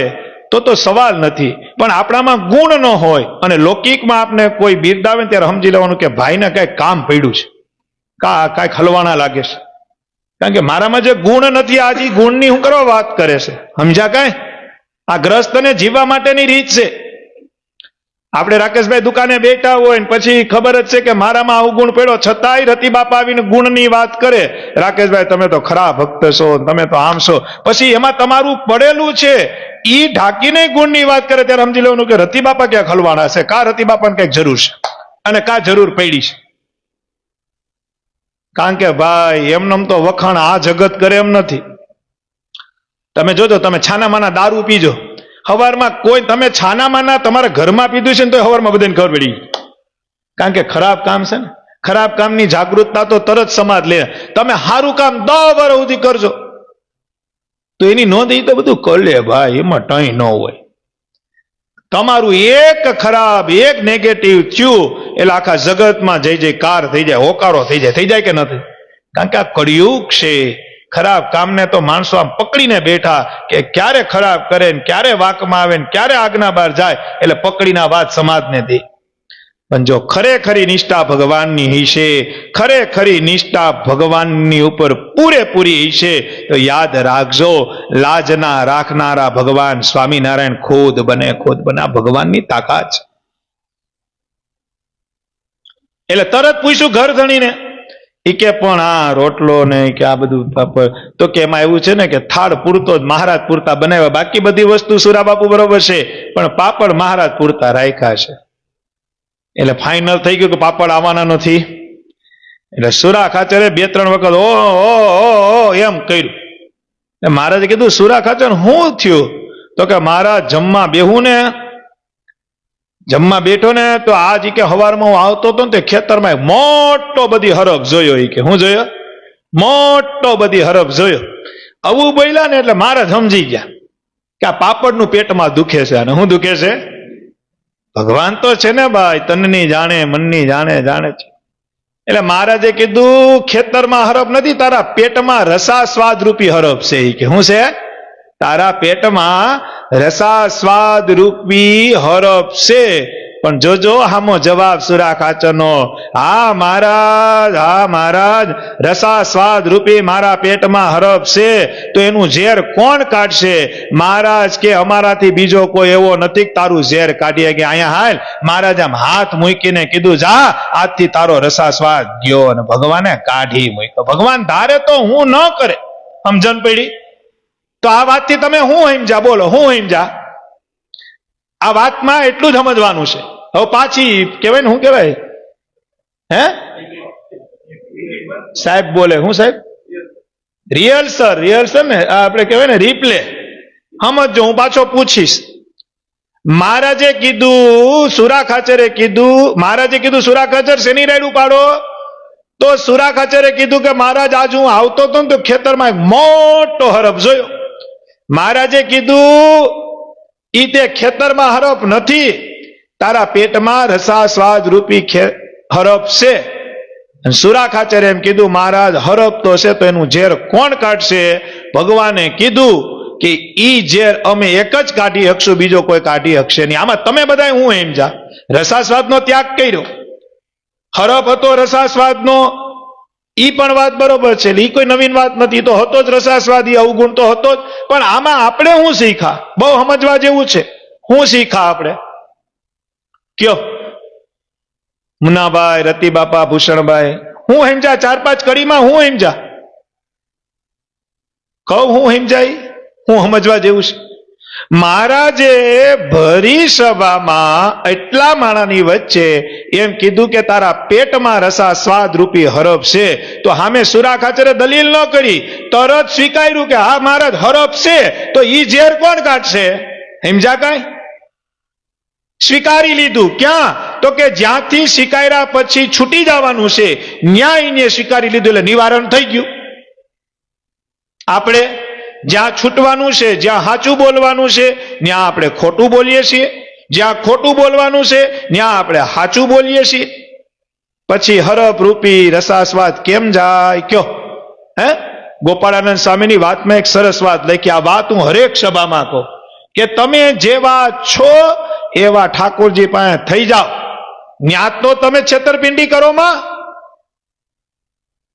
તો સવાલ નથી, પણ આપણામાં ગુણ ન હોય અને લૌકિકમાં આપણે કોઈ બિરદાવે ત્યારે સમજી લેવાનું કે ભાઈને કઈ કામ પડ્યું છે, કાંઈક હલવાના લાગે છે. કારણ કે મારામાં જે ગુણ નથી, આજે ગુણની હું કરવા વાત કરે છે? સમજ્યા? કાંઈ આ ગ્રસ્તને જીવવા માટેની રીત છે. આપણે રાકેશભાઈ દુકાને બેઠા હોય ને પછી ખબર જ છે કે મારામાં આવું ગુણ પડ્યો, છતાંય રતિ બાપા આવીને ગુણની વાત કરે, રાકેશભાઈ તમે તો ખરા ભક્ત છો, તમે તો આમ છો. પછી એમાં તમારું પડેલું છે ઈ ઢાંકીને ગુણની વાત કરે, ત્યારે સમજી લેવાનું કે રતિ બાપા ક્યાંક હલવાના છે, કા રતિ બાપાને કઈક જરૂર છે અને કા જરૂર પડી છે. કારણ કે ભાઈ એમને તો વખાણ આ જગત કરે એમ નથી. તમે જોજો, તમે છાનામાના દારૂ પીજો, હવારમાં કોઈ તમે છાનામાના તમારા ઘરમાં પીધું છે ને તો હવારમાં બધાને ખબર પડી. કારણ કે ખરાબ કામ છે ને, ખરાબ કામની જાગૃતતા તો તરત સમાજ લે. તમે સારું કામ 10 વર્ષ સુધી કરજો તો એની નોંધ તો બધું કરી લે ભાઈ, એમાં ટઈ ન હોય. તમારું એક ખરાબ, એક નેગેટિવ થયું એટલે આખા જગતમાં જય જયકાર થઈ જાય, હોકારો થઈ જાય કે નથી? કારણ કે આ કળિયુગ છે. ખરાબ કામને તો માણસો આમ પકડીને બેઠા કે ક્યારે ખરાબ કરે ને ક્યારે વાકમાં આવે ને ક્યારે આજ્ઞા બહાર જાય, એટલે પકડીને આ વાત સમાજને દે. પણ જો ખરેખરી નિષ્ઠા ભગવાનની હશે, ખરેખરી નિષ્ઠા ભગવાનની ઉપર પૂરેપૂરી હશે, તો યાદ રાખજો, લાજના રાખનારા ભગવાન સ્વામિનારાયણ ખુદ બને, ખુદ બને. આ ભગવાનની તાકાત છે. એટલે તરત પૂછ્યું ઘર ધણીને, એ કે પણ આ રોટલો ને કે આ બધું પાપડ, તો કે એમાં એવું છે ને કે થાળ પૂરતો જ મહારાજ પૂરતા બનાવ્યા, બાકી બધી વસ્તુ સુરા બાપુ બરોબર છે, પણ પાપડ મહારાજ પૂરતા રાખ્યા છે. એટલે ફાઇનલ થઈ ગયું કે પાપડ આવવાના નથી. એટલે સુરા ખાચરે 2-3 વખત ઓ એમ કર્યું. મહારાજે કીધું સુરા ખાચર શું થયું? તો કે મહારાજ જમવા બેહું ને, જમવા બેઠો ને તો આજ કે હવારમાં હું આવતો હતો ને તે ખેતરમાં મોટો બધી હરફ જોયો. કે હું જોયો? મોટો બધી હરફ જોયો. આવું બોલ્યા ને એટલે મહારાજ સમજી ગયા કે આ પાપડનું પેટમાં દુખે છે. અને શું દુખે છે? ભગવાન તો છે ને ભાઈ, તનની જાણે મનની જાણે જાણે છે. એટલે મહારાજે કીધું ખેતરમાં હરફ નથી, તારા પેટમાં રસા સ્વાદ રૂપી હરફ છે. કે શું છે? તારા પેટમાં રસા સ્વાદ રૂપી હરફ છે. પણ જોજો હામો જવાબ સુરા ખાચરનો, હા મહારાજ, રસા સ્વાદ રૂપી મારા પેટમાં હરફ છે, તો એનું ઝેર કોણ કાઢશે? મહારાજ કે અમારાથી બીજો કોઈ એવો નથી તારું ઝેર કાઢીએ. કે અહીંયા હાલ. મહારાજ આમ હાથ મૂકીને કીધું જા, આજથી તારો રસા સ્વાદ ગયો. અને ભગવાને કાઢી મૂક્યો. ભગવાન ધારે તો હું ન કરે. સમજણ પડી? તો આ વાતથી તમે હું સમજા? બોલો, હું સમજા? આ વાતમાં એટલું જ સમજવાનું છે. હવે પાછી કહેવાય ને, શું કહેવાય? હે સાહેબ બોલે, હું સાહેબ? રિહર્સલ ને આપણે કહેવાય ને રિપ્લે. સમજો, હું પાછો પૂછીશ. મહારાજે કીધું સુરા ખાચરે કીધું, મહારાજે કીધું સુરા ખાચર શેની રાઈડ ઉપાડો? તો સુરા ખાચરે કીધું કે મહારાજ આજ હું આવતો હતો ને તો ખેતરમાં એક મોટો હરફ જોયો. મહારાજે કીધું ઈ તે ખેતરમાં હરફ નથી, તારા પેટમાં રસા સ્વાદ રૂપી હરફ છે. સુરા ખાચરે એમ કીધું મહારાજ હરફ તો છે, તો એનું ઝેર કોણ કાઢશે? ભગવાને કીધું કે ઈ ઝેર અમે એક જ કાઢી શકશું, બીજો કોઈ કાઢી શકશે નહીં. આમાં તમે બધા હું સમજા? રસા સ્વાદનો ત્યાગ કર્યો. હરફ હતો રસા સ્વાદનો, ઈ પણ વાત બરોબર છે, ઈ કોઈ નવીન વાત નથી. તો હતો જ રસાસ્વાદ, ઈ અવગુણ તો હતો જ. પણ આમાં આપણે શું શીખા? બહુ સમજવા જેવું છે. શું શીખા આપણે? કયો મુન્નાભાઈ, રતિબાપા, ભૂષણભાઈ, હું સમજા? 4-5 કડીમાં હું સમજા? કહું હું સમજાય? હું સમજવા જેવું છે. મહારાજે ભરી સભામાં એટલા માણાની વચ્ચે એમ કીધું કે તારા પેટમાં રસા સ્વાદ રૂપી હરફ છે. તો સામે સુરા ખાચરે દલીલ ન કરી, તરત સ્વીકાર્યું કે હા મહારાજ હરફ છે, તો ઈ ઝેર કોણ કાઢશે? સમજા? કાંઈ સ્વીકારી લીધું. ક્યાં? તો કે જ્યાંથી સ્વીકાર્યા પછી છૂટી જવાનું છે, ન્યાયને સ્વીકારી લીધું, એટલે નિવારણ થઈ ગયું. આપણે જ્યાં છૂટવાનું છે, જ્યાં સાચું બોલવાનું છે, ત્યાં આપણે ખોટું બોલીએ છીએ. જ્યાં ખોટું બોલવાનું છે, ત્યાં આપણે સાચું બોલીએ છીએ. પછી હરફ રૂપી રસાસ્વાદ કેમ જાય? કયો? હે ગોપાળાનંદ સ્વામીની વાતમાં એક સરસ વાત લખી. આ વાત હું હરેક સભામાં કહું કે તમે જેવા છો એવા ઠાકોરજી પાસે થઈ જાઓ. ન્યા તો તમે છેતરપિંડી કરો માં,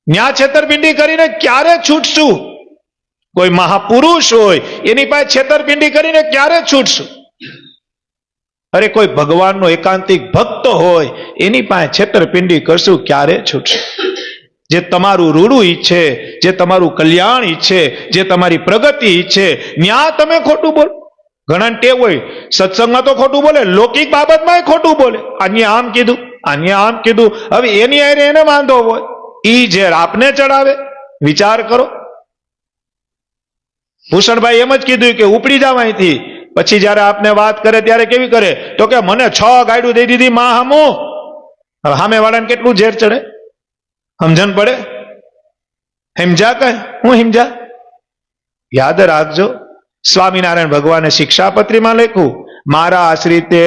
ન્યા છેતરપિંડી કરીને ક્યારે છૂટશું? કોઈ મહાપુરુષ હોય એની પાસે છેતરપિંડી કરીને ક્યારે છૂટશું? અરે કોઈ ભગવાનનો એકાંતિક ભક્ત હોય એની પાસે છેતરપિંડી કરશું ક્યારે છૂટશું? જે તમારું રૂડું ઈચ્છે, જે તમારું કલ્યાણ ઈચ્છે, જે તમારી પ્રગતિ ઈચ્છે, ન્યા તમે ખોટું બોલો. ઘણા ટેવ હોય સત્સંગમાં તો ખોટું બોલે, લૌકિક બાબતમાં ખોટું બોલે. આને આમ કીધું, આને આમ કીધું. હવે એની હારે એને વાંધો હોય, ઈ ઝેર આપને ચડાવે. વિચાર કરો. ભૂષણભાઈ એમ જ કીધું કે ઉપડી જાવ અહીંથી. પછી જયારે આપને વાત કરે ત્યારે કેવી કરે? તો કે મને 6 ગાડું દઈ દીધી માં હામો. હવે સામે વાળાને કેટલું ઝેર ચડે? સમજણ પડે? સમજા? કઈ હું સમજા? યાદ રાખજો, સ્વામિનારાયણ ભગવાને શિક્ષાપત્રીમાં લખ્યું, મારા આશ્રિતે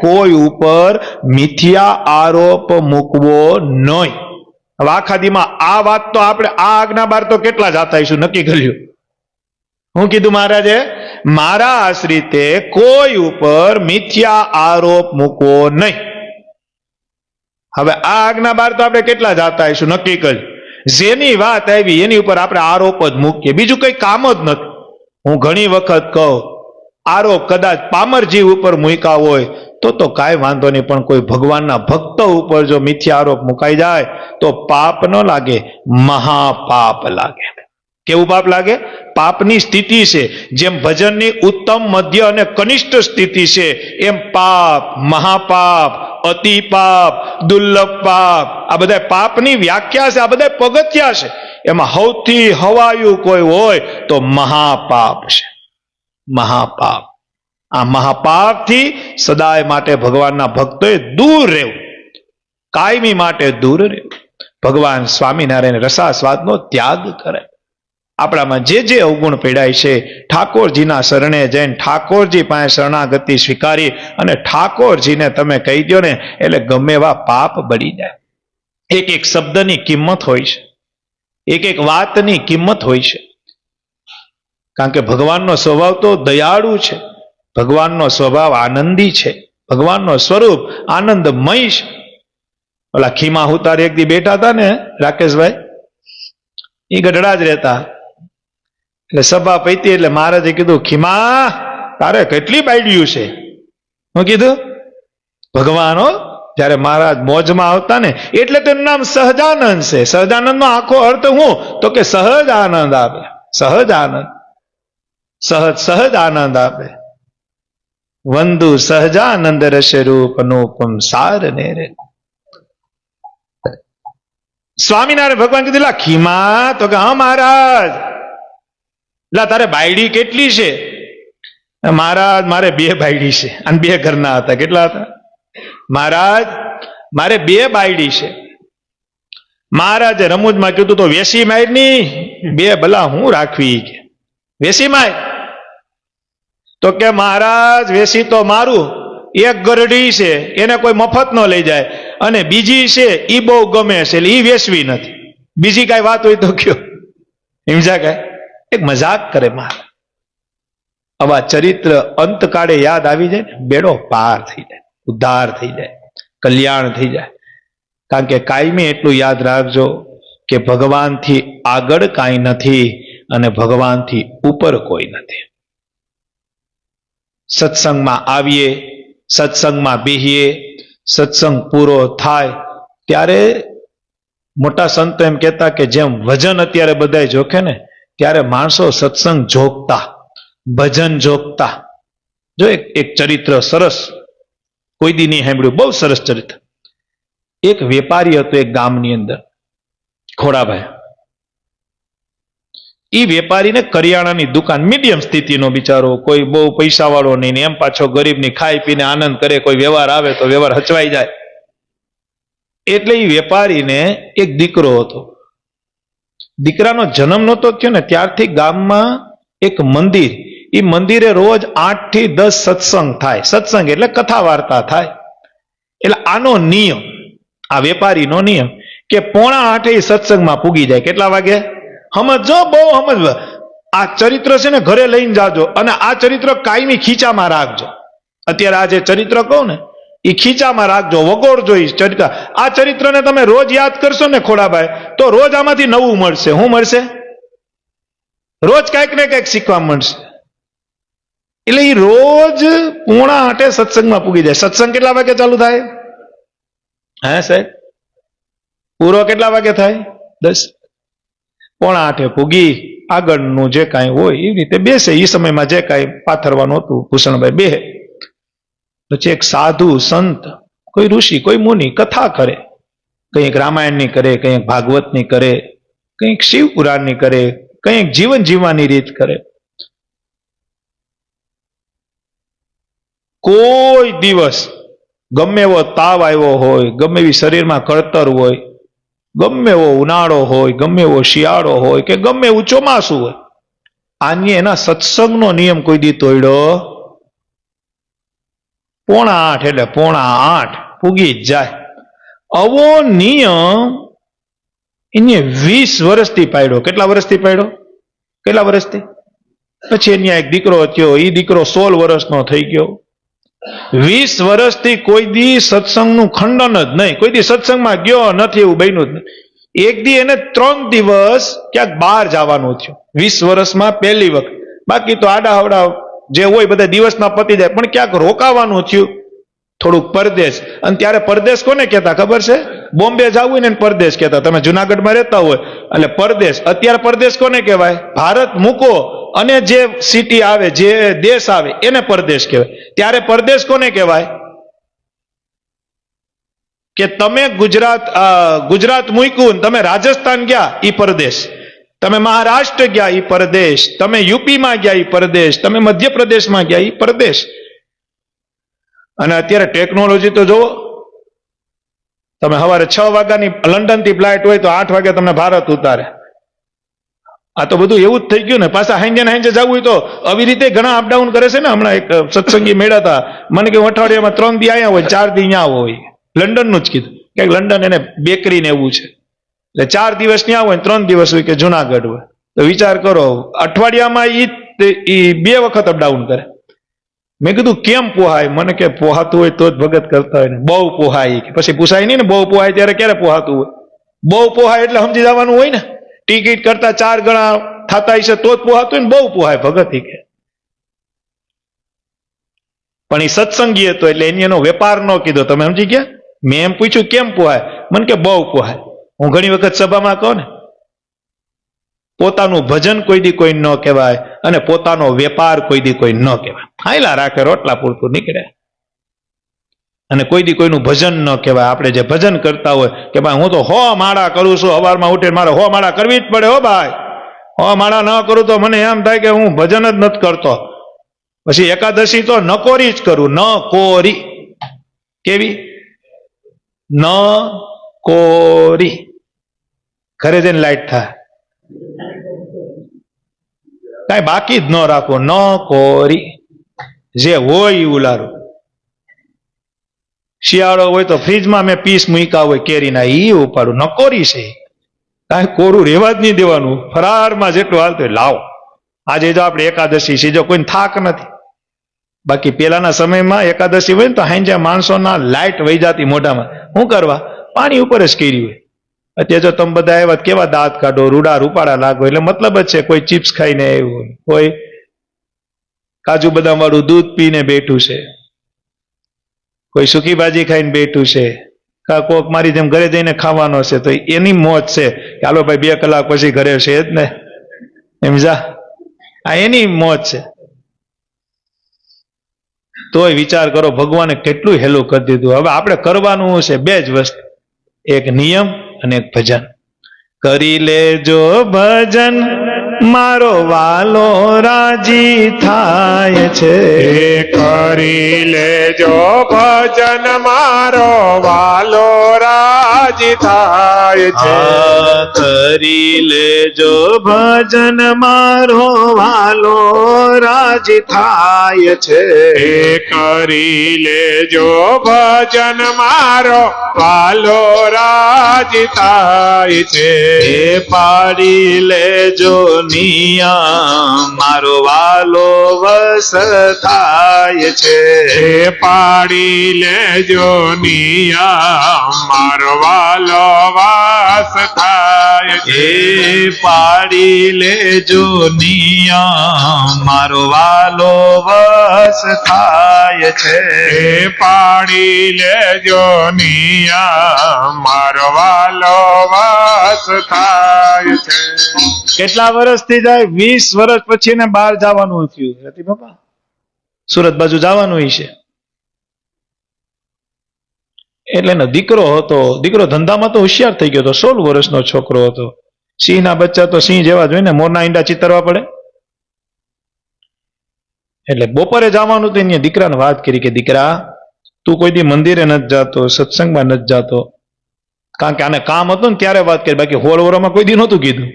કોઈ ઉપર મિથ્યા આરોપ મૂકવો નહીં. હવે આખા દીમાં આ વાત તો આપણે આ આજ્ઞા બાર તો કેટલા જાતા હશું નક્કી કર્યું. હું કીધું મહારાજે, મારા આશ્રિતે કોઈ ઉપર મિથ્યા આરોપ મૂકવો નહીં. હવે આ આજ્ઞા બાર તો આપણે કેટલા જાતા હશું નક્કી કર્યું. જેની વાત આવી એની ઉપર આપણે આરોપ જ મૂકીએ, બીજું કઈ કામ જ નથી. હું ઘણી વખત કહું, આરોપ કદાચ પામરજી ઉપર મૂક્યા હોય તો કાંઈ વાંધો નહીં, પણ કોઈ ભગવાનના ભક્ત ઉપર જો મિથ્યા આરોપ મુકાઈ જાય તો પાપ ન લાગે, મહાપાપ લાગે. કેવું પાપ લાગે? પાપની સ્થિતિ છે. જેમ ભજનની ઉત્તમ, મધ્ય અને કનિષ્ઠ સ્થિતિ છે, એમ પાપ, મહાપાપ, અતિ પાપ, દુર્લભ પાપ, આ બધા પાપની વ્યાખ્યા છે, આ બધા પગથિયા છે. એમાં સૌથી હવાયું કોઈ હોય તો મહાપાપ છે. મહાપાપ. આ મહાપાપથી સદાય માટે ભગવાનના ભક્તોએ દૂર રહેવું, કાયમી માટે દૂર રહેવું. ભગવાન સ્વામિનારાયણ રસાસ્વાદનો ત્યાગ કરે. આપણામાં જે અવગુણ પીડાય છે, ઠાકોરજીના શરણે જઈને ઠાકોરજી પાસે શરણાગતિ સ્વીકારી અને ઠાકોરજીને તમે કહી દો ને, એટલે ગમે એવા પાપ બળી જાય. એક એક શબ્દની કિંમત હોય છે, એક એક વાતની કિંમત હોય છે. કારણ કે ભગવાનનો સ્વભાવ તો દયાળુ છે, ભગવાનનો સ્વભાવ આનંદી છે, ભગવાનનો સ્વરૂપ આનંદમય છે. ઓલા ખીમા ઉતાર એક દી બેઠા હતા ને રાકેશભાઈ, એ ગઢડા જ રહેતા. એટલે સભા પૈતી એટલે મહારાજે કીધું, ખીમા તારે કેટલી બાયડિયું છે? હું કીધું, ભગવાન હો. જયારે મહારાજ મોજમાં આવતા ને એટલે તેનું નામ સહજાનંદ છે. સહજાનંદ નો આખો અર્થ હું તો કે સહજ આનંદ આપે, સહજ આનંદ, સહજ આનંદ આપે. વંદુ સહજાનંદ રસ રૂપ અનુપમ સાર ને રે. સ્વામિનારાયણ ભગવાન કીધું, લા ખીમા, તો કે હા મહારાજ. લા તારે બાયડી કેટલી છે? મહારાજ મારે 2 બાયડી છે. અને 2 ઘરના હતા. કેટલા હતા? મહારાજ મારે 2 બાયડી છે. મહારાજે રમૂજમાં કીધું, તો વેસી માય ની 2 ભલા હું રાખવી કે વેસી માય? તો કે મહારાજ વેસી તો મારું, એક ગરડી છે એને કોઈ મફત ન લઈ જાય, અને બીજી છે ઈ બહુ ગમે છે એટલે ઈ વેસવી નથી. બીજી કઈ વાત હોય તો કયો. સમજા કાય? એક મજાક કરે મહારાજ. આવા ચરિત્ર અંતકાળે યાદ આવી જાય ને, બેડો પાર થઈ જાય, ઉદ્ધાર થઈ જાય, કલ્યાણ થઈ જાય. કારણ કે કાયમી એટલું યાદ રાખજો કે ભગવાનથી આગળ કાંઈ નથી અને ભગવાનથી ઉપર કોઈ નથી. સત્સંગમાં આવીએ, સત્સંગમાં બેહીએ, સત્સંગ પૂરો થાય ત્યારે મોટા સંતો એમ કહેતા કે જેમ વજન અત્યારે બધાય જોખે ને, ત્યારે માણસો સત્સંગ જોગતા, ભજન જોગતા. જો એક ચરિત્ર સરસ, કોઈ દી નહીં સાંભળ્યું, બહુ સરસ ચરિત્ર. એક વેપારી હતો એક ગામની અંદર, ખોડાભાઈ. એ વેપારીને કરિયાણાની દુકાન, મીડિયમ સ્થિતિનો બિચારો, કોઈ બહુ પૈસા વાળો નહીં ને એમ પાછો ગરીબની ખાઈ પીને આનંદ કરે. કોઈ વ્યવહાર આવે તો વ્યવહાર હચવાઈ જાય. એટલે એ વેપારીને એક દીકરો હતો. દીકરાનો જન્મ નહોતો થયો ને ત્યારથી ગામમાં એક મંદિર, એ મંદિરે રોજ 8 થી 10 સત્સંગ થાય. સત્સંગ એટલે કથા વાર્તા થાય. એટલે આનો નિયમ, આ વેપારીનો નિયમ કે 7:45 સત્સંગમાં પૂગી જાય. કેટલા વાગે? સમજો, બહુ સમજવા. આ ચરિત્ર છે ને ઘરે લઈને જાજો, અને આ ચરિત્ર કાયમી ખીચામાં રાખજો. અત્યારે આ જે ચરિત્ર કહું ને એ ખીચામાં રાખજો, વગોળજો. ચરિત્ર, આ ચરિત્રને તમે રોજ યાદ કરશો ને ખોડાભાઈ, તો રોજ આમાંથી નવું મળશે. શું મળશે? રોજ કઈક ને કઈક શીખવા મળશે. એટલે એ રોજ 7:45 સત્સંગમાં પૂગી જાય. સત્સંગ કેટલા વાગે ચાલુ થાય? હે સાહેબ? પૂરો કેટલા વાગે થાય? 10. 7:45 પૂગી આગળનું જે કાંઈ હોય એવી રીતે બેસે. એ સમયમાં જે કાંઈ પાથરવાનું હતું ભૂષણભાઈ બેહે. પછી એક સાધુ સંત, કોઈ ઋષિ, કોઈ મુનિ કથા કરે. કંઈક રામાયણની કરે, કંઈક ભાગવતની કરે, કંઈક શિવ પુરાણની કરે, કંઈક જીવન જીવવાની રીત કરે. કોઈ દિવસ ગમે એવો તાવ આવ્યો હોય, ગમે એવી શરીરમાં કળતર હોય, ગમે એવો ઉનાળો હોય, ગમે એવો શિયાળો હોય કે ગમે એવું ચોમાસું હોય, આની એના સત્સંગનો નિયમ કોઈ દી તોડ્યો? 7:45 એટલે 7:45 પૂગી જ જાય. આવો નિયમ એને 20 વર્ષથી પાડ્યો. કેટલા વર્ષથી પાડ્યો? કેટલા વર્ષથી? પછી એની એક દીકરો થયો, એ દીકરો 16 વર્ષનો થઈ ગયો. 20 વર્ષથી કોઈ દી સત્સંગનું ખંડન જ નહીં, કોઈ દી સત્સંગમાં ગયો નથી, એવું બન્યું જ નહીં. એક દી એને 3 દિવસ ક્યાંક બહાર જવાનું થયું, 20 વર્ષમાં પહેલી વખત. બાકી તો આડા હવડા જે હોય બધા દિવસના પતી જાય, પણ ક્યાંક રોકાવાનું થયું, થોડુંક પરદેશ. અને ત્યારે પરદેશ કોને કહેતા ખબર છે? બોમ્બે જવું હોય ને પરદેશ કહેતા. તમે જુનાગઢમાં રહેતા હોય એટલે પરદેશ. અત્યારે પરદેશ કોને કહેવાય? ભારત મૂકો અને જે સિટી આવે, જે દેશ આવે એને પરદેશ કહેવાય. ત્યારે પરદેશ કોને કહેવાય? કે તમે ગુજરાત મૂક્યું, તમે રાજસ્થાન ગયા ઈ પરદેશ, તમે મહારાષ્ટ્ર ગયા ઈ પરદેશ, તમે યુપીમાં ગયા ઈ પરદેશ, તમે મધ્યપ્રદેશમાં ગયા ઈ પરદેશ. અને અત્યારે ટેકનોલોજી તો જુઓ, તમે સવારે 6 વાગ્યાની લંડન થી ફ્લાઇટ હોય તો 8 વાગે તમને ભારત ઉતારે. આ તો બધું એવું જ થઈ ગયું ને. પાછા હાંજે જવું હોય તો આવી રીતે ઘણા અપડાઉન કરે છે ને. હમણાં એક સત્સંગી મેળા હતા, મને કે અઠવાડિયામાં 3 દી અહીંયા હોય, 4 દી અહીંયા હોય. લંડન નું જ કીધું કે લંડન એને બેકરી ને એવું છે, એટલે 4 દિવસ ત્યાં હોય, 3 દિવસ હોય કે જુનાગઢ હોય. તો વિચાર કરો, અઠવાડિયામાં ઈ 2 વખત અપડાઉન કરે. મેં કીધું કેમ પોહાય? મને કે પોહાતું હોય તો જ ભગત કરતા હોય ને. બહુ પોહાય કે પછી પૂછાય નહીં ને. બહુ પોહાય ત્યારે ક્યારે પોહાતું હોય? બહુ પોહાય એટલે સમજી જવાનું હોય ને. ટિકિટ કરતા 4 ગણા થતા હશે તો જ પોહાતું હોય ને. બહુ પોહાય ભગત કે. પણ એ સત્સંગી હતો એટલે એની એનો વેપાર ન કીધો. તમે સમજી ગયા? મેં એમ પૂછ્યું કેમ પોહાય? મને કે બહુ પોહાય. હું ઘણી વખત સભામાં કહું ને, પોતાનું ભજન કોઈ દી કોઈ ન કહેવાય અને પોતાનો વેપાર કોઈ દી કોઈ ન કહેવાય. હાયલા રાખે રોટલા પૂરતું નીકળે. અને કોઈ દી કોઈનું ભજન ન કહેવાય. આપણે જે ભજન કરતા હોય કે ભાઈ હું તો 100 માળા કરું છું, સવારમાં ઉઠીને મારે 100 માળા કરવી જ પડે. હો ભાઈ, 100 માળા ન કરું તો મને એમ થાય કે હું ભજન જ નથી કરતો. પછી એકાદશી તો નકોરી જ કરું. ન કોરી કેવી? ન કોરી. ઘરે જઈને લાઈટ થાય, કઈ બાકી જ ન રાખો. ન કોરી. જે હોય એ ઉલારું. શિયાળો હોય તો ફ્રીજમાં મેં પીસ મૂક્યા હોય કેરીના, ઈ ઉપાડું. નકોરી છે. કાંઈ કોરું રહેવા જ નહીં દેવાનું. ફરારમાં જેટલું હાલતું હોય લાવો. આજે જો આપણે એકાદશી છે, જો કોઈને થાક નથી. બાકી પેલાના સમયમાં એકાદશી હોય ને તો હાંજે માણસોના લાઈટ વહી જતી મોઢામાં. શું કરવા? પાણી ઉપર જ કર્યું હોય. અત્યારે જો તમે બધા આવ્યા કેવા દાંત કાઢો, રૂડા રૂપાડા લાગો, એટલે મતલબ જ છે. કોઈ ચિપ્સ ખાઈને આવ્યું, કોઈ કાજુ બદામ વાળું દૂધ પીને બેઠું છે, કોઈ સુકી ભાજી ખાઈને બેઠું છે, કોક મારી જેમ ઘરે જઈને ખાવાનો છે. તો એની મોજ છે કે હાલો ભાઈ 2 કલાક પછી ઘરે છે જ ને, એમ જા. આ એની મોજ છે. તોય વિચાર કરો, ભગવાને કેટલું હેલું કરી દીધું. હવે આપણે કરવાનું છે 2 જ વસ્તુ, એક નિયમ અને એક ભજન. કરી લેજો ભજન મારો વાલો રાજી થાય છે. કરી લેજો ભજન મારો વાલો રાજી થાય છે. કરી લેજો ભજન મારો વાલો રાજી થાય છે. કરી લેજો ભજન મારો વાલો રાજી થાય છે. પાડી લેજો નિયમ મારો વાલો વસ થાય છે. પાડી લેજો નિયમ મારો વાલો વાસ થાય છે. પાડી લેજો નિયમ મારો વાલો વસ થાય છે. પાડી લેજો નિયમ મારો વાલો વાસ થાય છે. કેટલા વર્ષથી જાય? 20 વર્ષ પછી ને બહાર જવાનું થયું. રતિ બાપા સુરત બાજુ જવાનું છે. એટલે એનો દીકરો હતો. દીકરો ધંધામાં તો હોશિયાર થઈ ગયો હતો. 16 વર્ષનો છોકરો હતો. સિંહના બચ્ચા તો સિંહ જેવા જ હોય ને, મોરના ઈંડા ચિતરવા પડે. એટલે બપોરે જવાનું તો એને દીકરાને વાત કરી કે દીકરા, તું કોઈ દી મંદિરે નથી જાતો, સત્સંગમાં નથી જાતો. કારણ કે આને કામ હતું ને ત્યારે વાત કરી, બાકી હોળ વરોમાં કોઈ દી નહોતું કીધું.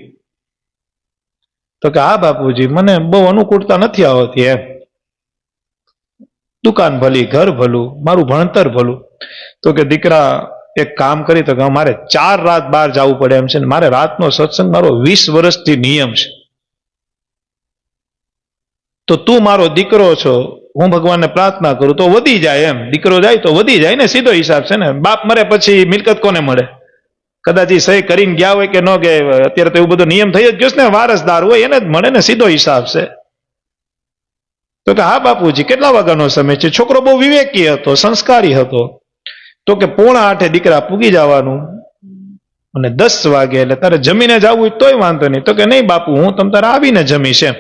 તો કે હા બાપુજી, મને બહુ અનુકૂળતા નથી આવતી એમ. દુકાન ભલી, ઘર ભલું, મારું ભણતર ભલું. તો કે દીકરા, એક કામ કરી તો કે મારે 4 રાત બહાર જવું પડે એમ છે ને મારે રાતનો સત્સંગ મારો 20 વર્ષથી નિયમ છે, તો તું મારો દીકરો છો, હું ભગવાનને પ્રાર્થના કરું તો વધી જાય એમ, દીકરો જાય તો વધી જાય ને, સીધો હિસાબ છે ને. બાપ મરે પછી મિલકત કોને મળે? કદાચ એ સહી કરીને ગયા હોય કે ન ગયા હોય, અત્યારે તો એવું બધો નિયમ થઈ જ ગયો છે ને, વારસદાર હોય એને જ મળે ને, સીધો હિસાબ છે. તો કે હા બાપુજી કેટલા વાગ્યાનો સમય છે? છોકરો બહુ વિવેકી હતો, સંસ્કારી હતો. તો કે 7:45 દીકરા પૂગી જવાનું અને 10 વાગે એટલે તારે જમીને જવું હોય તોય વાંધો નહીં. તો કે નહીં બાપુ હું તમ તારે આવીને જમીશ એમ.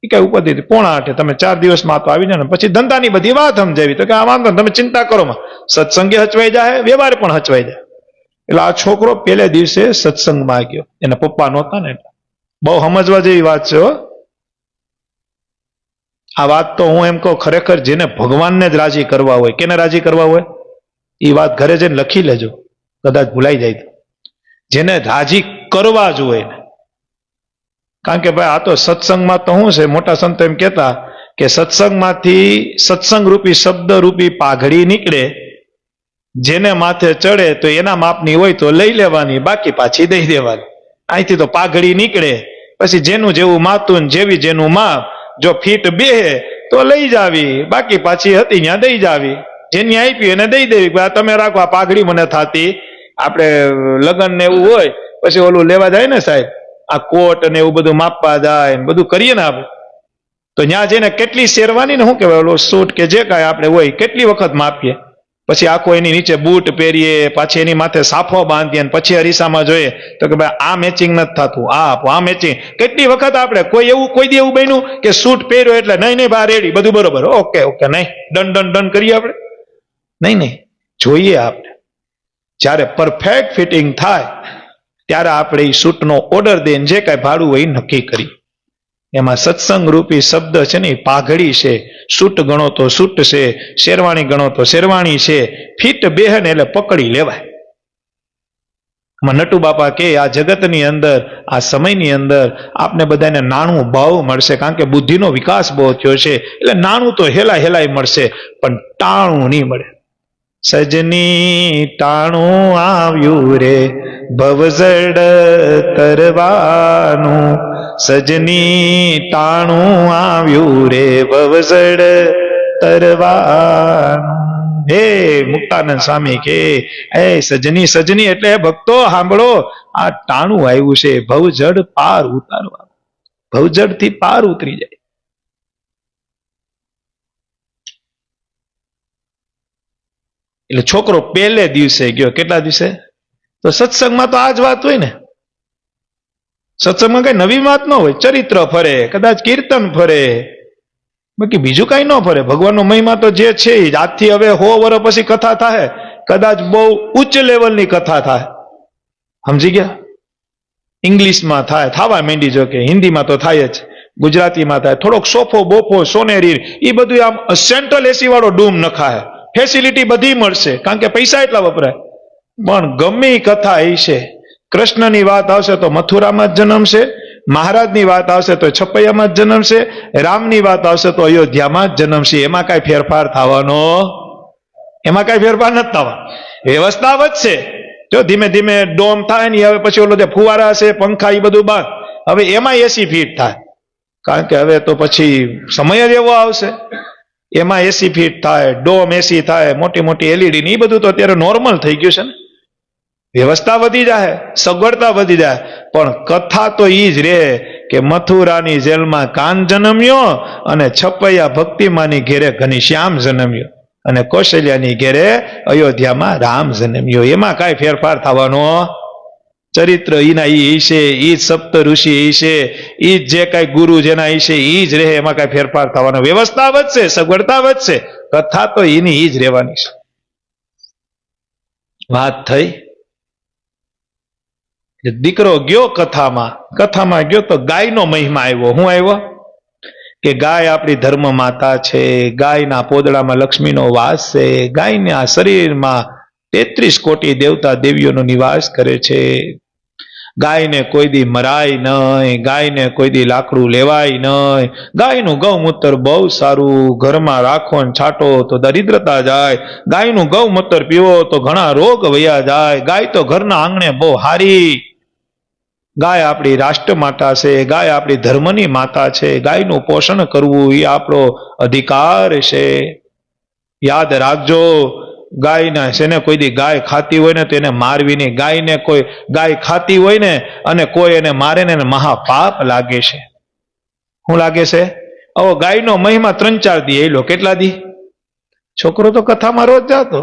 એ કઈ ઉપર 7:45 તમે 4 દિવસમાં તો આવી જાય ને પછી ધંધાની બધી વાત સમજાવી. તો કે આ વાંધો તમે ચિંતા કરો માં, સત્સંગે હચવાઈ જાય, વ્યવહાર પણ હચવાઈ જાય. એટલે આ છોકરો પહેલે દિવસે સત્સંગમાં ગયો, એના પપ્પા નહોતા ને, એટલે બહુ સમજવા જેવી વાત છે હો. આ વાત તો હું એમ કહું ખરેખર જેને ભગવાનને જ રાજી કરવા હોય, કેને રાજી કરવા હોય એ વાત ઘરે જઈને લખી લેજો, કદાચ ભૂલાઈ જાય તો. જેને રાજી કરવા જ હોય ને, કારણ કે ભાઈ આ તો સત્સંગમાં તો શું છે, મોટા સંતો એમ કહેતા કે સત્સંગમાંથી સત્સંગ રૂપી શબ્દ રૂપી પાઘડી નીકળે, જેને માથે ચડે તો એના માપની હોય તો લઈ લેવાની, બાકી પાછી દઈ દેવાની. અહીંથી તો પાઘડી નીકળે, પછી જેનું જેવું માતું જેવી જેનું માપ, જો ફીટ બેહે તો લઈ જાવી, બાકી પાછી હતી ત્યાં દઈ જાવી. જેની આપી એને દઈ દેવી, તમે રાખો આ પાઘડી મને થાતી. આપણે લગ્ન ને એવું હોય પછી ઓલું લેવા જાય ને સાહેબ, આ કોટ ને એવું બધું માપવા જાય ને બધું કરીએ ને આપણે, તો ત્યાં જઈને કેટલી શેરવાની ને શું કહેવાય ઓલો સૂટ કે જે કાંઈ આપણે હોય કેટલી વખત માપીએ, પછી આખો એની નીચે બૂટ પહેરીએ, પાછી એની માથે સાફો બાંધીએ, પછી અરીસામાં જોઈએ તો કે ભાઈ આ મેચિંગ નથી થતું, આ મેચિંગ. કેટલી વખત આપણે કોઈ દી એવું બન્યું કે સૂટ પહેર્યો એટલે નહીં ભાઈ રેડી બધું બરોબર, ઓકે નહીં ડન કરીએ આપણે? નહીં, જોઈએ આપણે. જ્યારે પરફેક્ટ ફિટિંગ થાય ત્યારે આપણે એ સૂટનો ઓર્ડર દઈને જે કાંઈ ભાડું હોય એ નક્કી કરી. એમાં સત્સંગ રૂપી શબ્દ છે ને એ પાઘડી છે, સૂટ ગણો તો સૂટ છે, શેરવાણી ગણો તો શેરવાણી છે. ફીટ બેહન એટલે પકડી લેવાય. નટુ બાપા કે આ જગતની અંદર આ સમયની અંદર આપને બધાને નાણું ભાવ મળશે, કારણ કે બુદ્ધિનો વિકાસ બહુ થયો છે, એટલે નાણું તો હેલાય મળશે, પણ ટાણું નહીં મળે. સજની ટાણું આવ્યું રે ભવઝડ તરવાનું, સજની ટાણું આવ્યું રે ભવઝડ તરવાનું. હે મુક્તાનંદ સ્વામી કે હે સજની એટલે ભક્તો સાંભળો, આ ટાણું આવ્યું છે ભવજડ પાર ઉતારવા, ભવજડ થી પાર ઉતરી જાય. એટલે છોકરો પહેલે દિવસે ગયો. કેટલા દિવસે? તો સત્સંગમાં તો આ જ વાત હોય ને, સત્સંગમાં કઈ નવી વાત ન હોય, ચરિત્ર ફરે, કદાચ કીર્તન ફરે, બાકી બીજું કઈ ન ફરે. ભગવાનનો મહિમા તો જે છે આજથી હવે 100 વર્ષ પછી કથા થાય, કદાચ બહુ ઉચ્ચ લેવલની કથા થાય, સમજી ગયા? ઇંગ્લિશમાં થાય, થવા માંડી, જો કે હિન્દીમાં તો થાય જ, ગુજરાતીમાં થાય, થોડોક સોફો બોફો સોનેરી એ બધું આમ સેન્ટ્રલ એસી વાળો ડૂમ નખાય, ફેસિલિટી બધી મળશે, કારણ કે પૈસા એટલા વપરાય. પણ ગમે કથા એ છે, કૃષ્ણની વાત આવશે તો મથુરામાં જ જન્મશે, મહારાજની વાત આવશે તો છપૈયામાં જ જન્મશે, રામની વાત આવશે તો અયોધ્યામાં જ જન્મશે. એમાં કઈ ફેરફાર થવાનો? એમાં કઈ ફેરફાર નથી થવાનો. વ્યવસ્થા વધશે. જો ધીમે ધીમે ડોમ થાય ને, હવે પછી ઓલો જે ફુવારા છે પંખા એ બધું બાદ, હવે એમાં એસી ફીટ થાય, કારણ કે હવે તો પછી સમય જ એવો આવશે. એમાં એસી ફીટ થાય, ડોમ એસી થાય, મોટી એલઈડી ને એ બધું તો અત્યારે નોર્મલ થઈ ગયું છે ને. વ્યવસ્થા વધી જાય, સગવડતા વધી જાય, પણ કથા તો ઈ જ રે કે મથુરાની જેલમાં કાન જન્મ્યો અને છપૈયા ભક્તિમાની ઘેરે ઘનશ્યામ જન્મ્યો અને કૌશલ્યાની ઘેરે અયોધ્યામાં રામ જન્મ્યો. એમાં કાંઈ ફેરફાર થવાનો? ચરિત્ર ઈના ઈ છે, ઈ જ સપ્ત ઋષિ ઈ છે, ઈ જ જે કાંઈ ગુરુ જેના ઈ છે ઈ જ રહે, એમાં કાંઈ ફેરફાર થવાનો? વ્યવસ્થા વધશે, સગવડતા વધશે, કથા તો એની ઈ જ રહેવાની છે. વાત થઈ. દીકરો ગયો કથામાં ગયો તો ગાયનો મહિમા આવ્યો. શું આવ્યો? કે ગાય આપણી ધર્મ માતા છે, ગાયના પોદડામાં લક્ષ્મીનો વાસ છે, ગાયના શરીરમાં 33 કોટી દેવતા દેવીઓનો નિવાસ કરે છે. ગાયને કોઈ દી મરાય નહીં, ગાયને કોઈ દી લાકડું લેવાય નહીં, ગાયનું ગૌમૂત્ર બહુ સારું, ઘરમાં રાખો ને છાંટો તો દરિદ્રતા જાય, ગાયનું ગૌમૂત્ર પીવો તો ઘણા રોગ વયા જાય, ગાય તો ઘરના આંગણે બહુ હારી, ગાય આપણી રાષ્ટ્ર માતા છે, ગાય આપણી ધર્મની માતા છે, ગાયનું પોષણ કરવું એ આપણો અધિકાર છે. યાદ રાખજો, ગાયના છે ને કોઈ દી ગાય ખાતી હોય ને તો એને મારવી નહીં. ગાયને કોઈ ગાય ખાતી હોય ને અને કોઈ એને મારે ને એને મહાપાપ લાગે છે. શું લાગે છે? હવે ગાયનો મહિમા 3-4 દી એલો. કેટલા દી? છોકરો તો કથામાં રોજ જાતો.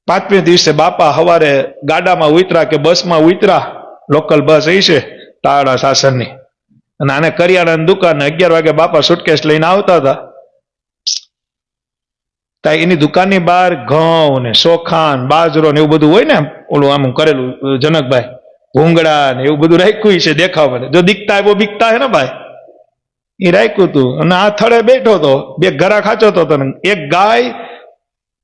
5મે દિવસે બાપા સવારે ગાડામાં ઉતરા કે બસમાં ઉતરા, લોકલ બસ એ છે તાળા શાસનની, અને આને કરિયાણાની દુકાન 11 વાગે બાપા સુટકેસ લઈને આવતા હતા. એની દુકાનની બહાર ઘઉં ને ચોખા ને બાજરો ને એવું બધું હોય ને, ઓલું આમ કરેલું જનકભાઈ, ભૂંગળા ને એવું બધું રાખ્યું છે દેખાવા. જો દીકતા એવો બીકતા હે ને ભાઈ, એ રાખ્યું હતું. અને આ થડે બેઠો હતો, 2 ઘરા ખાચો હતો. એક ગાય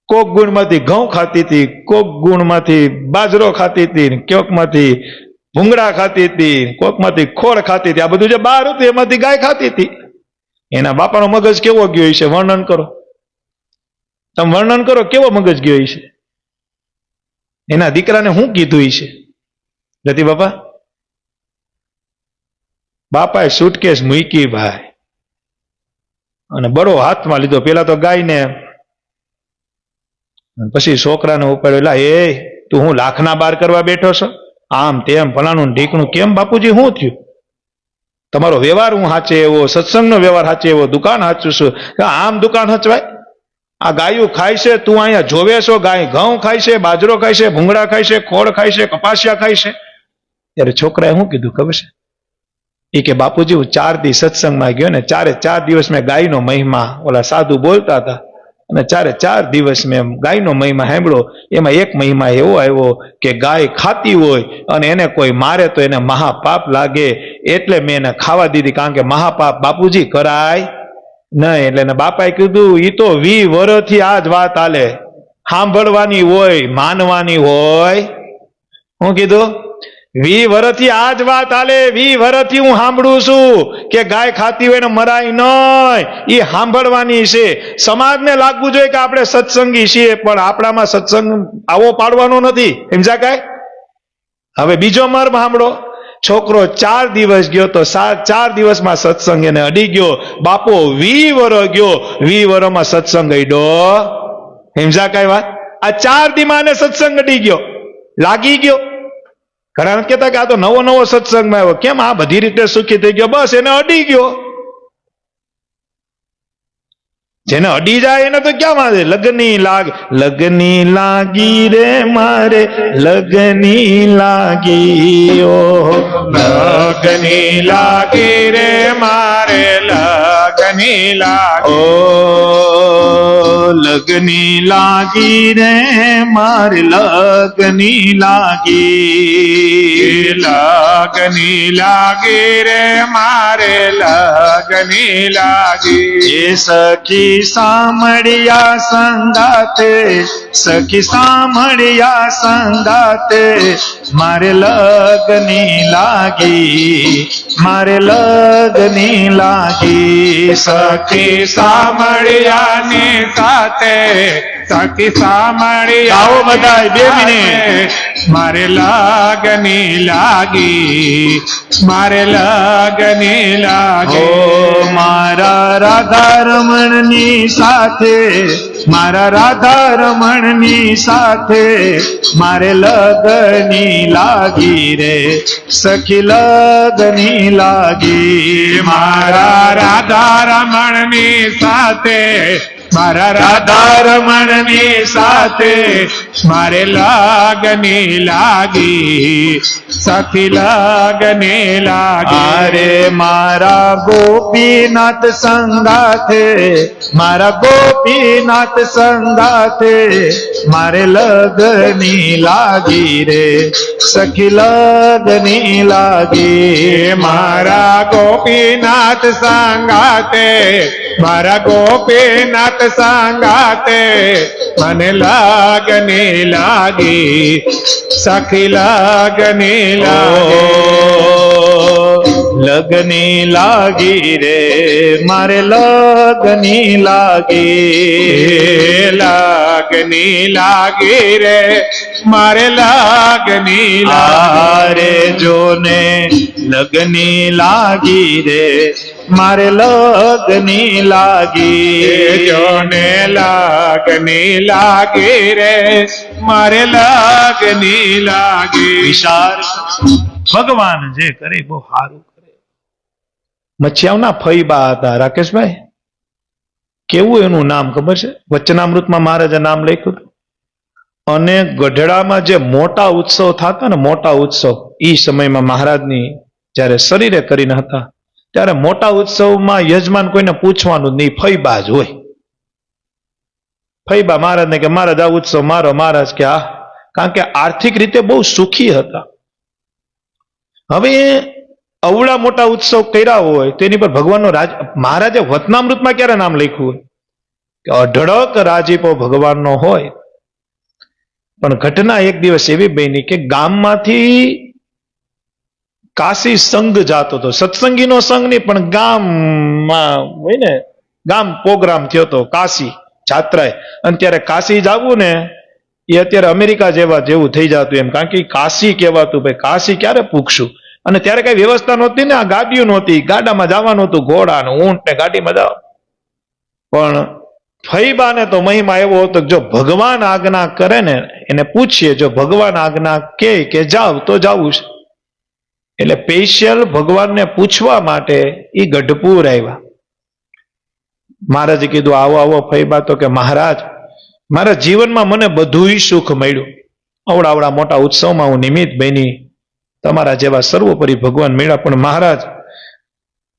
કોક ગુણમાંથી ઘઉં ખાતી હતી, કોક ગુણમાંથી બાજરો ખાતી હતી, કોકમાંથી ભૂંગળા ખાતી હતી, કોકમાંથી ખોળ ખાતી હતી. આ બધું જે બહાર હતું એમાંથી ગાય ખાતી હતી. એના બાપાનો મગજ કેવો ગયો છે વર્ણન કરો. તમે વર્ણન કરો કેવો મગજ ગયો છે. એના દીકરાને શું કીધું છે રતિ બાપા? બાપાએ સુટકેસ મૂકી ભાઈ અને બડો હાથમાં લીધો. પેલા તો ગાયને, પછી છોકરાને ઉપાડ્યો. એ તું હું લાખના બાર કરવા બેઠો છો? આમ તેમ ફલાણું ઢીકણું. કેમ બાપુજી શું થયું? તમારો વ્યવહાર હું સાચે એવો, સત્સંગનો વ્યવહાર સાચે એવો, દુકાન સાચું છું. આમ દુકાન હચવાય? આ ગાયું ખાય છે, તું અહીંયા જોવે છો? ગાય ઘઉં ખાય છે, બાજરો ખાય છે, ભૂંગળા ખાય છે, ખોળ ખાય છે, કપાસિયા ખાય છે. ત્યારે છોકરાએ શું કીધું ખબર છે? એ કે બાપુજી હું 4 દી સત્સંગમાં ગયો ને 4 દિવસ મેં ગાયનો મહિમા, ઓલા સાધુ બોલતા હતા, અને 4 દિવસ મેં ગાયનો મહિમા સાંભળ્યો. એમાં એક મહિમા એવો આવ્યો કે ગાય ખાતી હોય અને એને કોઈ મારે તો એને મહાપાપ લાગે, એટલે મેં એને ખાવા દીધી. કારણ કે મહાપાપ બાપુજી કરાય નહીં. એટલે એને બાપાએ કીધું એ તો 20 વર્ષથી આ જ વાત હાલે, સાંભળવાની હોય, માનવાની હોય. હું કીધું 20 વર્ષથી આ જ વાત હાલે. 20 વર્ષથી હું સાંભળું છું કે ગાય ખાતી હોય ને મરાય નહીં, એ સાંભળવાની છે. સમાજને લાગવું જોઈએ કે આપણે સત્સંગી છીએ, પણ આપણામાં સત્સંગ આવો પાડવાનો નથી. સમજા કાંઈ? હવે બીજો મર્મ સાંભળો. છોકરો 4 દિવસ ગયો તો 4 દિવસમાં સત્સંગ એને અડી ગયો. બાપો 20 વર્ષ ગયો, 20 વર્ષમાં સત્સંગ અડ્યો. સમજા કાંઈ વાત? આ 4 દીમાં એને સત્સંગ અડી ગયો, લાગી ગયો. ઘણા નથી કહેતા કે આ તો નવો સત્સંગમાં આવ્યો, કેમ આ બધી રીતે સુખી થઈ ગયો? બસ એને અડી ગયો. જેને અડી જાય એને તો ક્યાં વાંધે? લગની લાગી રે મારે, લગની લાગી, ઓ લગની લાગી રે મારે, લગની લાગી, ઓ લગની લાગી રે મારે, લગની લાગી, લગની લાગી રે મારે, લગની લાગી. એ સખી સામળિયા સંગાતે, સખી સામળિયા સંગાતે, મારે લગની લાગી, મારે લગની લાગી. સખી સામળિયાની સાથે, સખી સામળિયા, આવો બધાય 2 મિનિટ. મારે લગની લાગી, મારે લગની લાગી. ઓ મારા રાધા રમણની સાથે, મારા રાધા રમણની સાથે, મારે લગની લાગી રે, સખી લગની લાગી. મારા રાધા રમણની સાથે, મારા રાધા રમણની સાથે, મારે લગની લાગી, સખી લગની લાગી. અરે મારા ગોપીનાથ સંગાથે, મારા ગોપીનાથ સંગાથે, મારે લગની લાગી રે, સખી લગની લાગી. મારા ગોપીનાથ સંગાતે, મારા ગોપીનાથ સંગાતે મને લાગણી લાગી, સખી લાગણી લાગી. લગની લાગી રે મારે લગની લાગી, લાગણી લાગી રે મારે લાગણી લાગી. રે જોને લગની લાગી રે મારે લગની લાગી, જોને લાગણી લાગી રે મારે લાગણી લાગી. વિચાર ભગવાન જે કરે બહુ સારું કરે. મચ્છિયાઓના ફઈબા હતા રાકેશભાઈ, કેવું એનું નામ ખબર છે? વચનામૃતમાં મહારાજે નામ લખ્યું હતું. અને ગઢડામાં જે મોટા ઉત્સવ થતા ને, મોટા ઉત્સવ એ સમયમાં મહારાજની જયારે શરીરે કરીને હતા, ત્યારે મોટા ઉત્સવમાં યજમાન કોઈને પૂછવાનું જ નહીં, ફઈબા જ હોય. ફઈબા મહારાજને કે મહારાજ આ ઉત્સવ મારો. મહારાજ કે આ, કારણ કે આર્થિક રીતે બહુ સુખી હતા. હવે અવળા મોટા ઉત્સવ કર્યા હોય તેની પર ભગવાનનો રાજ. મહારાજે વચનામૃતમાં ક્યારે નામ લખ્યું હોય કે અઢળક રાજીપો ભગવાનનો હોય. પણ ઘટના એક દિવસ એવી બની કે ગામમાંથી કાશી સંઘ જાતો હતો. સત્સંગીનો સંઘ નહીં, પણ ગામમાં હોય ને, ગામ પ્રોગ્રામ થયો હતો કાશી જાત્રાએ. અને ત્યારે કાશી જવું ને એ અત્યારે અમેરિકા જેવું થઈ જતું એમ, કારણ કે કાશી કહેવાતું. ભાઈ કાશી ક્યારે પૂછશું? અને ત્યારે કઈ વ્યવસ્થા નહોતી ને, આ ગાડીઓ નહોતી, ગાડામાં જવાનું હતું, ઘોડા ને ઊંટ ને ગાડીમાં જવાનું. પણ ફઈબાને તો મહિમા એવો હતો કે જો ભગવાન આજ્ઞા કરે ને એને પૂછીએ, જો ભગવાન આજ્ઞા કે જાવ તો જાવું છે. એટલે સ્પેશિયલ ભગવાનને પૂછવા માટે એ ગઢપુર આવ્યા. મહારાજે કીધું આવો આવો ફઈબા. તો કે મહારાજ મારા જીવનમાં મને બધું સુખ મળ્યું, અવડા મોટા ઉત્સવમાં હું નિમિત્ત બની, તમારા જેવા સર્વોપરી ભગવાન મળ્યા. પણ મહારાજ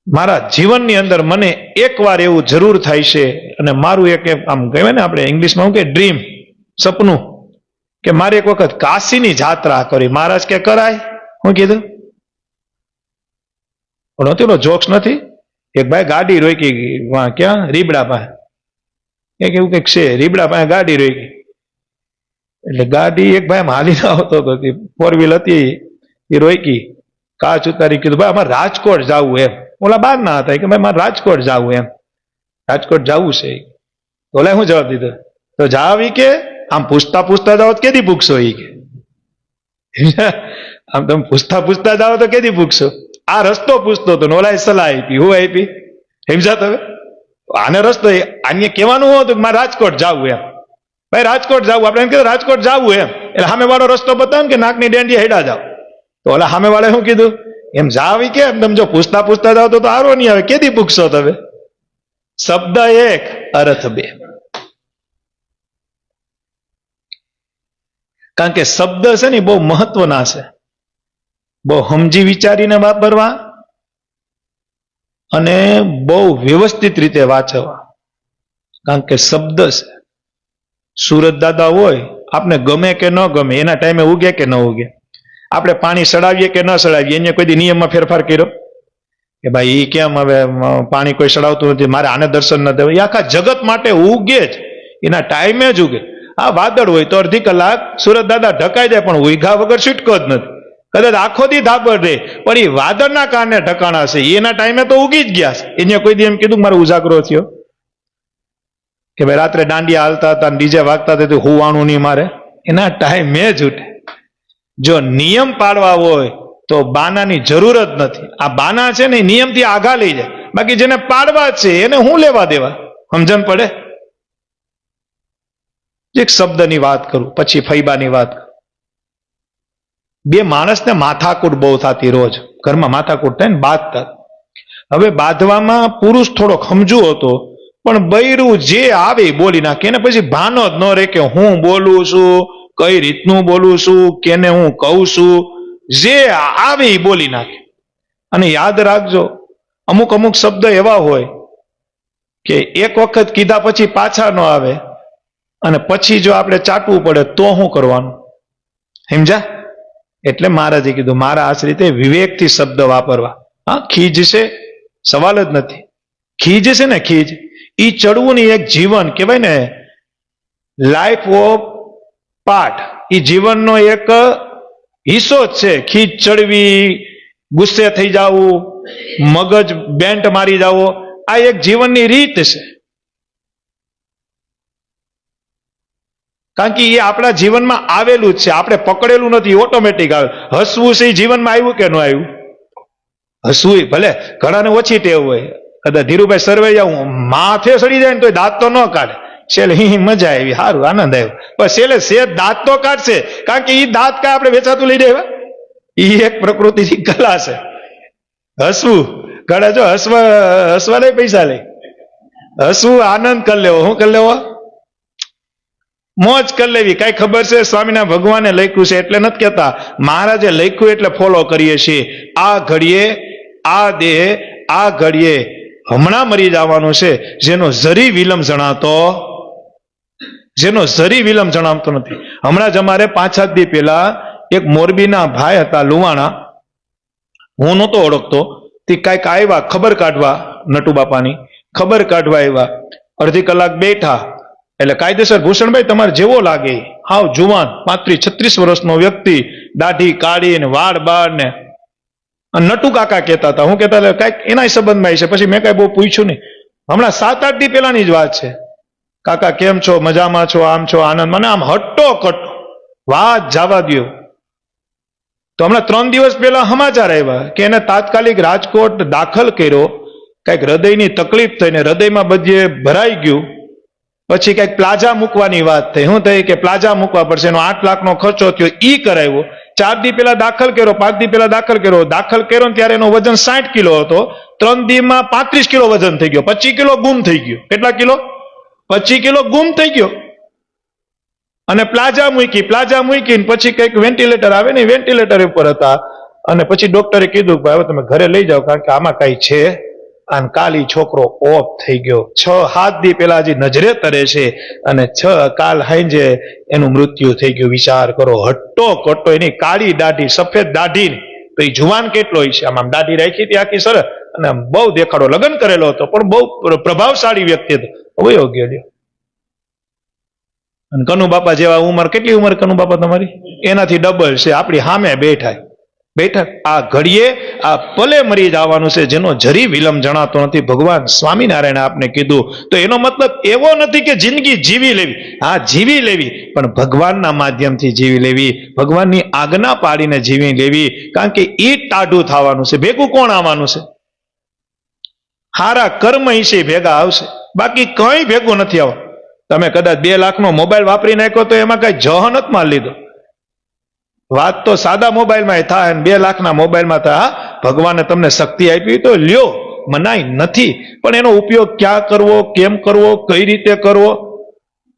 મારા જીવનની અંદર મને એકવાર એવું જરૂર થાય છે, અને મારું એક આમ કહેવાય ને આપણે ઇંગ્લિશમાં શું કે ડ્રીમ, સપનું, કે મારે એક વખત કાશીની જાત્રા કરી. મહારાજ કે કરાય. હું કીધું પણ જોક્સ નથી. એક ભાઈ ગાડી રોકી ક્યાં રીબડા પાસે, એક એવું કંઈક છે, રીબડા પાસે ગાડી રોકી. એટલે ગાડી એક ભાઈ હાલી આવતો હતો, ફોર વ્હીલ હતી, એ રોકી, કાચ ઉતારી, કીધું ભાઈ અમારે રાજકોટ જવું એમ. ઓલા બાર ના હતા કે ભાઈ મારે રાજકોટ જવું એમ, રાજકોટ જવું છે. ઓલા શું જવાબ દીધો? તો જાવ ઈ કે આમ પૂછતા પૂછતા જાઓ તો કેદી પૂછશો? ઈ કે આમ તમે પૂછતા પૂછતા જાઓ તો કેદી પૂછશો? આ રસ્તો પૂછતો હતો ને ઓલા સલાહ આપી. હું આપી? સમજા તમે? આને રસ્તો આને કહેવાનું હતું કે મારે રાજકોટ જવું એમ. ભાઈ રાજકોટ જવું, આપણે એમ કીધું રાજકોટ જવું એમ. એટલે સામે વાળો રસ્તો બતાવે કે નાકની ડેંડી હેડા જાવ. તો ઓલા સામે વાળા શું કીધું? એમ જાવ કે એમ તમે જો પૂછતા પૂછતા જાવ તો સારો નહીં આવે, કેદી પૂછશો તમે? શબ્દ એક અર્થ બે. કારણ કે શબ્દ છે ને બહુ મહત્વના છે, બહુ સમજી વિચારીને વાપરવા અને બહુ વ્યવસ્થિત રીતે વાંચવા. કારણ કે શબ્દ છે. સુરત દાદા હોય, આપને ગમે કે ન ગમે, એના ટાઈમે ઉગે કે ન ઉગે, આપણે પાણી સડાવીએ કે ન સડાવીએ, એને કોઈ નિયમમાં ફેરફાર કર્યો કે ભાઈ એ કેમ હવે પાણી કોઈ સડાવતું નથી, મારે આને દર્શન ન દેવા? એ આખા જગત માટે ઉગે જ, એના ટાઈમે જ ઉગે. આ વાદળ હોય તો અડધી કલાક સુરત દાદા ઢકાઈ જાય, પણ ઉઘા વગર છૂટકો જ નથી. કદાચ આખો દી ધાબર રહે, પણ એ વાદળના કારણે ઢકાણા છે. એના ટાઈમે તો ઉગી જ ગયા છે. એને કોઈ દી એમ કીધું મારો ઉજાગરો થયો કે ભાઈ રાત્રે દાંડિયા હાલતા હતા, ડીજે વાગતા હતા, હોવાનું નહીં મારે? એના ટાઈમે જ ઉઠે. જો નિયમ પાડવા હોય તો બાનાની જરૂર જ નથી. આ બાના છે ને નિયમથી આઘા લઈ જાય. બાકી જેને પાડવા છે એને હું લેવા દેવા? સમજણ પડે? એક શબ્દની વાત કરું, પછી ફૈબાની વાત કરું. બે માણસને માથાકૂટ બહુ થતી, રોજ ઘરમાં માથાકૂટ થાય ને, બાંધતા. હવે બાંધવામાં પુરુષ થોડોક સમજુ હતો, પણ બૈરું જે આવે બોલી નાખે. એને પછી ભાનો જ ન રહે કે હું બોલું છું, કઈ રીતનું બોલું છું, કેને હું કહું છું. જે આવે એ બોલી નાખે. અને યાદ રાખજો, અમુક અમુક શબ્દ એવા હોય કે એક વખત કીધા પછી પાછા ન આવે, અને પછી જો આપણે ચાટવું પડે તો શું કરવાનું? સમજા? એટલે મહારાજે કીધું મારા આશ્રિતે વિવેકથી શબ્દ વાપરવા. હા, ખીજ છે, સવાલ જ નથી. ખીજ છે ને, ખીજ ઈ ચડવું ની એક જીવન કહેવાય ને, લાઈફ ઓફ પાર્ટ, ઈ જીવનનો એક હિસ્સો જ છે. ખીચ ચડવી, ગુસ્સે થઈ જવું, મગજ બેન્ટ મારી જવો, આ એક જીવનની રીત છે. કારણ કે એ આપણા જીવનમાં આવેલું જ છે, આપણે પકડેલું નથી, ઓટોમેટિક આવે. હસવું છે એ જીવનમાં આવ્યું કે ન આવ્યું? હસવું ભલે ઘણાને ઓછી ટેવ હોય, કદાચ ધીરુભાઈ સરવૈયા માથે સડી જાય ને તો દાંત તો ન કાઢે, છેલ્લે મજા આવી, સારું આનંદ આવ્યો, પણ છેલ્લે શેઠ દાંત તો કાઢશે, કારણ કે એ દાંત કાંઈ આપણે વેચાતું લઈ જાય, એ એક પ્રકૃતિની કલા છે. હસવું ઘણા જો હસવા નહીં પૈસા લે, હસવું આનંદ કરી લેવો. શું કરી લેવો? મોજ કરી લેવી. કઈ ખબર છે સ્વામીના ભગવાને લખ્યું છે એટલે નથી કહેતા, મહારાજે લખ્યું એટલે ફોલો કરીએ છીએ. આ ઘડીએ આ દેહ આ ઘડીએ હમણાં મરી જવાનું છે, જેનો જરી વિલંબ જણાતો નથી. હમણાં જ અમારે 5-7 દી પહેલા એક મોરબીના ભાઈ હતા, લુવાણા, હું નહોતો ઓળખતો, તે કાંઈક આવ્યા ખબર કાઢવા, નટુ બાપાની ખબર કાઢવા આવ્યા. અડધી કલાક બેઠા એટલે કાયદેસર ભૂષણભાઈ તમારે જેવો લાગે, હાવ જુવાન 35-36 વર્ષનો વ્યક્તિ, દાઢી કાઢી ને વાળ બાળ ને, નટુ કાકા કહેતા હતા. હું કહેતા કાંઈક એના સંબંધમાં છે. પછી મેં કાંઈ બહુ પૂછ્યું નહીં. હમણાં 7-8 દી પહેલાની જ વાત છે. કાકા કેમ છો, મજામાં છો, આમ છો, આનંદ, મને આમ હટ્ટો કટ્ટો વાત જવા દો. તો હમણાં 3 દિવસ પહેલા સમાચાર આવ્યા કે એને તાત્કાલિક રાજકોટ દાખલ કર્યો, કંઈક હૃદયની તકલીફ થઈને હૃદયમાં બધે ભરાઈ ગયું. પછી કંઈક પ્લાઝા મૂકવાની વાત થઈ. શું થઈ કે પ્લાઝા મૂકવા પડશે, એનો 8 લાખનો ખર્ચો થયો, ઈ કરાવ્યો. 4 દી પહેલા દાખલ કર્યો, 5 દી પહેલા દાખલ કર્યો ને ત્યારે એનો વજન 60 કિલો હતો. 3 દીમાં 35 કિલો વજન થઈ ગયો, 25 કિલો ગુમ થઈ ગયો. કેટલા કિલો? 25 કિલો ગુમ થઈ ગયો. અને પ્લાઝા મૂકીને પછી કંઈક વેન્ટિલેટર આવે ને, વેન્ટિલેટર ઉપર હતા. અને પછી ડોક્ટરે કીધું કે હવે તમે ઘરે લઈ જાઓ, કારણ કે આમાં કઈ છે. અને કાલી છોકરો ઓફ થઈ ગયો. 6-7 દી પહેલા હજી નજરે તરે છે, અને કાલ હાંજે એનું મૃત્યુ થઈ ગયું. વિચાર કરો, હટ્ટો કટ્ટો, એની કાળી દાઢી, સફેદ દાઢી, તો એ જુવાન કેટલો હોય છે. આમ દાઢી રાખી હતી આખી સરસ, અને બહુ દેખાડો, લગ્ન કરેલો હતો, પણ બહુ પ્રભાવશાળી વ્યક્તિ હતો. વયો ગયો. અને કનુ બાપા જેવા ઉંમર, કેટલી ઉંમર કનુ બાપા તમારી? એનાથી ડબલ છે. આપણી સામે બેઠા. આ ઘડીએ આ પલે મરી જવાનું છે, જેનો જરી વિલંબ જણાતો નથી. ભગવાન સ્વામિનારાયણ આપને કીધું. તો એનો મતલબ એવો નથી કે જિંદગી જીવી લેવી. હા, જીવી લેવી, પણ ભગવાનના માધ્યમથી જીવી લેવી, ભગવાનની આજ્ઞા પાડીને જીવી લેવી. કારણ કે એ ટાઢું થવાનું છે. ભેગું કોણ આવવાનું છે? હારા કર્મ છે ભેગા આવશે, બાકી કઈ ભેગું નથી આવ. તમે કદાચ 2 લાખનો મોબાઈલ વાપરી નાખ્યો તો એમાં કઈ જહનત માં લીધો. વાત તો સાદા મોબાઈલમાં થાય, 2 લાખના મોબાઈલમાં થાય. ભગવાને તમને શક્તિ આપી તો લ્યો, મનાઈ નથી, પણ એનો ઉપયોગ ક્યાં કરવો, કેમ કરવો, કઈ રીતે કરવો,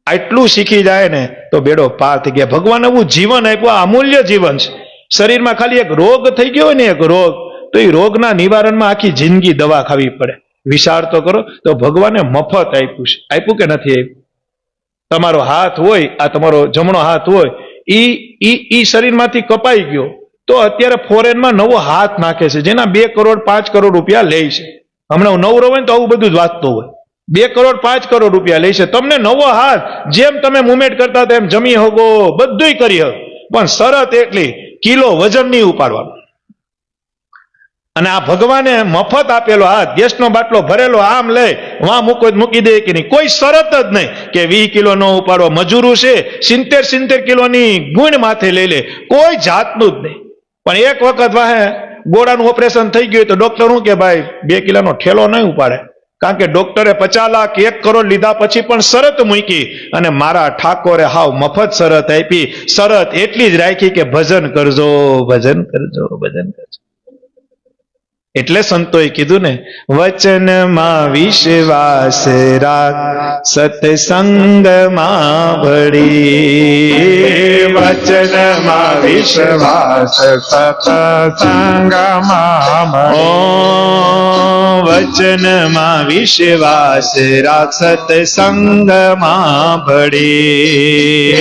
આટલું શીખી જાય ને તો બેડો પાર થઈ ગયા. ભગવાન એવું જીવન આપ્યું, અમૂલ્ય જીવન છે. શરીરમાં ખાલી એક રોગ થઈ ગયો હોય ને, એક રોગ, તો એ રોગના નિવારણમાં આખી જિંદગી દવા ખાવી પડે. વિચાર તો કરો. તો ભગવાને મફત આપ્યું છે. આપ્યું કે નથી આપ્યું? તમારો હાથ હોય, આ તમારો જમણો હાથ હોય, ઈ શરીરમાંથી કપાઈ ગયો તો અત્યારે ફોરેનમાં નવો હાથ નાખે છે, જેના 2 કરોડ 5 કરોડ રૂપિયા લે છે. હમણાં નવરો હોય ને તો આવું બધું જ વાંચતો હોય. 2 કરોડ 5 કરોડ રૂપિયા લે છે. તમને નવો હાથ, જેમ તમે મુવમેન્ટ કરતા હતા એમ જમી હગો, બધું કરી હગો, પણ શરત એટલી, કિલો વજન નહીં ઉપાડવાનું. અને આ ભગવાને મફત આપેલો હાથ, ગેસનો બાટલો ભરેલો, આમ લે વાં મૂકી દે કે નહીં, કોઈ શરત જ નહીં કે 20 કિલો ન ઉપાડો. મજૂરો છે 70 કિલોની ગુણ માથે લઈ લે, કોઈ જાતનું જ નહીં. પણ એક વખત વાહે ગોળાનું ઓપરેશન થઈ ગયું તો ડોક્ટર શું કે ભાઈ 2 કિલોનો ઠેલો નહીં ઉપાડે, કારણ કે ડોક્ટરે 50 લાખ 1 કરોડ લીધા પછી પણ શરત મૂકી, અને મારા ઠાકોરે હાવ મફત શરત આપી. શરત એટલી જ રાખી કે ભજન કરજો, ભજન કરજો, ભજન કરજો. એટલે સંતોએ કીધું ને, વચનમાં વિશ્વાસ રાખ, સત્સંગમાં ભળી. વચનમાં વિશ્વાસ, સત્સંગમાં ભળી. વચનમાં વિશ્વાસ રાખ, સત્સંગમાં ભળી.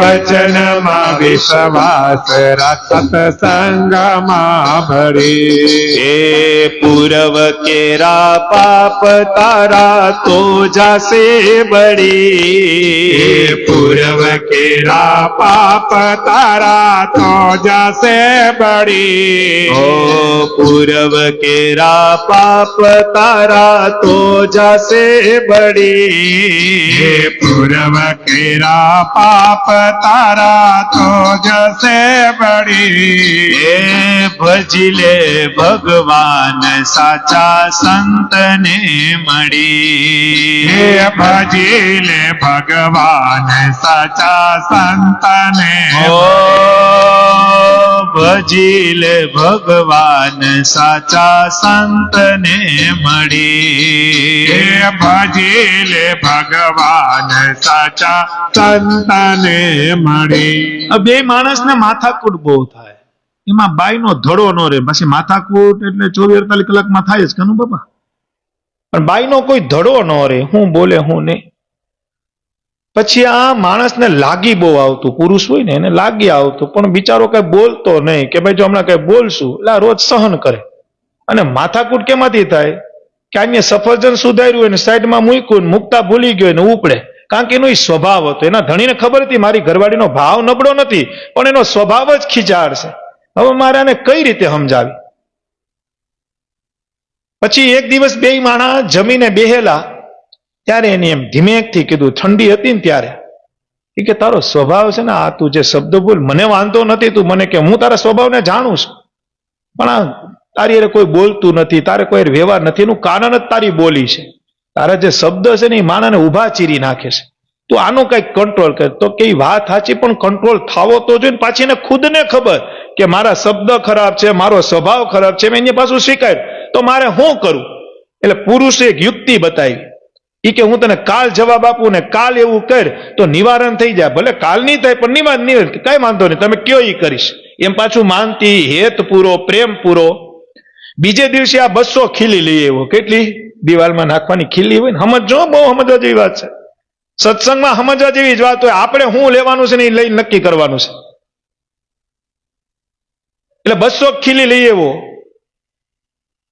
વચનમાં વિશ્વાસ રાખ, સત્સંગમાં ભળી. પૂરવ કેરા પાપ તારા તો જાશે બળી પૂર્વ કેરા પાપ તારા તો જશે બળી ઓ પૂરવ કેરા પાપ તારા તો જાશે બળી પૂર્વ કેરા પાપ તારા તો જશે બળી એ ભજી લે ભગવાન સાચા સંતને મળી હે ભજી લે ભગવાન સાચા સંતને ઓ ભજી લે ભગવાન સાચા સંતને મળી હે ભજી લે ભગવાન સાચા સંતને મળી આ બે માણસને માથાકૂટ બહુ થાય એમાં બાઈનો ધડો ન રહે પછી માથાકૂટ એટલે 24-48 કલાકમાં થાય જ કનું બાપા પણ બાઈનો કોઈ ધડો ન રહે હું બોલે હું નહીં પછી આ માણસને લાગી બહુ આવતું પુરુષ હોય ને એને લાગી આવતું પણ બિચારો કઈ બોલતો નહીં કે ભાઈ જો હમણાં કઈ બોલશું એટલે આ રોજ સહન કરે અને માથાકૂટ કેમાંથી થાય કે આને સફરજન સુધાર્યું એને સાઈડમાં મૂક્યું મૂકતા ભૂલી ગયો ને ઉપડે કારણ કે એનો એ સ્વભાવ હતો એના ધણીને ખબર હતી મારી ઘરવાળીનો ભાવ નબળો નથી પણ એનો સ્વભાવ જ ખીજાડ છે હવે મારે આને કઈ રીતે સમજાવી પછી એક દિવસ બે માણા જમીને બેહેલા ત્યારે એને એમ ધીમેકથી કીધું ઠંડી હતી ને ત્યારે એ કે તારો સ્વભાવ છે ને આ તું જે શબ્દ બોલ મને વાંધો નથી તું મને કે હું તારા સ્વભાવને જાણું છું પણ આ તારી અરે કોઈ બોલતું નથી તારે કોઈ વ્યવહાર નથી એનું કારણ જ તારી બોલી છે તારા જે શબ્દ છે ને એ માણાને ઊભા ચીરી નાખે છે તું આનો કઈક કંટ્રોલ કર તો કઈ વાત સાચી પણ કંટ્રોલ થાવો તો જોઈએ પાછી એને ખુદને ખબર કે મારા શબ્દ ખરાબ છે મારો સ્વભાવ ખરાબ છે મેં એની પાછું શીખાય તો મારે શું કરું એટલે પુરુષે એક યુક્તિ બતાવી એ કે હું તને કાલ જવાબ આપું ને કાલ એવું કર તો નિવારણ થઈ જાય ભલે કાલ નહીં થાય પણ નિવારણ કઈ વાંધો નહીં તમે કયો એ કરીશ એમ પાછું માનતી હેત પૂરો પ્રેમ પૂરો બીજે દિવસે આ 200 ખીલી લઈ આવ્યો કેટલી દિવાલમાં નાખવાની ખીલી હોય ને સમજો બહુ સમજવા જેવી વાત છે સત્સંગમાં સમજવા જેવી જ વાત હોય આપણે શું લેવાનું છે ને એ લઈ નક્કી કરવાનું છે એટલે 200 ખીલી લઈ આવ્યો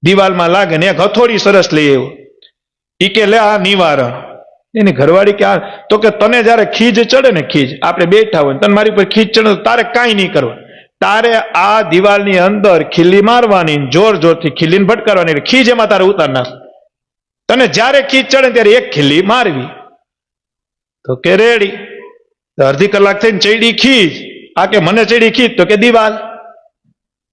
દિવાલમાં લાગે ને એક હથોડી સરસ લઈ આવ્યો ઈ કે લે આ નિવારણ એની ઘરવાળી કે તો કે તને જયારે ખીજ ચડે ને ખીજ આપણે બેઠા હોય તને મારી પર ખીજ ચડે તારે કાંઈ નહીં કરવા તારે આ દિવાલની અંદર ખીલી મારવાની જોર જોરથી ખીલીને ભટકારવાની ખીજ એમાં તારે ઉતાર નાખ તને જ્યારે ખીજ ચડે ત્યારે એક ખીલી મારવી તો કે રેડી અડધી કલાક થઈને ચડી ખીજ આ કે મને ચડી ખીજ તો કે દિવાલ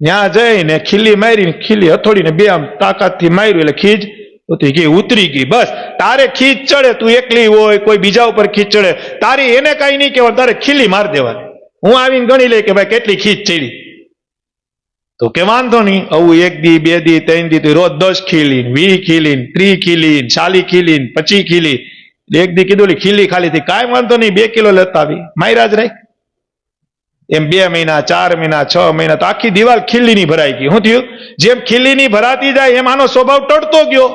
ત્યાં જઈને ખીલી મારી ખીલી હથોડીને બે આમ તાકાતથી માર્યું એટલે ખીજ ઉતરી ગઈ બસ તારે ખીચ ચડે તું એકલી હોય કોઈ બીજા ઉપર ખીચ ચડે તારે એને કઈ નહીં કહેવાનું તારે ખીલી માર દેવાની હું આવીને ગણી લઈ કે ભાઈ કેટલી ખીચ ચડી તો કે વાંધો નહીં આવું 1 દી 2 દી 3 દી રોજ 10 ખીલી 20 ખીલી 30 ખીલી 40 ખીલી 25 ખીલી એક દી કીધું ખીલી ખાલી થી કાંઈ વાંધો નહીં 2 કિલો લેતા આવી માયરા જ રહી એમ 2 મહિના 4 મહિના 6 મહિના તો આખી દિવાલ ખીલીની ભરાઈ ગઈ શું થયું જેમ ખીલીની ભરાતી જાય એમ આનો સ્વભાવ ટળતો ગયો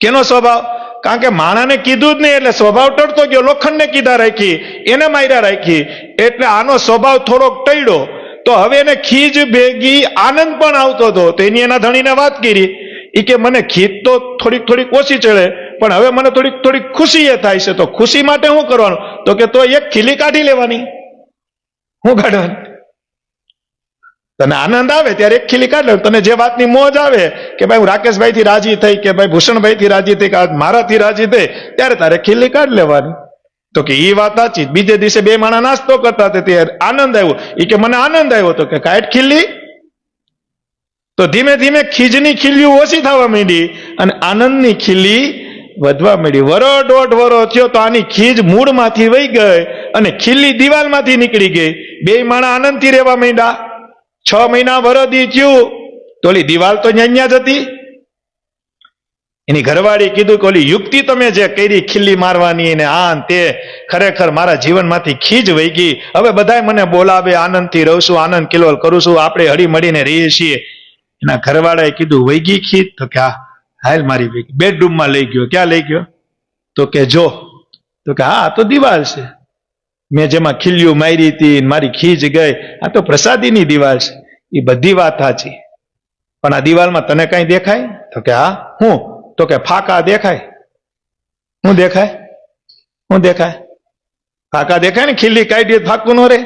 કેનો સ્વભાવ કારણ કે માણાને કીધું જ નહીં એટલે સ્વભાવ ટળતો ગયો લોખંડને કીધા રાખી એને માર્યા રાખી એટલે આનો સ્વભાવ થોડોક ટળ્યો તો હવે એને ખીજ ભેગી આનંદ પણ આવતો હતો તો એની એના ધણીને વાત કરી એ કે મને ખીજ તો થોડીક ઓછી ચડે પણ હવે મને થોડીક ખુશી એ થાય છે તો ખુશી માટે શું કરવાનું તો કે તો એક ખીલી કાઢી લેવાની શું કાઢવાની તને આનંદ આવે ત્યારે એક ખીલી કાઢ લે તને જે વાતની મોજ આવે કે ભાઈ હું રાકેશભાઈ થી રાજી થઈ કે ભાઈ ભૂષણભાઈ થી રાજી થઈ કે મારાથી રાજી થઈ ત્યારે તારે ખીલી કાઢ લેવાની તો કે એ વાત સાચી બીજે દિવસે બે માણા નાસ્તો કરતા હતા ત્યારે આનંદ આવ્યો એ કે મને આનંદ આવ્યો તો કે કાઢ ખીલી તો ધીમે ધીમે ખીજની ખીલીઓ ઓછી થવા માંડી અને આનંદની ખીલી વધવા માંડી વરો 1.5 વરો થયો તો આની ખીજ મૂળમાંથી વહી ગઈ અને ખીલી દિવાલમાંથી નીકળી ગઈ બે માણા આનંદથી રહેવા માંડ્યા 6 મહિના વરદી થયું તો ઓલી દિવાલ તો ન્યા જ હતી એની ઘરવાળી કીધું કે ઓલી યુક્તિ તમે જે કરી ખીલી મારવાની ને આ તે ખરેખર મારા જીવનમાંથી ખીજ વહી ગઈ હવે બધાય મને બોલાવે આનંદથી રહું છું આનંદ કિલોલ કરું છું આપણે હળી મળીને રહીએ છીએ એના ઘરવાળાએ કીધું વહી ગઈ ખીજ તો કે હા હાલ મારી વહી ગઈ બેડરૂમમાં લઈ ગયો ક્યાં લઈ ગયો તો કે જો તો કે હા તો દિવાલ છે મેં જેમાં ખીલીઓ મારી હતી મારી ખીજ ગઈ આ તો પ્રસાદીની દિવાલ છે એ બધી વાત સાચી પણ આ દિવાલમાં તને કઈ દેખાય? તો કે હા. હું? તો કે ફાકા દેખાય. શું દેખાય? શું દેખાય? ફાકા દેખાય ને, ખીલી કાઢી ફાકું ન રે.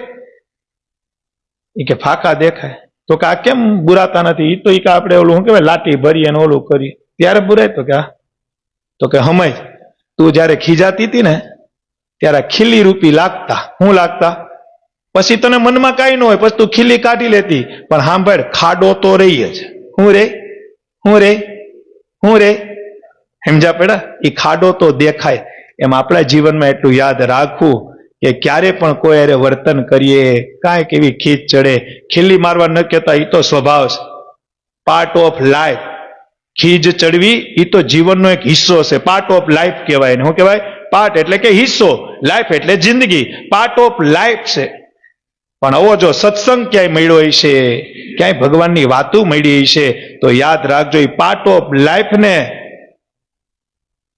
એ કે ફાકા દેખાય. તો કે આ કેમ બુરાતા નથી? એ તો એ કે આપણે ઓલું શું કહેવાય, લાટી ભરીએ ને ઓલું કરીએ ત્યારે બુરાય. તો કે હા. તો કે સમજ, તું જયારે ખીજાતી હતી ને ત્યારે ખીલી રૂપી લાગતા. શું લાગતા? પછી તને મનમાં કાંઈ ન હોય, પછી તું ખીલી કાઢી લેતી, પણ સાંભળ, ખાડો તો રહી જ. શું રે? શું રે? શું રે? સમજા પડ્યા? એ ખાડો તો દેખાય. એમ આપણા જીવનમાં એટલું યાદ રાખવું કે ક્યારે પણ કોઈ હારે વર્તન કરીએ, કાંઈક એવી ખીચ ચડે, ખીલી મારવા ન કહેતા, એ તો સ્વભાવ છે, પાર્ટ ઓફ લાઈફ. ખીજ ચડવી એ તો જીવનનો એક હિસ્સો છે, પાર્ટ ઓફ લાઈફ કહેવાય. શું કહેવાય? પાર્ટ એટલે કે હિસ્સો, લાઈફ એટલે જિંદગી, પાર્ટ ઓફ લાઈફ છે. પણ આવો જો સત્સંગ ક્યાંય મળ્યો હશે, ક્યાંય ભગવાનની વાતો મળી હશે, તો યાદ રાખજો, એ પાર્ટ ઓફ લાઈફ ને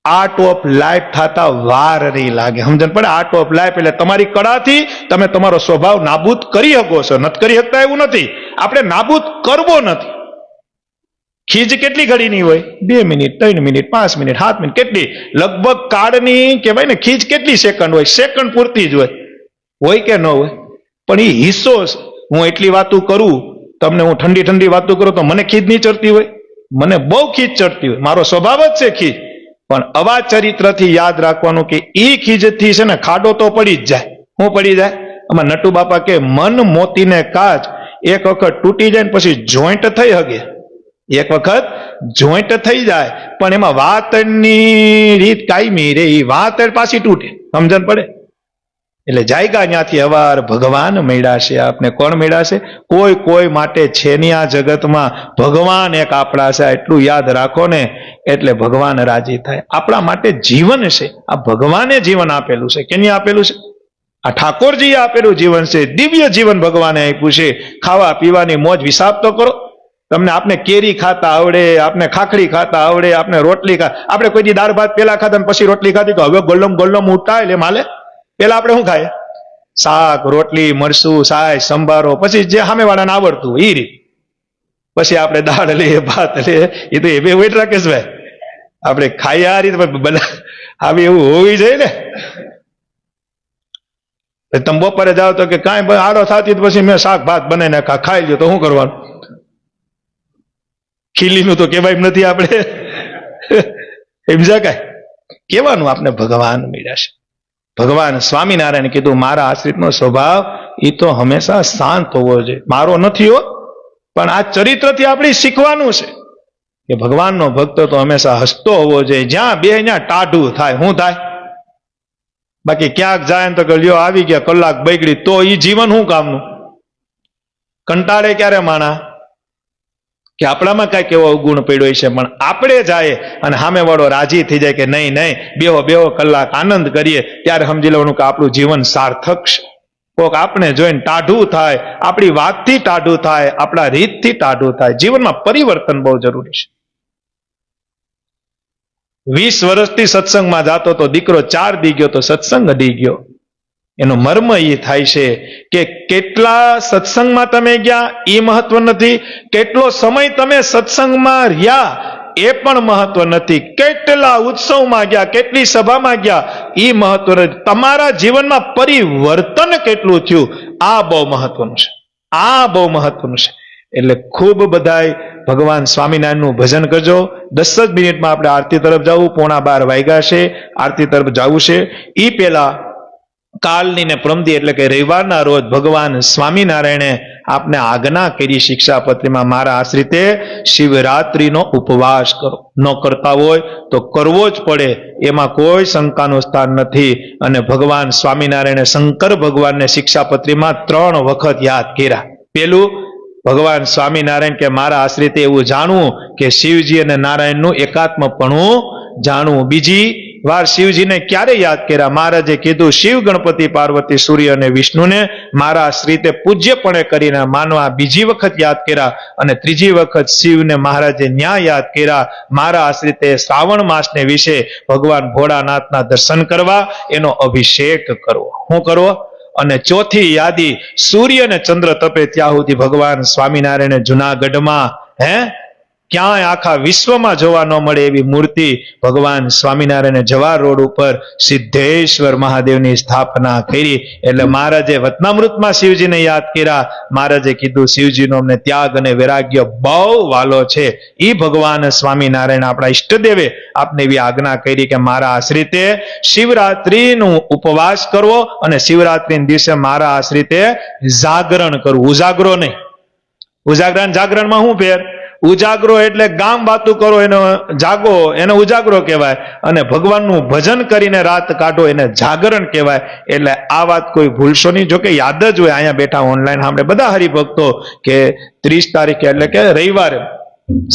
આર્ટ ઓફ લાઈફ થતા વાર નહીં લાગે. સમજણ પડે? આર્ટ ઓફ લાઈફ એટલે તમારી કળાથી તમે તમારો સ્વભાવ નાબૂદ કરી શકો છો. નથી કરી શકતા એવું નથી, આપણે નાબૂદ કરવો નથી. ખીજ કેટલી ઘડીની હોય? 2 મિનિટ, 3 મિનિટ, 5 મિનિટ, 7 મિનિટ, કેટલી? લગભગ કાળની કહેવાય ને, ખીજ કેટલી સેકન્ડ હોય? સેકન્ડ પૂરતી જ હોય કે ન હોય? પણ એ હિસ્સો છે. હું એટલી વાતો કરું તમને, હું ઠંડી ઠંડી વાતો કરું તો મને ખીજ નહીં ચડતી હોય? મને બહુ ખીજ ચડતી હોય, મારો સ્વભાવ જ છે ખીજ. પણ અવા ચરિત્રથી યાદ રાખવાનું કે એ ખીજથી છે ને ખાડો તો પડી જ જાય. શું પડી જાય? આમાં નટુ બાપા કે મન મોતીને કાચ, એક વખત તૂટી જાય ને પછી જોઈન્ટ થઈ હગે. એક વખત જોઈન્ટ થઈ જાય, પણ એમાં વાતની રીત કાયમી રે, એ વાત પાછી તૂટે. સમજણ પડે? એટલે જાયગા ત્યાંથી અવાર ભગવાન મળ્યા છે આપને. કોણ મળ્યા છે? કોઈ માટે છે નહીં આ જગતમાં, ભગવાન એક આપણા છે. એટલું યાદ રાખો ને, એટલે ભગવાન રાજી થાય. આપણા માટે જીવન છે, આ ભગવાને જીવન આપેલું છે. કેની આપેલું છે? આ ઠાકોરજીએ આપેલું જીવન છે. દિવ્ય જીવન ભગવાને આપ્યું છે. ખાવા પીવાની મોજ વિસાબ તો કરો. તમને આપને કેરી ખાતા આવડે, આપને ખાખડી ખાતા આવડે, આપને રોટલી આપણે કોઈ દી દાળ ભાત પેલા ખાતા ને પછી રોટલી ખાધી, તો હવે ગોલ્લમ ઉઠતા એટલે માલે. પેલા આપણે શું ખાય? શાક, રોટલી, મરસું, સાય, સંભારો, પછી જે સામેવાળાને આવડતું એ રીત. પછી આપણે દાળ લે, ભાત લે, એ તો એ બે વેટ રાકેશભાઈ. આપણે ખાઈએ આ રીતે આવી એવું હોવી જોઈએ ને. તમે બપોરે જાઓ તો કે કાંઈ આડો થતી, પછી મેં શાક ભાત બનાવીને ખાઈ લ્યો, તો શું કરવાનું? ખીલીનું તો કહેવાય નથી આપણે. સમજા કાંઈ? કહેવાનું આપણે ભગવાન મળ્યા છે. ભગવાન સ્વામિનારાયણ કીધું, મારા આશ્રિતનો સ્વભાવ એ તો હંમેશા શાંત હોવો જોઈએ. મારો નથી હો, પણ આ ચરિત્રથી આપણે શીખવાનું છે કે ભગવાનનો ભક્ત તો હંમેશા હસતો હોવો જોઈએ. જ્યાં બે ત્યાં ટાઢું થાય. શું થાય? બાકી ક્યાંક જાય ને તો કે લ્યો આવી ગયા, કલાક બગડી, તો એ જીવન શું કામનું? કંટાળે ક્યારે માણા કે આપણામાં કઈક એવો અવગુણ પડ્યો છે, પણ આપણે જાય અને સામેવાળો રાજી થઈ જાય કે નહીં બેહો કલાક આનંદ કરીએ, ત્યારે સમજી લેવાનું કે આપણું જીવન સાર્થક છે. કોક આપણે જોઈને ટાઢું થાય, આપણી વાતથી ટાઢું થાય, આપણા રીતથી ટાઢું થાય. જીવનમાં પરિવર્તન બહુ જરૂરી છે. 20 વર્ષથી સત્સંગમાં જાતો તો દીકરો 4 દી ગયો તો સત્સંગ અડી ગયો. એનો મર્મ એ થાય છે કે કેટલા સત્સંગમાં તમે ગયા એ મહત્વ નથી, કેટલો સમય તમે સત્સંગમાં રહ્યા એ પણ મહત્વ નથી, કેટલા ઉત્સવમાં ગયા, કેટલી સભામાં ગયા એ મહત્વ નથી, તમારા જીવનમાં પરિવર્તન કેટલું થયું આ બહુ મહત્વનું છે. આ બહુ મહત્વનું છે. એટલે ખૂબ બધાય ભગવાન સ્વામિનારાયણનું ભજન કરજો. 10 જ મિનિટમાં આપણે આરતી તરફ જવું, 11:15 વાગ્યા છે, આરતી તરફ જવું છે. એ પહેલા કાલની ને પ્રમદી એટલે કે રવિવારના રોજ ભગવાન સ્વામિનારાયણે આપને આજ્ઞા કરી શિક્ષાપત્રીમાં, મારા આશ્રિતે શિવરાત્રીનો ઉપવાસ કરો. ન કરતા હોય તો કરવો જ પડે, એમાં કોઈ શંકાનું સ્થાન નથી. અને ભગવાન સ્વામિનારાયણે શંકર ભગવાનને શિક્ષાપત્રીમાં 3 વખત યાદ કર્યા. પેલું, ભગવાન સ્વામિનારાયણ કે મારા આશ્રિતે એવું જાણવું કે શિવજી અને નારાયણનું એકાત્મપણું જાણવું. બીજી વાર શિવજીને ક્યારે યાદ કર્યા? મહારાજે કીધું, શિવ, ગણપતિ, પાર્વતી, સૂર્ય અને વિષ્ણુને મારા આશ્રિતે પૂજ્યપણે કરીને માનવા. બીજી વખત યાદ કર્યા. અને ત્રીજી વખત શિવને મહારાજે ન્યા યાદ કર્યા. મારા આશ્રિતે શ્રાવણ માસને વિશે ભગવાન ભોળાનાથના દર્શન કરવા, એનો અભિષેક કરવો. શું કરવો? અને ચોથી યાદી, સૂર્ય અને ચંદ્ર તપે ત્યાં સુધી ભગવાન સ્વામિનારાયણે જુનાગઢમાં ક્યાંય આખા વિશ્વમાં જોવા ન મળે એવી મૂર્તિ ભગવાન સ્વામિનારાયણે જવાહર રોડ ઉપર સિદ્ધેશ્વર મહાદેવની સ્થાપના કરી. એટલે મહારાજે વતનામૃતમાં શિવજીને યાદ કર્યા. મહારાજે કીધું શિવજીનો અમને ત્યાગ અને વૈરાગ્ય બહુ વાલો છે. એ ભગવાન સ્વામિનારાયણ આપણા ઈષ્ટદેવે આપને એવી આજ્ઞા કરી કે મારા આશ્રિતે શિવરાત્રીનું ઉપવાસ કરવો અને શિવરાત્રીના દિવસે મારા આશ્રિતે જાગરણ કરવું. ઉજાગરો નહીં. ઉજાગરા જાગરણમાં શું ફેર? ઉજાગરો એટલે ગામ વાતું કરો એનો જાગો, એને ઉજાગરો કહેવાય, અને ભગવાનનું ભજન કરીને રાત કાઢો એને જાગરણ કહેવાય. એટલે આ વાત કોઈ ભૂલશો નહીં. જોકે યાદ જ હોય, અહીંયા બેઠા ઓનલાઈન સાંભળે બધા હરિભક્તો કે 30 તારીખે એટલે કે રવિવારે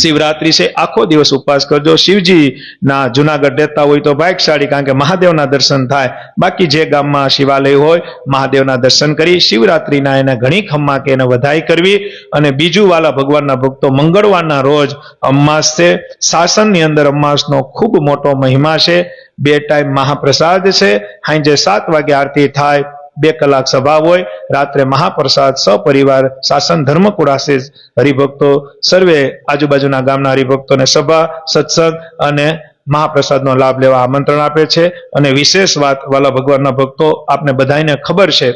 શિવરાત્રી છે, આખો દિવસ ઉપવાસ કરજો. શિવજી ના જુનાગઢ રહેતા હોય તો ભાગ્યશાળી, કારણ કે મહાદેવના દર્શન થાય. બાકી જે ગામમાં શિવાલય હોય મહાદેવના દર્શન કરી શિવરાત્રીના એને ઘણી ખમ્મા કે એને વધાઈ કરવી. અને બીજું વાલા ભગવાનના ભક્તો, મંગળવારના રોજ અમાસ છે. શાસનની અંદર અમાસનો ખૂબ મોટો મહિમા છે. 2 ટાઈમ મહાપ્રસાદ છે. સાંજે 7 વાગે આરતી થાય, 2 કલાક સભા હોય, રાત્રે મહાપ્રસાદ સપરિવાર શાસન ધર્મકુળાસે હરિભક્તો સર્વે આજુબાજુના ગામના હરિભક્તોને સભા, સત્સંગ અને મહાપ્રસાદનો લાભ લેવા આમંત્રણ આપે છે. અને વિશેષ વાત વાલા ભગવાનના ભક્તો, આપને બધાને ખબર છે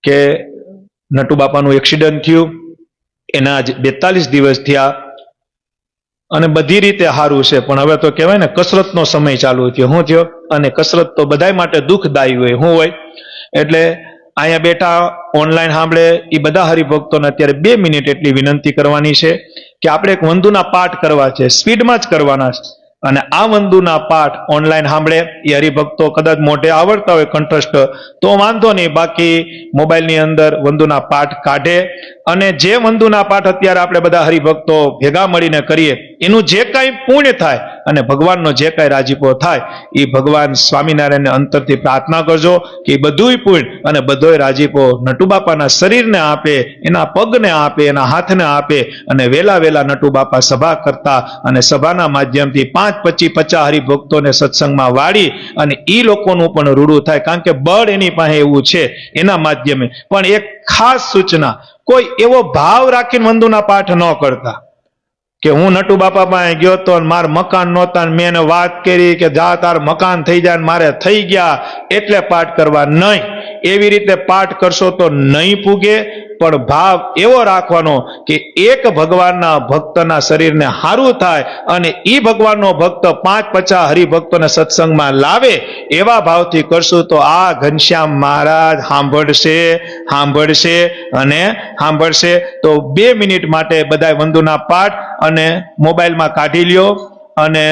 કે નટુ બાપાનું એક્સિડન્ટ થયું, એના જ 42 દિવસ થયા અને બધી રીતે સારું છે. પણ હવે તો કહેવાય ને કસરતનો સમય ચાલુ થયો. શું થયો? અને કસરત તો બધા માટે દુઃખદાયી હોય. શું હોય? એટલે અહીંયા બેઠા ઓનલાઈન સાંભળે એ બધા હરિભક્તોને અત્યારે 2 મિનિટ એટલી વિનંતી કરવાની છે કે આપણે એક વંદુના પાઠ કરવા છે, સ્પીડમાં જ કરવાના છે. અને આ વંદુના પાઠ ઓનલાઈન સાંભળે એ હરિભક્તો કદાચ મોઢે આવડતા હોય કંઠસ્થ તો વાંધો નહીં, બાકી મોબાઈલની અંદર વંદુના પાઠ કાઢે. અને જે વંદુના પાઠ અત્યારે આપણે બધા હરિભક્તો ભેગા મળીને કરીએ એનું જે કાંઈ પુણ્ય થાય અને ભગવાનનો જે કાંઈ રાજીપો થાય એ ભગવાન સ્વામિનારાયણને અંતરથી પ્રાર્થના કરજો કે એ બધુંય પુણ્ય અને બધોય રાજીપો નટુબાપાના શરીરને આપે, એના પગને આપે, એના હાથને આપે. અને વેલા વેલા નટુબાપા સભા કરતા અને સભાના માધ્યમથી 5, 25, 50 હરિભક્તોને સત્સંગમાં વાળી અને એ લોકોનું પણ રૂડું થાય. કારણ કે બળ એની પાસે એવું છે એના માધ્યમે. પણ એક ખાસ સૂચના, કોઈ એવો ભાવ રાખીને વંદુના પાઠ ન કરતા કે હું નટુ બાપા પાસે ગયો તો માર મકાન નહોતા, મેં એને વાત કરી કે જા તાર મકાન થઈ જાય, મારે થઈ ગયા એટલે પાઠ કરવા નહીં. એવી રીતે પાઠ કરશો તો નહીં પૂગે. પણ ભાવ એવો રાખવાનો કે એક ભગવાનના ભક્તના શરીરને સારું થાય અને એ ભગવાનનો ભક્ત 5, 50 હરિભક્તોને સત્સંગમાં લાવે એવા ભાવથી કરશું તો આ ઘનશ્યામ મહારાજ સાંભળશે અને સાંભળશે. તો 2 મિનિટ માટે બધા વંદુના પાઠ અને મોબાઈલમાં કાઢી લ્યો. અને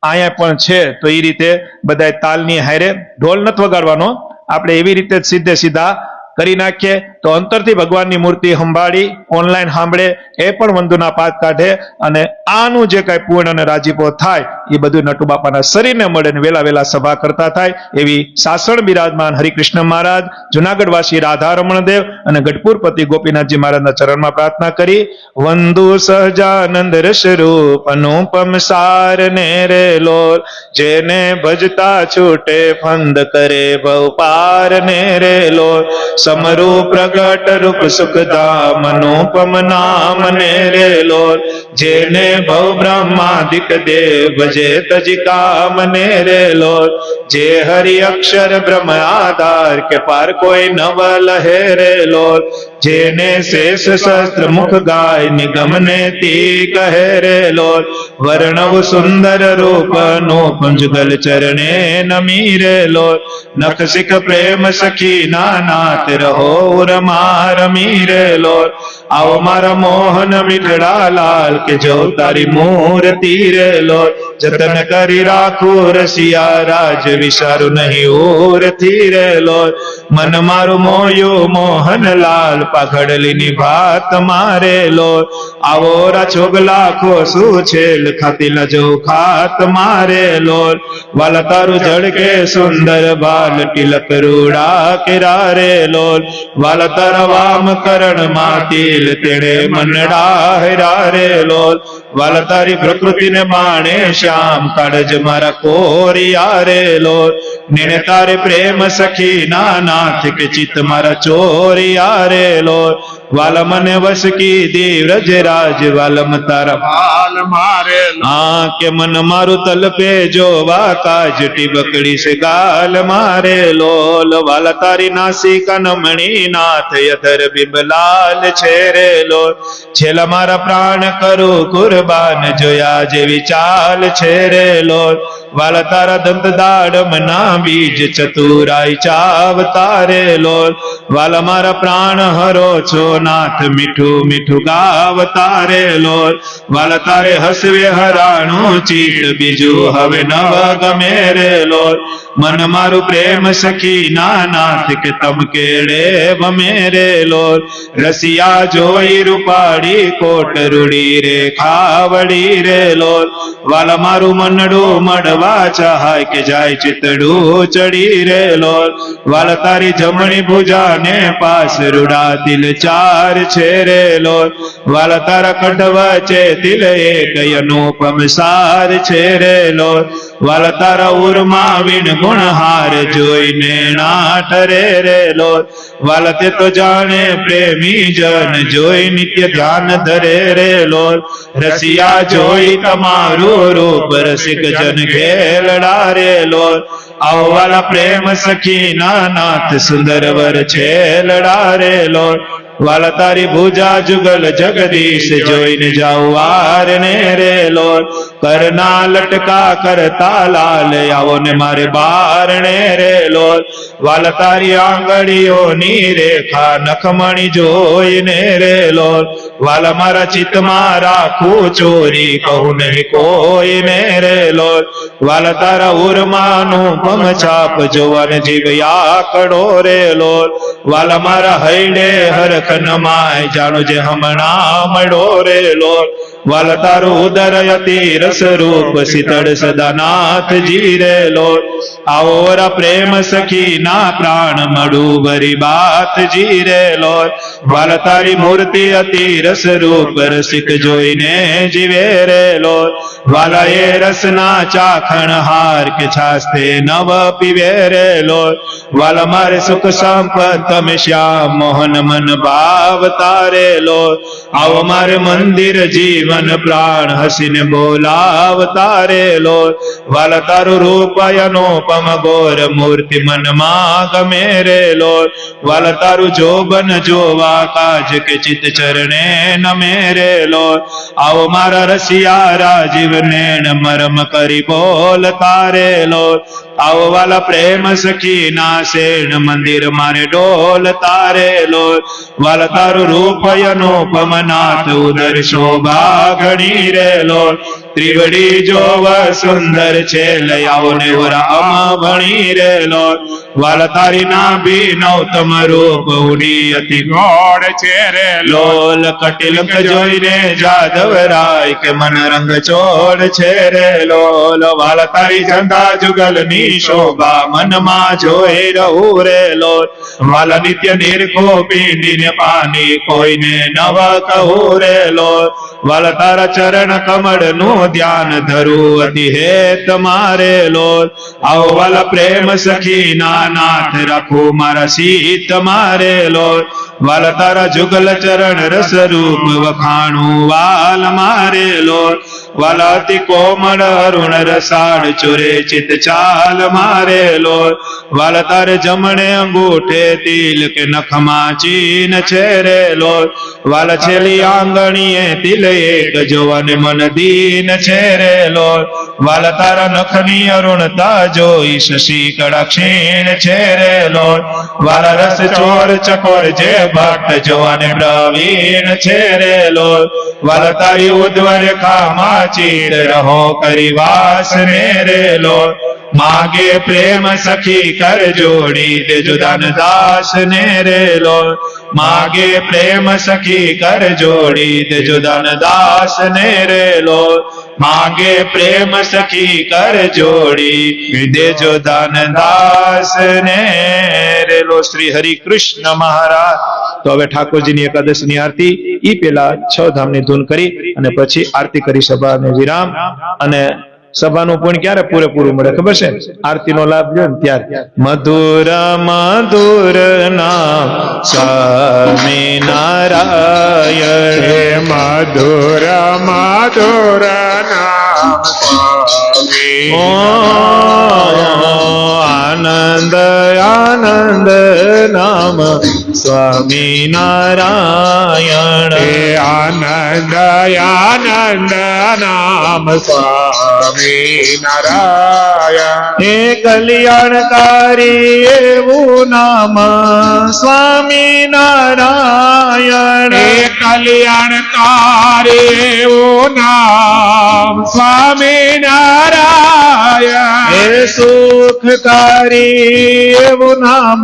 અહીંયા પણ છે તો એ રીતે બધા તાલની હારે, ઢોલ નથી વગાડવાનો, આપણે એવી રીતે જ સીધે સીધા કરી નાખીએ. તો અંતરથી ભગવાનની મૂર્તિ સંભાળી ઓનલાઈન સાંભળે એ પણ વંદુના પાઠ કાઢે. અને આનું જે કાંઈ પૂર્ણ અને રાજીપો થાય એ બધું નટુબાપાના શરીરને મળે ને વેલા વેલા સભા કરતા થાય એવી સાસણ બિરાજમાન હરિકૃષ્ણ મહારાજ, જુનાગઢવાસી રાધારમણદેવ અને ગઢપુરપતિ ગોપીનાથજી મહારાજના ચરણમાં પ્રાર્થના કરી. વંદુ સહજાનંદ રસરૂપ અનુપમ સાર ને રે લોલ, જેને ભજતા છૂટે ફંદ કરે ભવ પાર ને રે લોલ. સમરૂ પ્રગટ રૂપ સુખધામ અનુપમ નામ ને રે લોલ, જેને ભવ બ્રહ્માદિક દેવ ભજે તજી કામ ને રે લોલ. જે હરિ અક્ષર બ્રહ્મ આધાર કે પાર કોઈ નવ લહે રે લોલ. જેને શેષ શસ્ત્ર મુખ ગાય નિગમ ને તી કહે રે લોલ. વર્ણવ સુંદર રૂપ નો પંજગલ ચરણે નમી રે લોલ. નખ શિખ પ્રેમ સખી નાનાથ રહો રમા રમી રે લોલ. આવો મારા મોહન મીઠડા લાલ કે જો તારી મૂર્તિ રે લોલ. જતન કરી રાખું રસિયા રાજ વિચારું નહીં ઓરથી રે લોલ. મન મારું મોયું મોહનલાલ પાઘડલીની ભાત મારે લોલ. આવો રાછોગલા ખોસું છેલ ખાતી લજો ખાત મારે લોલ. વાલા તારું ઝડકે સુંદર બાલ તિલક રૂડા કેરા રે લોલ. વાલા તારા વામ કરણ માં તિલ તેણે મનડા હેરા રે લોલ. વાલા તારી પ્રકૃતિને બાણે શ્યામ કાળજ મારા કોરિયા રે લોલ. નિને તારે પ્રેમ સખી નાનાથ કે ચિત મારા ચોરિયા રે લોલ. વાલ મને વશ કીધી વ્રજરાજ વાલમ તારા વાલ મારે હા કે મન મારું તલપે જોવા કાજ ટીબકડી છે ગાલ મારે લોલ વાલ તારી નાસિકા નમણી નાથ યધર બિબલાલ છે રે લોલ છેલ્લા મારા પ્રાણ કરું કુરબાન જોયા જેવી ચાલ છે રે લોલ વાલ તારા દંત દાડમ ના બીજ ચતુરાઈ ચાવ તારે લોલ વાલ મારા પ્રાણ હરો છો નાથ મીઠું મીઠું ગાવ તારે લોલ વાલ તારે હસવે હરાણું ચિત્ત બીજું હવે નવ ગમે રે લોલ મન મારું પ્રેમ સખી ના નાથ કે તમ કેળે વમે રે લોલ રસિયા જોઈ રૂપાડી કોટ રૂડી રે ખાવડી રે લોલ વાલ મારું મનડું મળવા ચાહાય કે જાય ચિતડું ચડી રે લોલ વાલ તારી જમણી ભુજા ને પાસ રૂડા તિલ ચાર છે રે લોલ વાલ તારા કઢવા છે તિલ એક અનુપમ સાર છે રે લોલ વાલ તારા ઉર્મા વિણ ગુણહાર જોઈને નાટ રે લોલ વાલ તે તો જાણે પ્રેમી જન જોઈ નિત્ય ધ્યાન ધરે રે લોલ રસિયા જોઈ તમારું રૂપ રસિક જન ખેલડા રે લોલ આવો વાલા પ્રેમ સખી ના નાથ સુંદર વર છેલડા રે લોલ વાલ તારી ભુજા જુગલ જગદીશ જોઈને જાઉ વાર ને રે લોલ કરના લટકા કરતા લાલ આવો ને મારે બારણે રે લોલ વાલ તારી આંગળીઓની રેખા નખમણી જોઈને રે લોલ વાલ મારા ચિત્તમાં રાખું ચોરી કહું નહીં કોઈને રે લોલ વાલ તારા ઉરમાનું પમછાપ જોવાને જીવ આકડો રે લોલ વાલ મારા હૈડે હરખ નમાય જાણો જે હમણાં મળો રે લોલ વાલ તારું ઉદર અતિ રસ રૂપ શીતળ સદાનાથજી રે લોલ આવો રા પ્રેમ સખી ના પ્રાણ મળું વરી બાતજી રે લોલ વાલ તારી મૂર્તિ અતિ રસ રૂપ રસિક જોઈને જીવે રે લોલ વાલા એ રસના ચાખણ હાર કે છાસ્તે નવ પીવે રે લોલ વાલ મારે સુખ સંપત તમે શ્યામ મોહન મન ભાવ તારે લોલ આવો મારે મંદિર જીવન પ્રાણ હસીને બોલાવ તારે લોલ વાલ તારું રૂપ અનુપમ ગોર મૂર્તિ મનમાં ગમે રે લોલ વાલ તારું જોબન જોવા કાજ કે ચિત ચરણે નમે રે લોલ આવો મારા રસિયા રાજીવ નેણ મરમ કરી બોલ તારે લોલ આવો વાલા પ્રેમ સખી ના શેણ મંદિર મારે ડોલ તારે લોલ વાલ તારું રૂપ અનુપમ નાથ ઉદર શોભા ઘણી રે લોલ ત્રિવડી જોવ સુંદર છે લઈ આવો ને રામ ભણી રે લોલ વાલ તારી નાભી નૌતમ રૂપ ઉડી અતિ ગોળ છે રે લોલ કટિલક જોઈને જાદવ રાય કે મન રંગ ચોળ છે રે લોલ વાલ તારી ચંદા જુગલ ની શોભા મનમાં જોઈ રહું રે લોલ વાલ નિત્ય નિરખો પીંડીને પાણી કોઈને નવ કહું રે લોલ વાલ તારા ચરણ કમળ નું ધ્યાન ધરું અતિ હેત મારે લોલ આવો વાલ પ્રેમ સખી ના નાથ રાખું મારા સીત મારે લોલ વાલ તારા જુગલ ચરણ રસ રૂપ વખાણું વાલ મારે લોલ વાલ અતિ કોમળ અરુણ રસાળ ચોરે ચિત ચાલ મારે લોલ વાલ તારે જમણે અંગૂઠે તિલ કે નખમાં ચીન છે રે લોલ વાલ છેલી આંગણીએ તિલ એક જોવાને મન દીન છે રે લોલ વાલ તારા નખની અરુણતા જોઈ શશી કળા ક્ષીણ છે રે લોલ વાલ રસ ચોર ચકોર જે ભટ્ટ જોવાને પ્રવીણ છે રે લોલ વાલ તારી ઉદ્વ રેખામાં ચીર રહો કરી વાસ ને રે લોલ માગે પ્રેમ સખી કર જોડી દેજો દાન દાસ ને રે લોલ માગે પ્રેમ સખી કર જોડી દેજો દાન દાસ ને રે લોલ માગે પ્રેમ સખી કર જોડી દેજો દાન દાસ ને રે લો. શ્રી હરિ કૃષ્ણ મહારાજ. તો હવે ઠાકોરજીની એકાદશીની આરતી ઈ પેલા 6 ધામની ધૂન કરી અને પછી આરતી કરી સભાને વિરામ અને સભાનું પુણ્ય ક્યારે પૂરેપૂરું મળે ખબર છે? આરતીનો લાભ લ્યો ને ત્યારે. મધુર મધુર નામ સ્વામી નારાયણ, હે મધુર મધુર નામ સ્વામી ઓ આનંદ આનંદ નામ સ્વામી નારાયણ, હે આનંદ આનંદ નામ સ્વામી નારાયણ, હે કલ્યાણકારી એવું નામ સ્વામી નારાયણ, હે કલ્યાણકારી એવું નામ સ્વામી નારાયણ, હે સુખકારી એવું નામ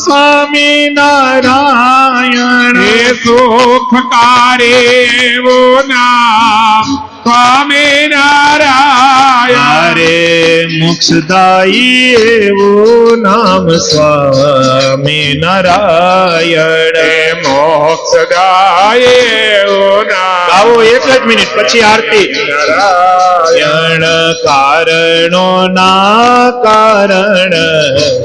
સ્વામી નારાયણ, હે સુખકારી એવું નામ સ્વામી નારાયણ, હરે મોક્ષદાયી એવું નામ સ્વામી નારાયણ. હે મોક્ષદાય એવું નામ આવો એક જ મિનિટ પછી આરતી. નારાયણ, કારણો ના કારણ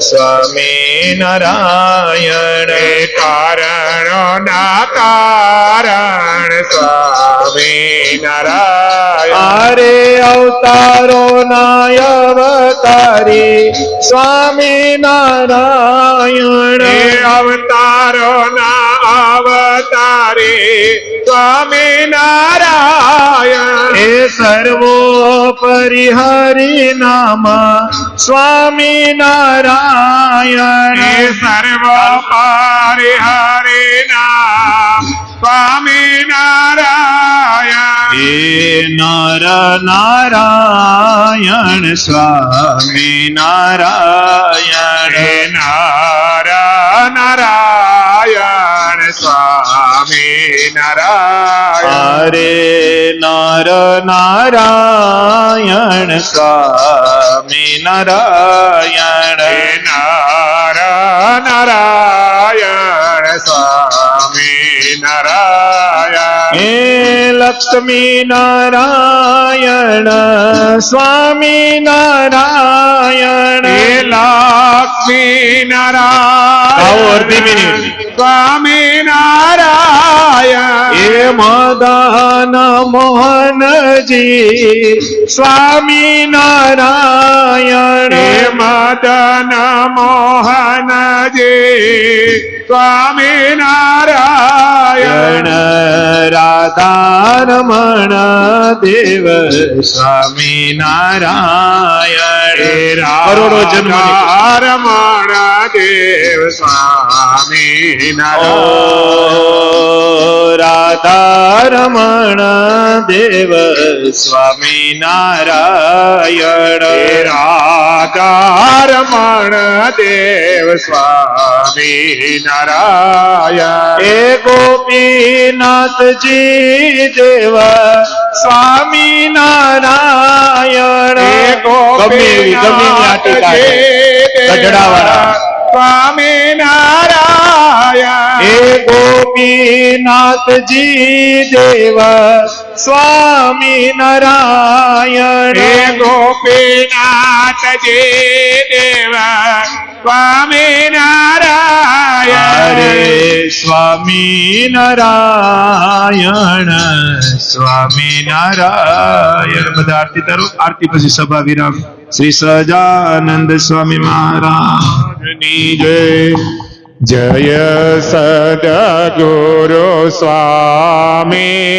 સ્વામી નારાયણ, હે કારણો ના કારણ સ્વામી નારાયણ, અરે અવતારો ના અવતારી સ્વામી નારાયણ, હે અવતારો ના અવતારી સ્વામી નારાયણ, હે સર્વોપરી હરિ નામ સ્વામી નારાયણ, હે સર્વ પરિહરિ નામ સ્વામી નારાયણ, હે નર નારાયણ સ્વામી નારાયણ, હે નર નારાયણ સ્વામી નારાયણ, હરે નર નારાયણ સ્વામી નારાયણ, હે નર નારાયણ સ્વામી નારાયણ, હે લક્ષ્મી નારાયણ સ્વામી નારાયણ, હે લક્ષ્મી આવો અડધી નારાયણ મિનિટ. સ્વામી નારાયણ, હે મદન મોહનજી સ્વામી નારાયણ, હે મદન મોહનજી સ્વામી નારાયણ, રાધારમણ દેવ સ્વામી નારાયણ, હે કરોડો જન્મની રમણ દેવ સ્વામી નારાયણ, રાધારમણ દેવ સ્વામી નારાયણ, હે રાધારમણ દેવ સ્વામી નારાયણ, હે ગોપીનાથજી દેવ સ્વામી નારાયણ, હે ગમે એવી આટી કાઢે ગઢડાવાળા. સ્વામી નારાયણ, હે ગોપીનાથજી દેવ સ્વામી નારાયણ, હે ગોપીનાથજી દેવ સ્વામી નારાયણ, હરે સ્વામી નારાયણ સ્વામી નારાયણ. બધા આરતી તારો. આરતી પછી સભા વિરામ. શ્રી સહજાનંદ સ્વામી મહારાજની જય. જય સદગુરુ સ્વામી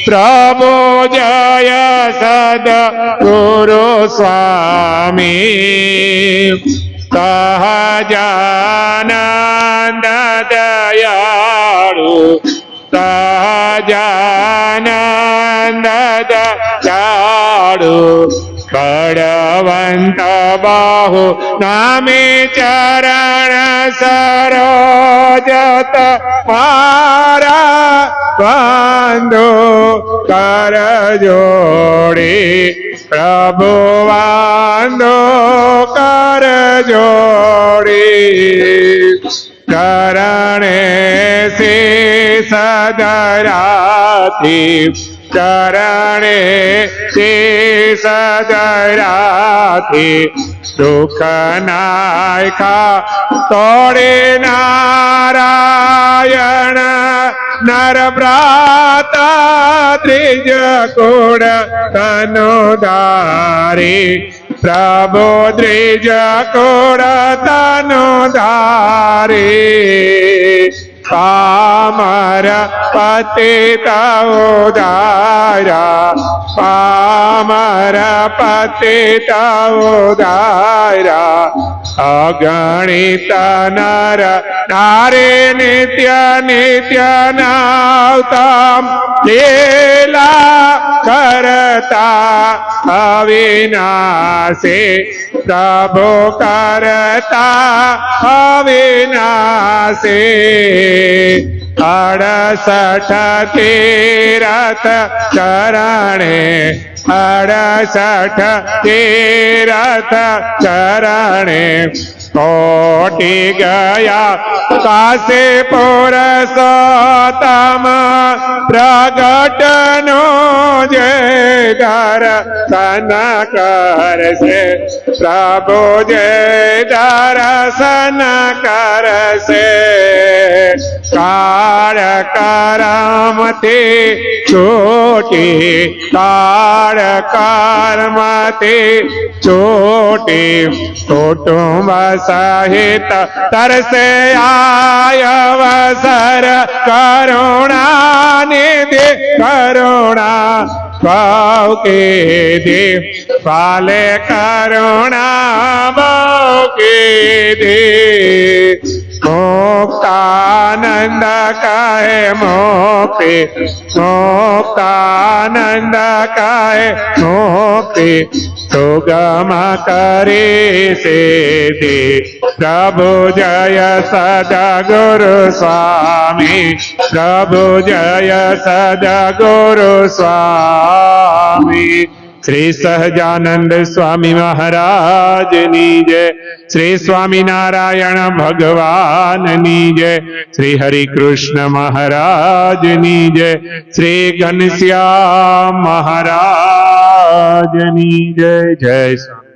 પ્રભુ, જય સદગુરુ સ્વામી સહજાનંદ દયાળુ, સહજાનંદ દયાળુ, બળવંત બાહુ નામે ચરણ સરોજત મારા બંધો કર જોડી, પ્રભુ વાંધો કર જોડી, ચરણે સે સદરાથી ચરણે શીશ રાખી દુઃખ નાયખા તોડે નારાયણ નર ભ્રાતા ત્રિજ કુળ તનુ ધારી પ્રભુ ત્રિજ કુળ તનુ ધારી પામર પતિત ઉદારા પામર પતિત ઉદારા અગણિત નર નારી નિત્ય નિત્ય નાવતમ લીલા કરતા અવિનાશી પ્રભુ કરતા અવિનાશી 68 તીરથ ચરણે 68 તીરથ ચરણે કોટી ગયા કાશી પુરુષોત્તમ પ્રગટનો જય દર્શન કરશે પ્રભુ જય દર્શન કરશે કાળ કર્મથી છૂટી કાળ કર્મથી છૂટી કુટુંબ સહિત તરસે અવસર કરુણા નિધિ કરુણા ભાવ કે દે પાલે કરુણા ભાવ કે દે મુક્તાનંદ કહે મોક્ષે મુક્તાનંદ કહે મોક્ષે સુગમ કરી સિદ્ધિ પ્રભુ જય સદગુરુ સ્વામી પ્રભુ જય સદગુરુ સ્વામી શ્રી સહજાનંદ સ્વામી મહારાજની જય શ્રી સ્વામિનારાયણ ભગવાનની જય શ્રી હરિકૃષ્ણ મહારાજની જય શ્રી ઘનશ્યામ મહારાજની જય જય સ્વામી